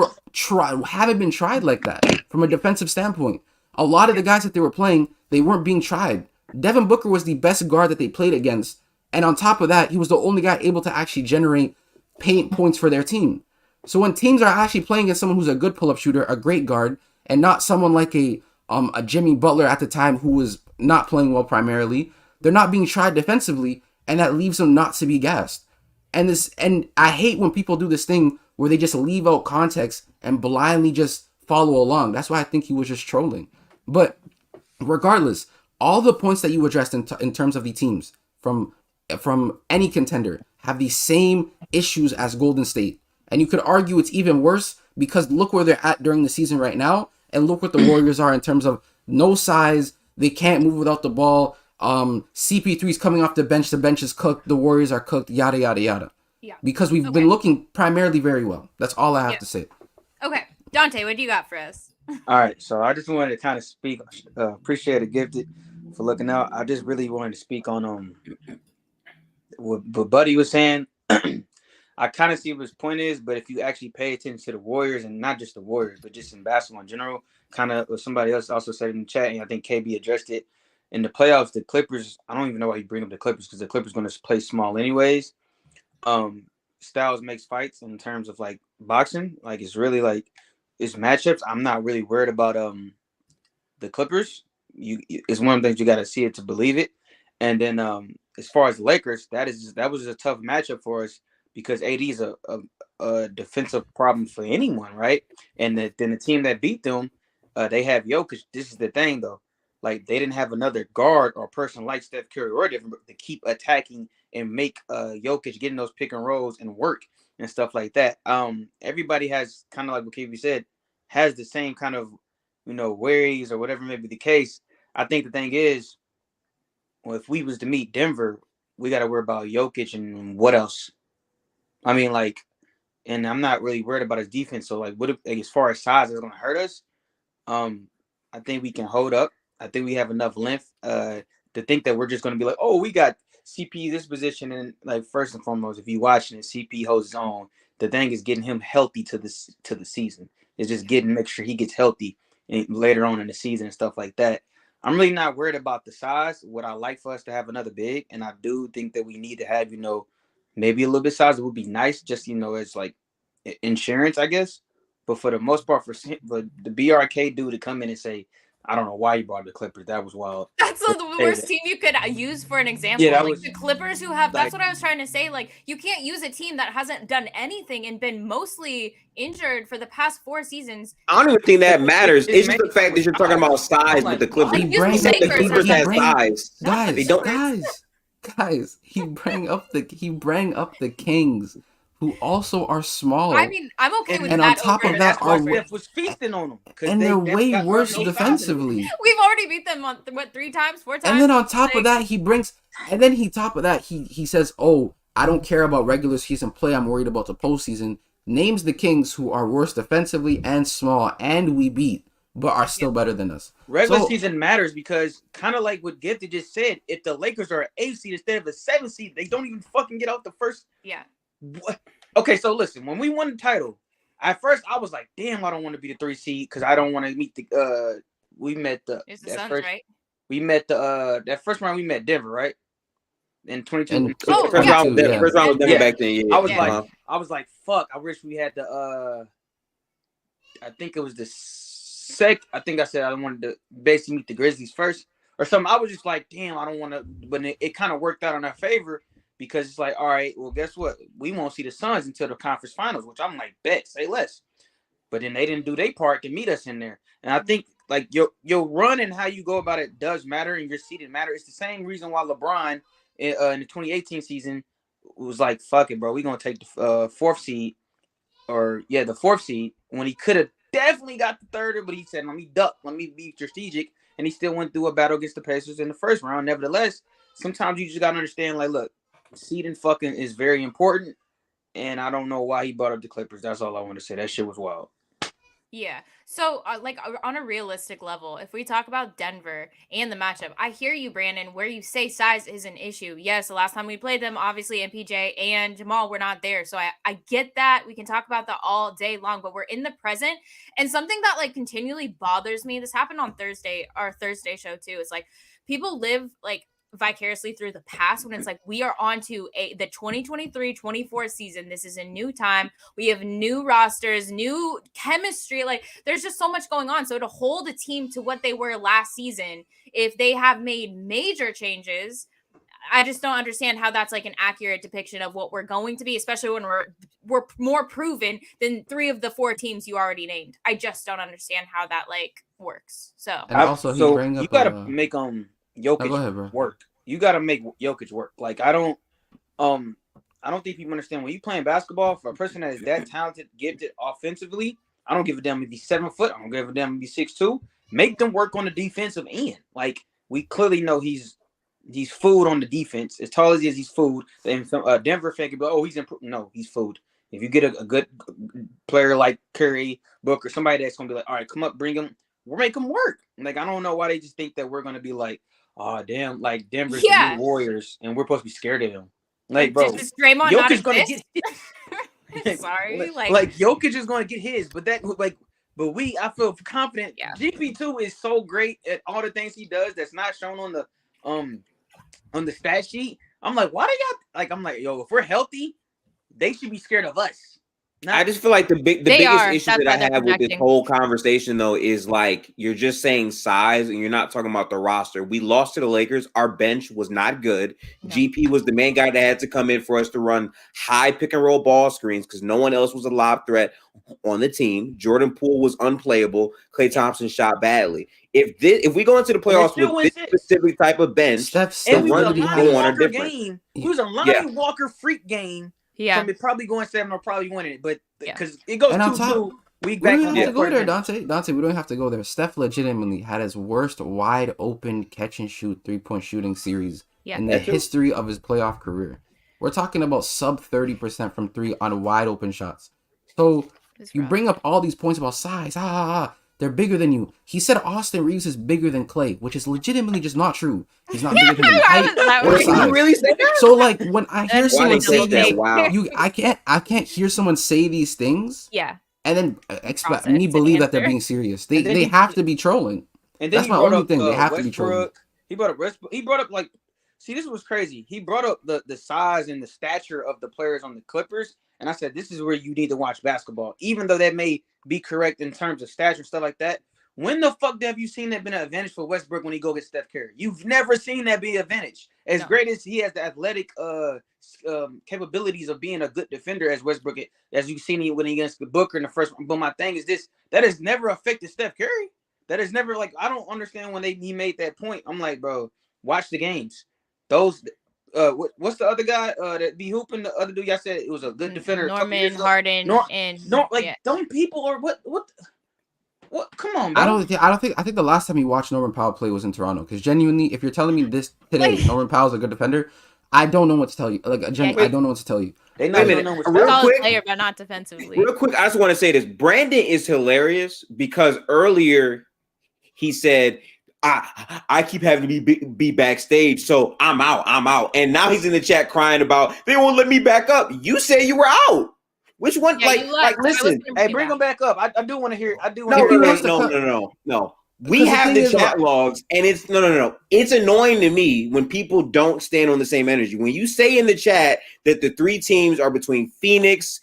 haven't been tried like that from a defensive standpoint. A lot of the guys that they were playing, they weren't being tried. Devin Booker was the best guard that they played against. And on top of that, he was the only guy able to actually generate paint points for their team. So when teams are actually playing against someone who's a good pull-up shooter, a great guard, and not someone like a Jimmy Butler at the time who was not playing well primarily, they're not being tried defensively, and that leaves them not to be gassed. And I hate when people do this thing where they just leave out context and blindly just follow along. That's why I think he was just trolling. But regardless, all the points that you addressed in terms of the teams from any contender have the same issues as Golden State. And you could argue it's even worse because look where they're at during the season right now, and look what the Warriors are in terms of no size. They can't move without the ball. CP3's coming off the bench. The bench is cooked. The Warriors are cooked. Yada, yada, yada. Yeah. Because we've been looking primarily very well. That's all I have to say. Okay. Dante, what do you got for us? All right. So I just wanted to kind of speak. Appreciate it, Gifted, for looking out. I just really wanted to speak on what Buddy was saying. I kind of see what his point is, but if you actually pay attention to the Warriors, and not just the Warriors, but just in basketball in general, kind of what somebody else also said in the chat, and I think KB addressed it. In the playoffs, the Clippers, I don't even know why he bring up the Clippers, because the Clippers going to play small anyways. Styles makes fights in terms of like boxing. Like it's really like it's matchups. I'm not really worried about the Clippers. It's one of the things you got to see it to believe it. And then as far as the Lakers, that was a tough matchup for us because AD is a defensive problem for anyone, right? And then the team that beat them, they have Jokic. This is the thing though. Like they didn't have another guard or person like Steph Curry or different to keep attacking and make Jokic getting those pick and rolls and work and stuff like that. Everybody has kind of like what KB said, has the same kind of, worries or whatever may be the case. I think the thing is, well, if we was to meet Denver, we got to worry about Jokic and what else? I mean, like, and I'm not really worried about his defense. So, like, what if, like, as far as size, it's going to hurt us? I think we can hold up. I think we have enough length to think that we're just going to be like, oh, we got CP this position. And, like, first and foremost, if you watching it, CP holds his own. The thing is getting him healthy to the season. It's just make sure he gets healthy later on in the season and stuff like that. I'm really not worried about the size. What I like for us to have another big, and I do think that we need to have, maybe a little bit size. It would be nice, just it's like insurance, I guess. But for the most part, for the BRK dude to come in and say, I don't know why you brought the Clippers. That was wild. That's the worst team you could use for an example. Yeah, like the Clippers who have, that's what I was trying to say. Like you can't use a team that hasn't done anything and been mostly injured for the past 4 seasons. I don't even think that matters. It's just the fact that you're talking about size with the Clippers. He brings up The Clippers have size. Guys, he bring up the Kings, who also are smaller. I mean, I'm okay with and that. on top of that, Steph was feasting on them, and they're way worse defensively. We've already beat them on 3 times, 4 times. And then on top of that, he says, "Oh, I don't care about regular season play. I'm worried about the postseason." Names the Kings, who are worse defensively and small, and we beat, but are still better than us. Regular season matters because, kind of like what Gifted just said, if the Lakers are an 8 seed instead of a 7 seed, they don't even fucking get out the first. Yeah. Okay, so listen, when we won the title, at first I was like, damn, I don't want to be the 3 seed because I don't want to meet the we met the It's the Suns, right? We met the that first round we met Denver, right? In 22. First round was Denver back then. Yeah. I was like, fuck, I wish we had the I think it was the I think I said I wanted to basically meet the Grizzlies first or something. I was just like, damn, I don't want to. But it kind of worked out in our favor because it's like, all right, well, guess what? We won't see the Suns until the conference finals, which I'm like, bet, say less. But then they didn't do their part to meet us in there. And I think like your run and how you go about it does matter, and your seeding matter. It's the same reason why LeBron in the 2018 season was like, fuck it, bro. We're going to take the fourth seed when he could have definitely got the third, but he said, let me duck, let me be strategic. And he still went through a battle against the Pacers in the first round. Nevertheless, sometimes you just got to understand, like, look, seeding fucking is very important. And I don't know why he brought up the Clippers. That's all I want to say. That shit was wild. Yeah. So, on a realistic level, if we talk about Denver and the matchup, I hear you, Brandon, where you say size is an issue. Yes, the last time we played them, obviously, MPJ and Jamal were not there. So I get that. We can talk about that all day long, but we're in the present. And something that like continually bothers me, this happened on our Thursday show too, is like people live like vicariously through the past when it's like we are on to the 2023-24 season. This is a new time. We have new rosters, new chemistry. Like there's just so much going on. So to hold a team to what they were last season, if they have made major changes, I just don't understand how that's like an accurate depiction of what we're going to be, especially when we're more proven than 3 of the 4 teams you already named. I just don't understand how that like works. So And also he bring up you gotta make Jokic work. You got to make Jokic work. Like I don't think people understand when you playing basketball for a person that is that talented, gifted offensively. I don't give a damn if he's 7 foot. I don't give a damn if he's 6'2". Make them work on the defensive end. Like we clearly know he's food on the defense. As tall as he is, he's food. And some Denver fan could be, oh, he's improved. No, he's food. If you get a good player like Curry, Booker, somebody that's gonna be like, all right, come up, bring him. We'll make them work. Like I don't know why they just think that we're gonna be like, oh damn, like Denver's the new Warriors, and we're supposed to be scared of them. Like, bro, Draymond Jokic's gonna get. Sorry, like Jokic is gonna get his, but I feel confident. Yeah. GP2 is so great at all the things he does that's not shown on the stat sheet. I'm like, why do y'all like? I'm like, yo, if we're healthy, they should be scared of us. I just feel like the biggest issue that I have with this whole conversation, though, is like you're just saying size and you're not talking about the roster. We lost to the Lakers. Our bench was not good. No. GP was the main guy that had to come in for us to run high pick and roll ball screens because no one else was a lob threat on the team. Jordan Poole was unplayable. Klay Thompson shot badly. If we go into the playoffs with this specific type of bench, and we run Walker game. It was a Lonnie Walker freak game. Yeah, so probably going 7 or probably winning it, but because it goes 2-2, we don't have to go there, Dante. We don't have to go there. Steph legitimately had his worst wide open catch and shoot 3-point shooting series in the history of his playoff career. We're talking about sub 30% from 3 on wide open shots. So you bring up all these points about size. They're bigger than you. He said Austin Reeves is bigger than Klay, which is legitimately just not true. He's not bigger than him. You really say that? So like when I hear someone say this, I can't hear someone say these things. Yeah. And then expect me believe that they're being serious. They have to be trolling. And then that's my only thing. They have Westbrook, to be trolling. He brought up like, see, this was crazy. He brought up the size and the stature of the players on the Clippers. And I said, this is where you need to watch basketball. Even though that may be correct in terms of stature and stuff like that. When the fuck have you seen that been an advantage for Westbrook when he go get Steph Curry? You've never seen that be an advantage. As great as he has the athletic capabilities of being a good defender as Westbrook, as you've seen when he against the Booker in the first one. But my thing is this, that has never affected Steph Curry. That is never like, I don't understand when he made that point. I'm like, bro, watch the games. Those what's the other guy that be hooping? The other dude, y'all said it was a good defender. Norman Harden dumb people or what? Come on, bro. I think the last time you watched Norman Powell play was in Toronto. Because genuinely, if you're telling me this today, Norman Powell's a good defender, I don't know what to tell you. I don't know what to tell you. They not even know solid player, but not defensively. Real quick, I just want to say this: Brandon is hilarious because earlier he said, I keep having to be backstage, so I'm out. And now he's in the chat crying about they won't let me back up. You say you were out. Which one? Yeah, listen. Hey, bring him back up. I do want to hear. No. We have the chat logs, and it's no. It's annoying to me when people don't stand on the same energy. When you say in the chat that the 3 teams are between Phoenix,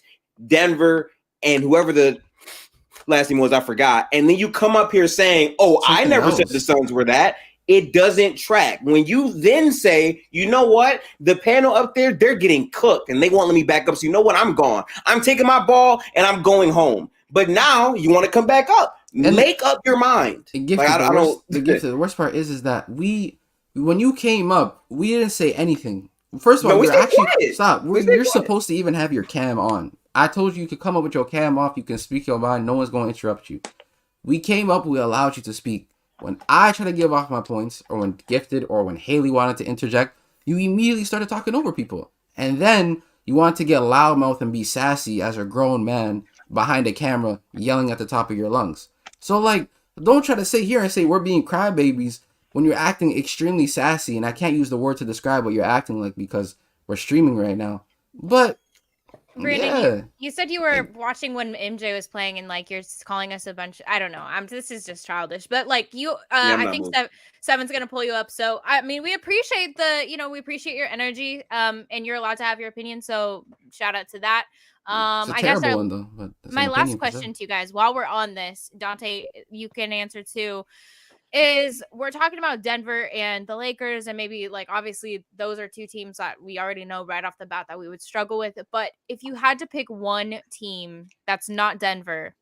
Denver, and whoever the last name was, I forgot. And then you come up here saying, "Oh, I never said the Suns were that." it doesn't track. When you then say, you know what, the panel up there, they're getting cooked and they won't let me back up. So you know what, I'm gone. I'm taking my ball and I'm going home. But now you want to come back up. And make up your mind. The worst part is that when you came up, we didn't say anything. First of all, you're supposed to even have your cam on. I told you could come up with your cam off. You can speak your mind. No one's going to interrupt you. We came up. We allowed you to speak. When I tried to give off my points, or when Gifted, or when Haley wanted to interject, you immediately started talking over people. And then you want to get loudmouth and be sassy as a grown man behind a camera yelling at the top of your lungs. So, like, don't try to sit here and say we're being crybabies when you're acting extremely sassy. And I can't use the word to describe what you're acting like because we're streaming right now. But Brandon, you said you were watching when MJ was playing, and like you're calling us a bunch. I don't know. This is just childish, but like you, I think Seven's gonna pull you up. So I mean, we appreciate we appreciate your energy, and you're allowed to have your opinion. So shout out to that. I guess my last question to you guys, while we're on this, Dante, you can answer too. Is we're talking about Denver and the Lakers, and maybe like obviously those are two teams that we already know right off the bat that we would struggle with. But if you had to pick one team that's not Denver,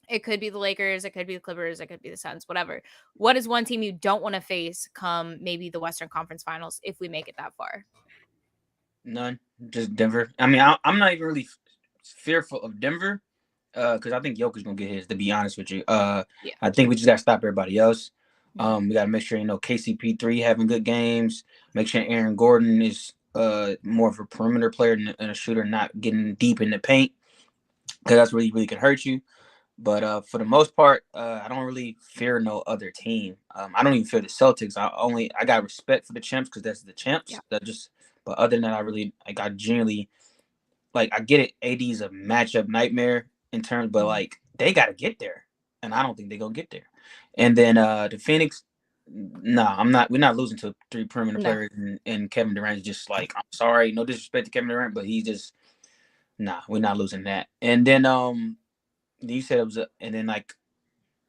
it could be the Lakers, it could be the Clippers, it could be the Suns, whatever. What is one team you don't want to face come maybe the Western Conference Finals if we make it that far? None, just Denver. I mean, I'm not even really fearful of Denver. Because I think Jokic gonna get his. To be honest with you, I think we just gotta stop everybody else. We gotta make sure KCP3 having good games. Make sure Aaron Gordon is more of a perimeter player and a shooter, not getting deep in the paint, because that's really can hurt you. But for the most part, I don't really fear no other team. I don't even fear the Celtics. I got respect for the champs because that's the champs. Yeah. But other than that, I genuinely I get it. AD is a matchup nightmare in terms, but like they got to get there, and I don't think they're gonna get there. And then the Phoenix, no, we're not losing to 3 perimeter players, and Kevin Durant is just like, I'm sorry, no disrespect to Kevin Durant, but he just, we're not losing that. And then you said it was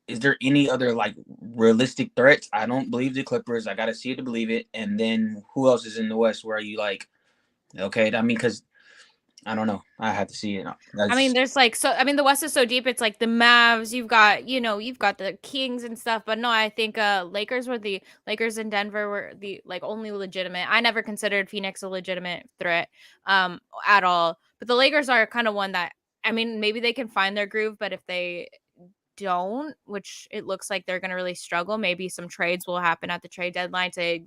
is there any other realistic threats? I don't believe the Clippers. I gotta see it to believe it. And then who else is in the West where you okay? I mean, because I don't know. I have to see it. There's the West is so deep. It's like the Mavs. You've got the Kings and stuff. But no, I think Lakers and Denver were the only legitimate. I never considered Phoenix a legitimate threat at all. But the Lakers are kind of one that, maybe they can find their groove. But if they don't, which it looks like they're going to really struggle, maybe some trades will happen at the trade deadline to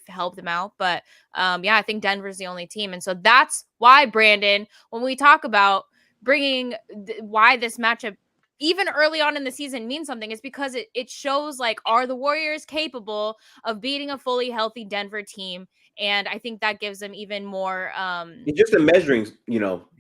help them out. But I think Denver's the only team. And so that's why, Brandon, when we talk about bringing why this matchup even early on in the season means something, is because it shows are the Warriors capable of beating a fully healthy Denver team? And I think that gives them even more it's just a measuring thing.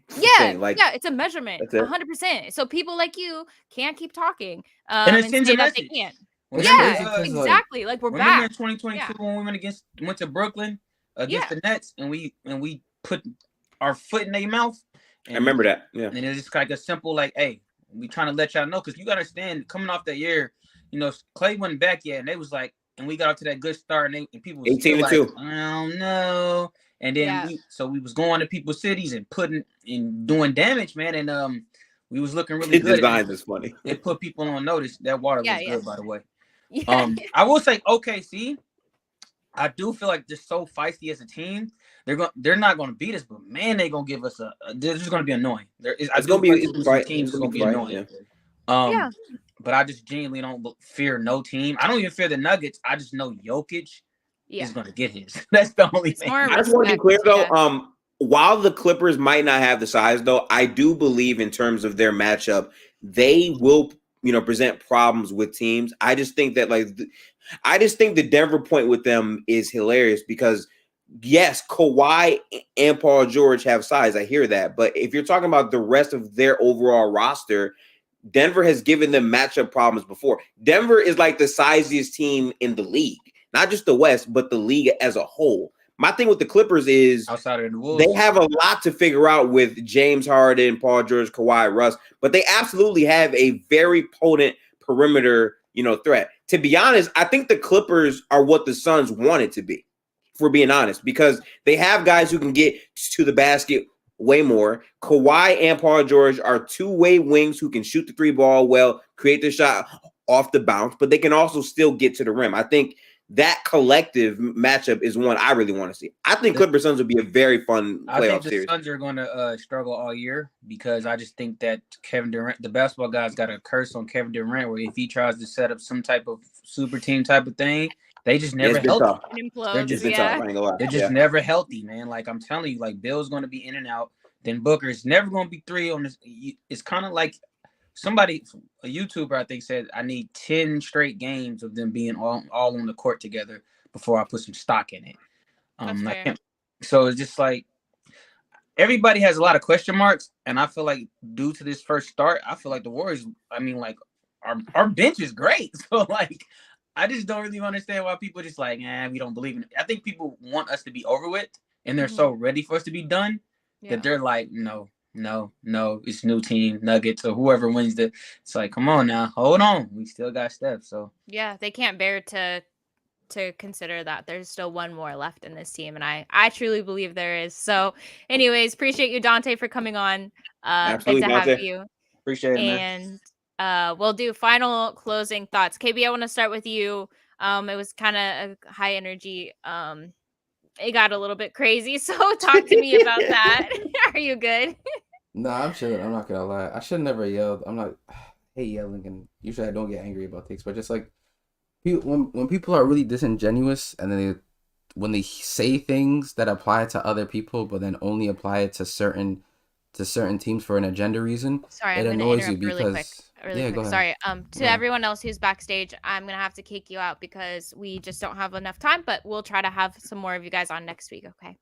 It's a measurement. 100%. So people like you can't keep talking and say that they can't. Exactly. We're back in 2022 when we went to Brooklyn against the Nets, and we put our foot in their mouth. I remember that. Yeah. And it's just a simple hey, we trying to let y'all know, because you gotta understand, coming off that year, Clay wasn't back yet, and they was and we got off to that good start, and people was 18-2. I don't know. And then we was going to people's cities and doing damage, man, and we was looking really good. Designs is funny. It put people on notice. That water was good, by the way. I will say OKC, I do feel like they're so feisty as a team. They're not going to beat us, but man, they're going to give us they're just going to be annoying. It's going to be teams going to be annoying. But I just genuinely don't fear no team. I don't even fear the Nuggets. I just know Jokic is going to get his. That's the only thing. I just want to be clear though. While the Clippers might not have the size, though, I do believe in terms of their matchup, they will present problems with teams. I just think that the Denver point with them is hilarious because, yes, Kawhi and Paul George have size. I hear that. But if you're talking about the rest of their overall roster, Denver has given them matchup problems before. Denver is the siziest team in the league, not just the West, but the league as a whole. My thing with the Clippers is outside of the Wolves, they have a lot to figure out with James Harden, Paul George, Kawhi, Russ, but they absolutely have a very potent perimeter, threat. to be honest, I think the Clippers are what the Suns want it to be, if we're being honest, because they have guys who can get to the basket way more. Kawhi and Paul George are two-way wings who can shoot the three ball well, create the shot off the bounce, but they can also still get to the rim. I think that collective matchup is one I really want to see. I think Clippers Suns would be a very fun playoff series. I think the Suns are going to struggle all year because I just think that Kevin Durant, the basketball guys, got a curse on Kevin Durant where if he tries to set up some type of super team type of thing, they just never healthy. They're just never healthy, man. Like I'm telling you, like Bill's going to be in and out. Then Booker's never going to be 3 on this. It's kind of like somebody, a YouTuber, I think, said, I need 10 straight games of them being all on the court together before I put some stock in it. So it's just like everybody has a lot of question marks. And I feel like due to this first start, I feel like the Warriors, I mean, like our bench is great. So like, I just don't really understand why people just like, we don't believe in it. I think people want us to be over with and they're so ready for us to be done that they're like, no, it's new team, Nuggets, or whoever wins it's like, come on now, hold on. We still got Steph. So yeah, they can't bear to consider that there's still one more left in this team. And I truly believe there is. So anyways, appreciate you, Dante, for coming on. Absolutely, good to Dante. have you. Appreciate it, man. And we'll do final closing thoughts. KB, I want to start with you. It was kind of a high energy. It got a little bit crazy. So talk to me about that. Are you good? No, I'm chilling. I'm not gonna lie. I should never yelled. I hate yelling, and usually I don't get angry about things. But just like when people are really disingenuous, and then when they say things that apply to other people, but then only apply it to certain teams for an agenda reason, sorry, it annoys you because really quick. Sorry. To everyone else who's backstage, I'm gonna have to kick you out because we just don't have enough time. But we'll try to have some more of you guys on next week. Okay.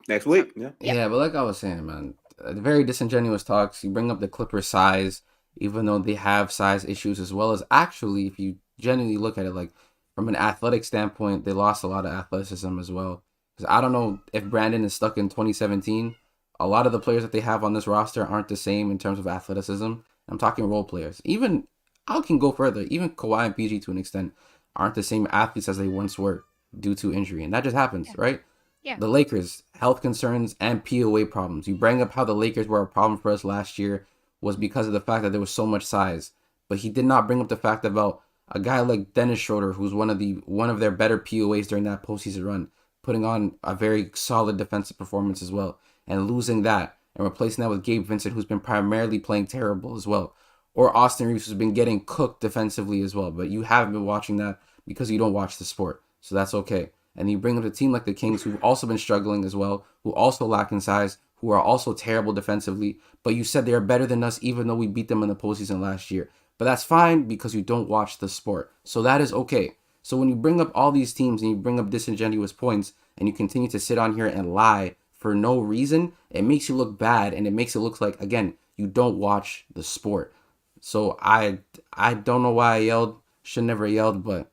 Next week, yeah. But like I was saying, man, very disingenuous talks. You bring up the Clippers' size, even though they have size issues as well as actually, if you genuinely look at it, like from an athletic standpoint, they lost a lot of athleticism as well. Because I don't know if Brandon is stuck in 2017. A lot of the players that they have on this roster aren't the same in terms of athleticism. I'm talking role players. Even I can go further. Even Kawhi and PG to an extent aren't the same athletes as they once were due to injury, and that just happens, right? Yeah. The Lakers, health concerns and POA problems. You bring up how the Lakers were a problem for us last year was because of the fact that there was so much size, but he did not bring up the fact about a guy like Dennis Schroeder, who's one of their better POAs during that postseason run, putting on a very solid defensive performance as well, and losing that and replacing that with Gabe Vincent, who's been primarily playing terrible as well, or Austin Reeves, who's been getting cooked defensively as well. But you haven't been watching that because you don't watch the sport, so that's okay. And you bring up a team like the Kings, who've also been struggling as well, who also lack in size, who are also terrible defensively, but you said they are better than us even though we beat them in the postseason last year. But that's fine because you don't watch the sport. So that is okay. So when you bring up all these teams and you bring up disingenuous points and you continue to sit on here and lie for no reason, it makes you look bad and it makes it look like, again, you don't watch the sport. So I don't know why I yelled. Should never yelled, but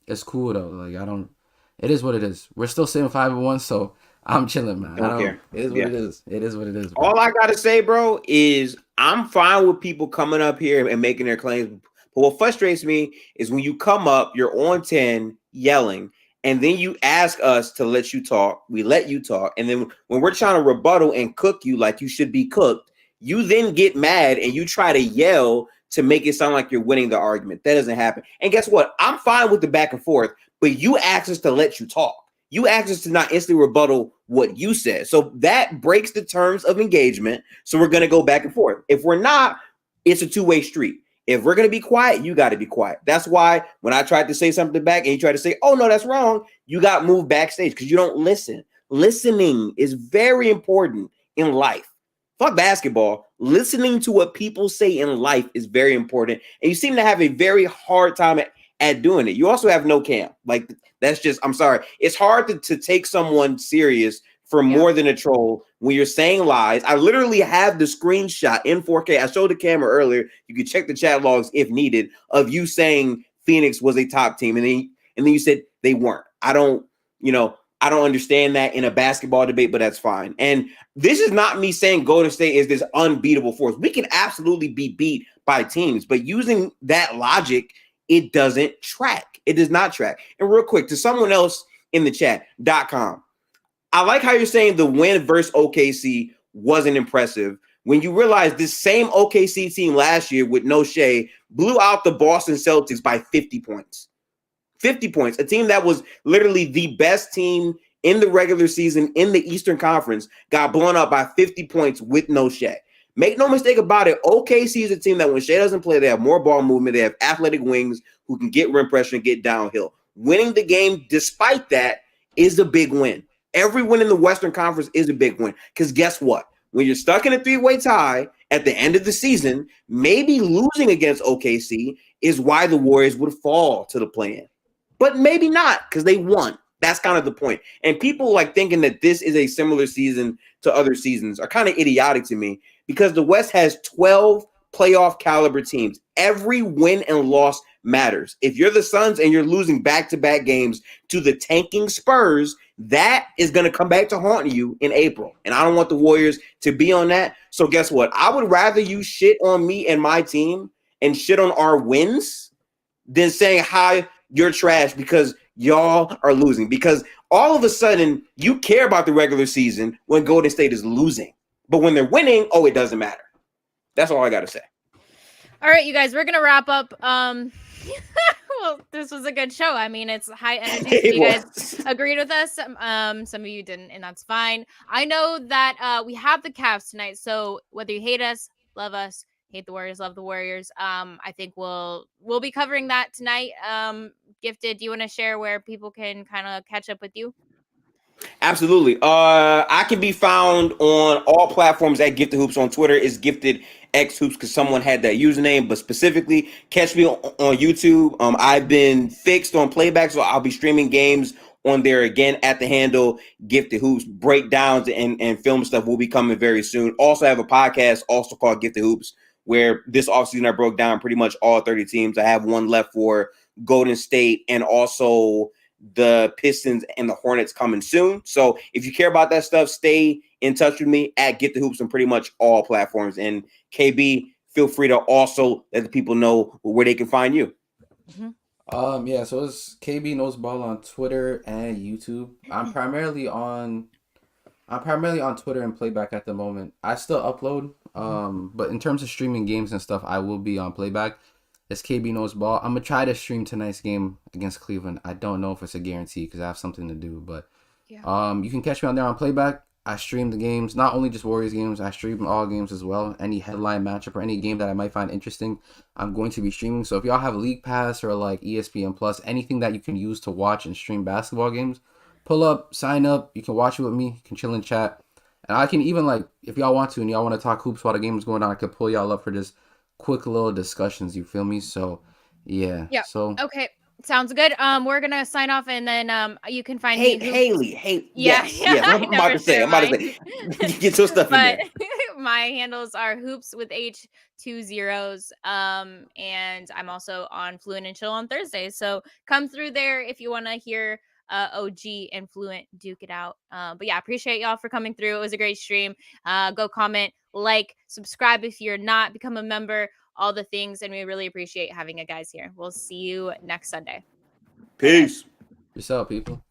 it's cool though. Like it is what it is. We're still sitting 5-1, so I'm chilling, man. I don't care. It is what it is. It is what it is, bro. All I gotta say, bro, is I'm fine with people coming up here and making their claims. But what frustrates me is when you come up, you're on 10 yelling, and then you ask us to let you talk. We let you talk. And then when we're trying to rebuttal and cook you like you should be cooked, you then get mad and you try to yell to make it sound like you're winning the argument. That doesn't happen. And guess what? I'm fine with the back and forth, but you asked us to let you talk. You asked us to not instantly rebuttal what you said. So that breaks the terms of engagement. So we're going to go back and forth. If we're not, it's a two-way street. If we're going to be quiet, you got to be quiet. That's why when I tried to say something back and you tried to say, oh, no, that's wrong, you got moved backstage because you don't listen. Listening is very important in life. Fuck basketball. Listening to what people say in life is very important. And you seem to have a very hard time at doing it. You also have no cam. Like, that's just, I'm sorry. It's hard to take someone serious for more than a troll when you're saying lies. I literally have the screenshot in 4K. I showed the camera earlier. You can check the chat logs if needed of you saying Phoenix was a top team. And then you said they weren't. I don't understand that in a basketball debate, but that's fine. And this is not me saying Golden State is this unbeatable force. We can absolutely be beat by teams, but using that logic it doesn't track. It does not track. And real quick, to someone else in the chat.com, I like how you're saying the win versus OKC wasn't impressive when you realize this same OKC team last year with no Shea blew out the Boston Celtics by 50 points. 50 points. A team that was literally the best team in the regular season in the Eastern Conference got blown out by 50 points with no Shea. Make no mistake about it, OKC is a team that when Shea doesn't play, they have more ball movement. They have athletic wings who can get rim pressure and get downhill. Winning the game despite that is a big win. Every win in the Western Conference is a big win because guess what? When you're stuck in a three-way tie at the end of the season, maybe losing against OKC is why the Warriors would fall to the play-in. But maybe not because they won. That's kind of the point. And people like thinking that this is a similar season to other seasons are kind of idiotic to me because the West has 12 playoff caliber teams. Every win and loss matters. If you're the Suns and you're losing back-to-back games to the tanking Spurs, that is going to come back to haunt you in April. And I don't want the Warriors to be on that. So guess what? I would rather you shit on me and my team and shit on our wins than saying how you're trash because y'all are losing. Because all of a sudden, you care about the regular season when Golden State is losing. But when they're winning, oh, it doesn't matter. That's all I got to say. All right, you guys, we're going to wrap up. Well, this was a good show. I mean, it's high energy. So you guys agreed with us. Some of you didn't, and that's fine. I know that we have the Cavs tonight. So whether you hate us, love us, hate the Warriors, love the Warriors, I think we'll be covering that tonight. Gifted, do you want to share where people can kind of catch up with you? Absolutely. I can be found on all platforms at Gifted Hoops. On Twitter is Gifted X Hoops because someone had that username, but specifically catch me on YouTube. I've been fixed on playback, so I'll be streaming games on there again at the handle Gifted Hoops. Breakdowns and film stuff will be coming very soon. Also have a podcast also called Gifted Hoops where this offseason I broke down pretty much all 30 teams. I have one left for Golden State and also the Pistons and the Hornets coming soon. So if you care about that stuff, stay in touch with me at Get the Hoops on pretty much all platforms. And KB, feel free to also let the people know where they can find you. Yeah, so it's KB Knows Ball on Twitter and YouTube. I'm primarily on Twitter and Playback at the moment. I still upload, but in terms of streaming games and stuff, I will be on Playback. It's KB Knows Ball. I'm going to try to stream tonight's game against Cleveland. I don't know if it's a guarantee because I have something to do. But you can catch me on there on Playback. I stream the games, not only just Warriors games. I stream all games as well. Any headline matchup or any game that I might find interesting, I'm going to be streaming. So if y'all have League Pass or like ESPN Plus, anything that you can use to watch and stream basketball games, pull up, sign up. You can watch it with me. You can chill and chat. And I can even, like, if y'all want to and y'all want to talk hoops while the game is going on, I could pull y'all up for just quick little discussions, you feel me? So yeah. So okay, sounds good. We're gonna sign off and then you can find me Haley. Yes. I'm about to say get your stuff in there. My handles are hoops with H2 zeros. And I'm also on Fluent and Chill on Thursdays. So come through there if you want to hear OG and Fluent duke it out. But yeah, appreciate y'all for coming through. It was a great stream. Go comment, like, subscribe if you're not, become a member, all the things, and we really appreciate having you guys here. We'll see you next Sunday. Peace. Peace out, people.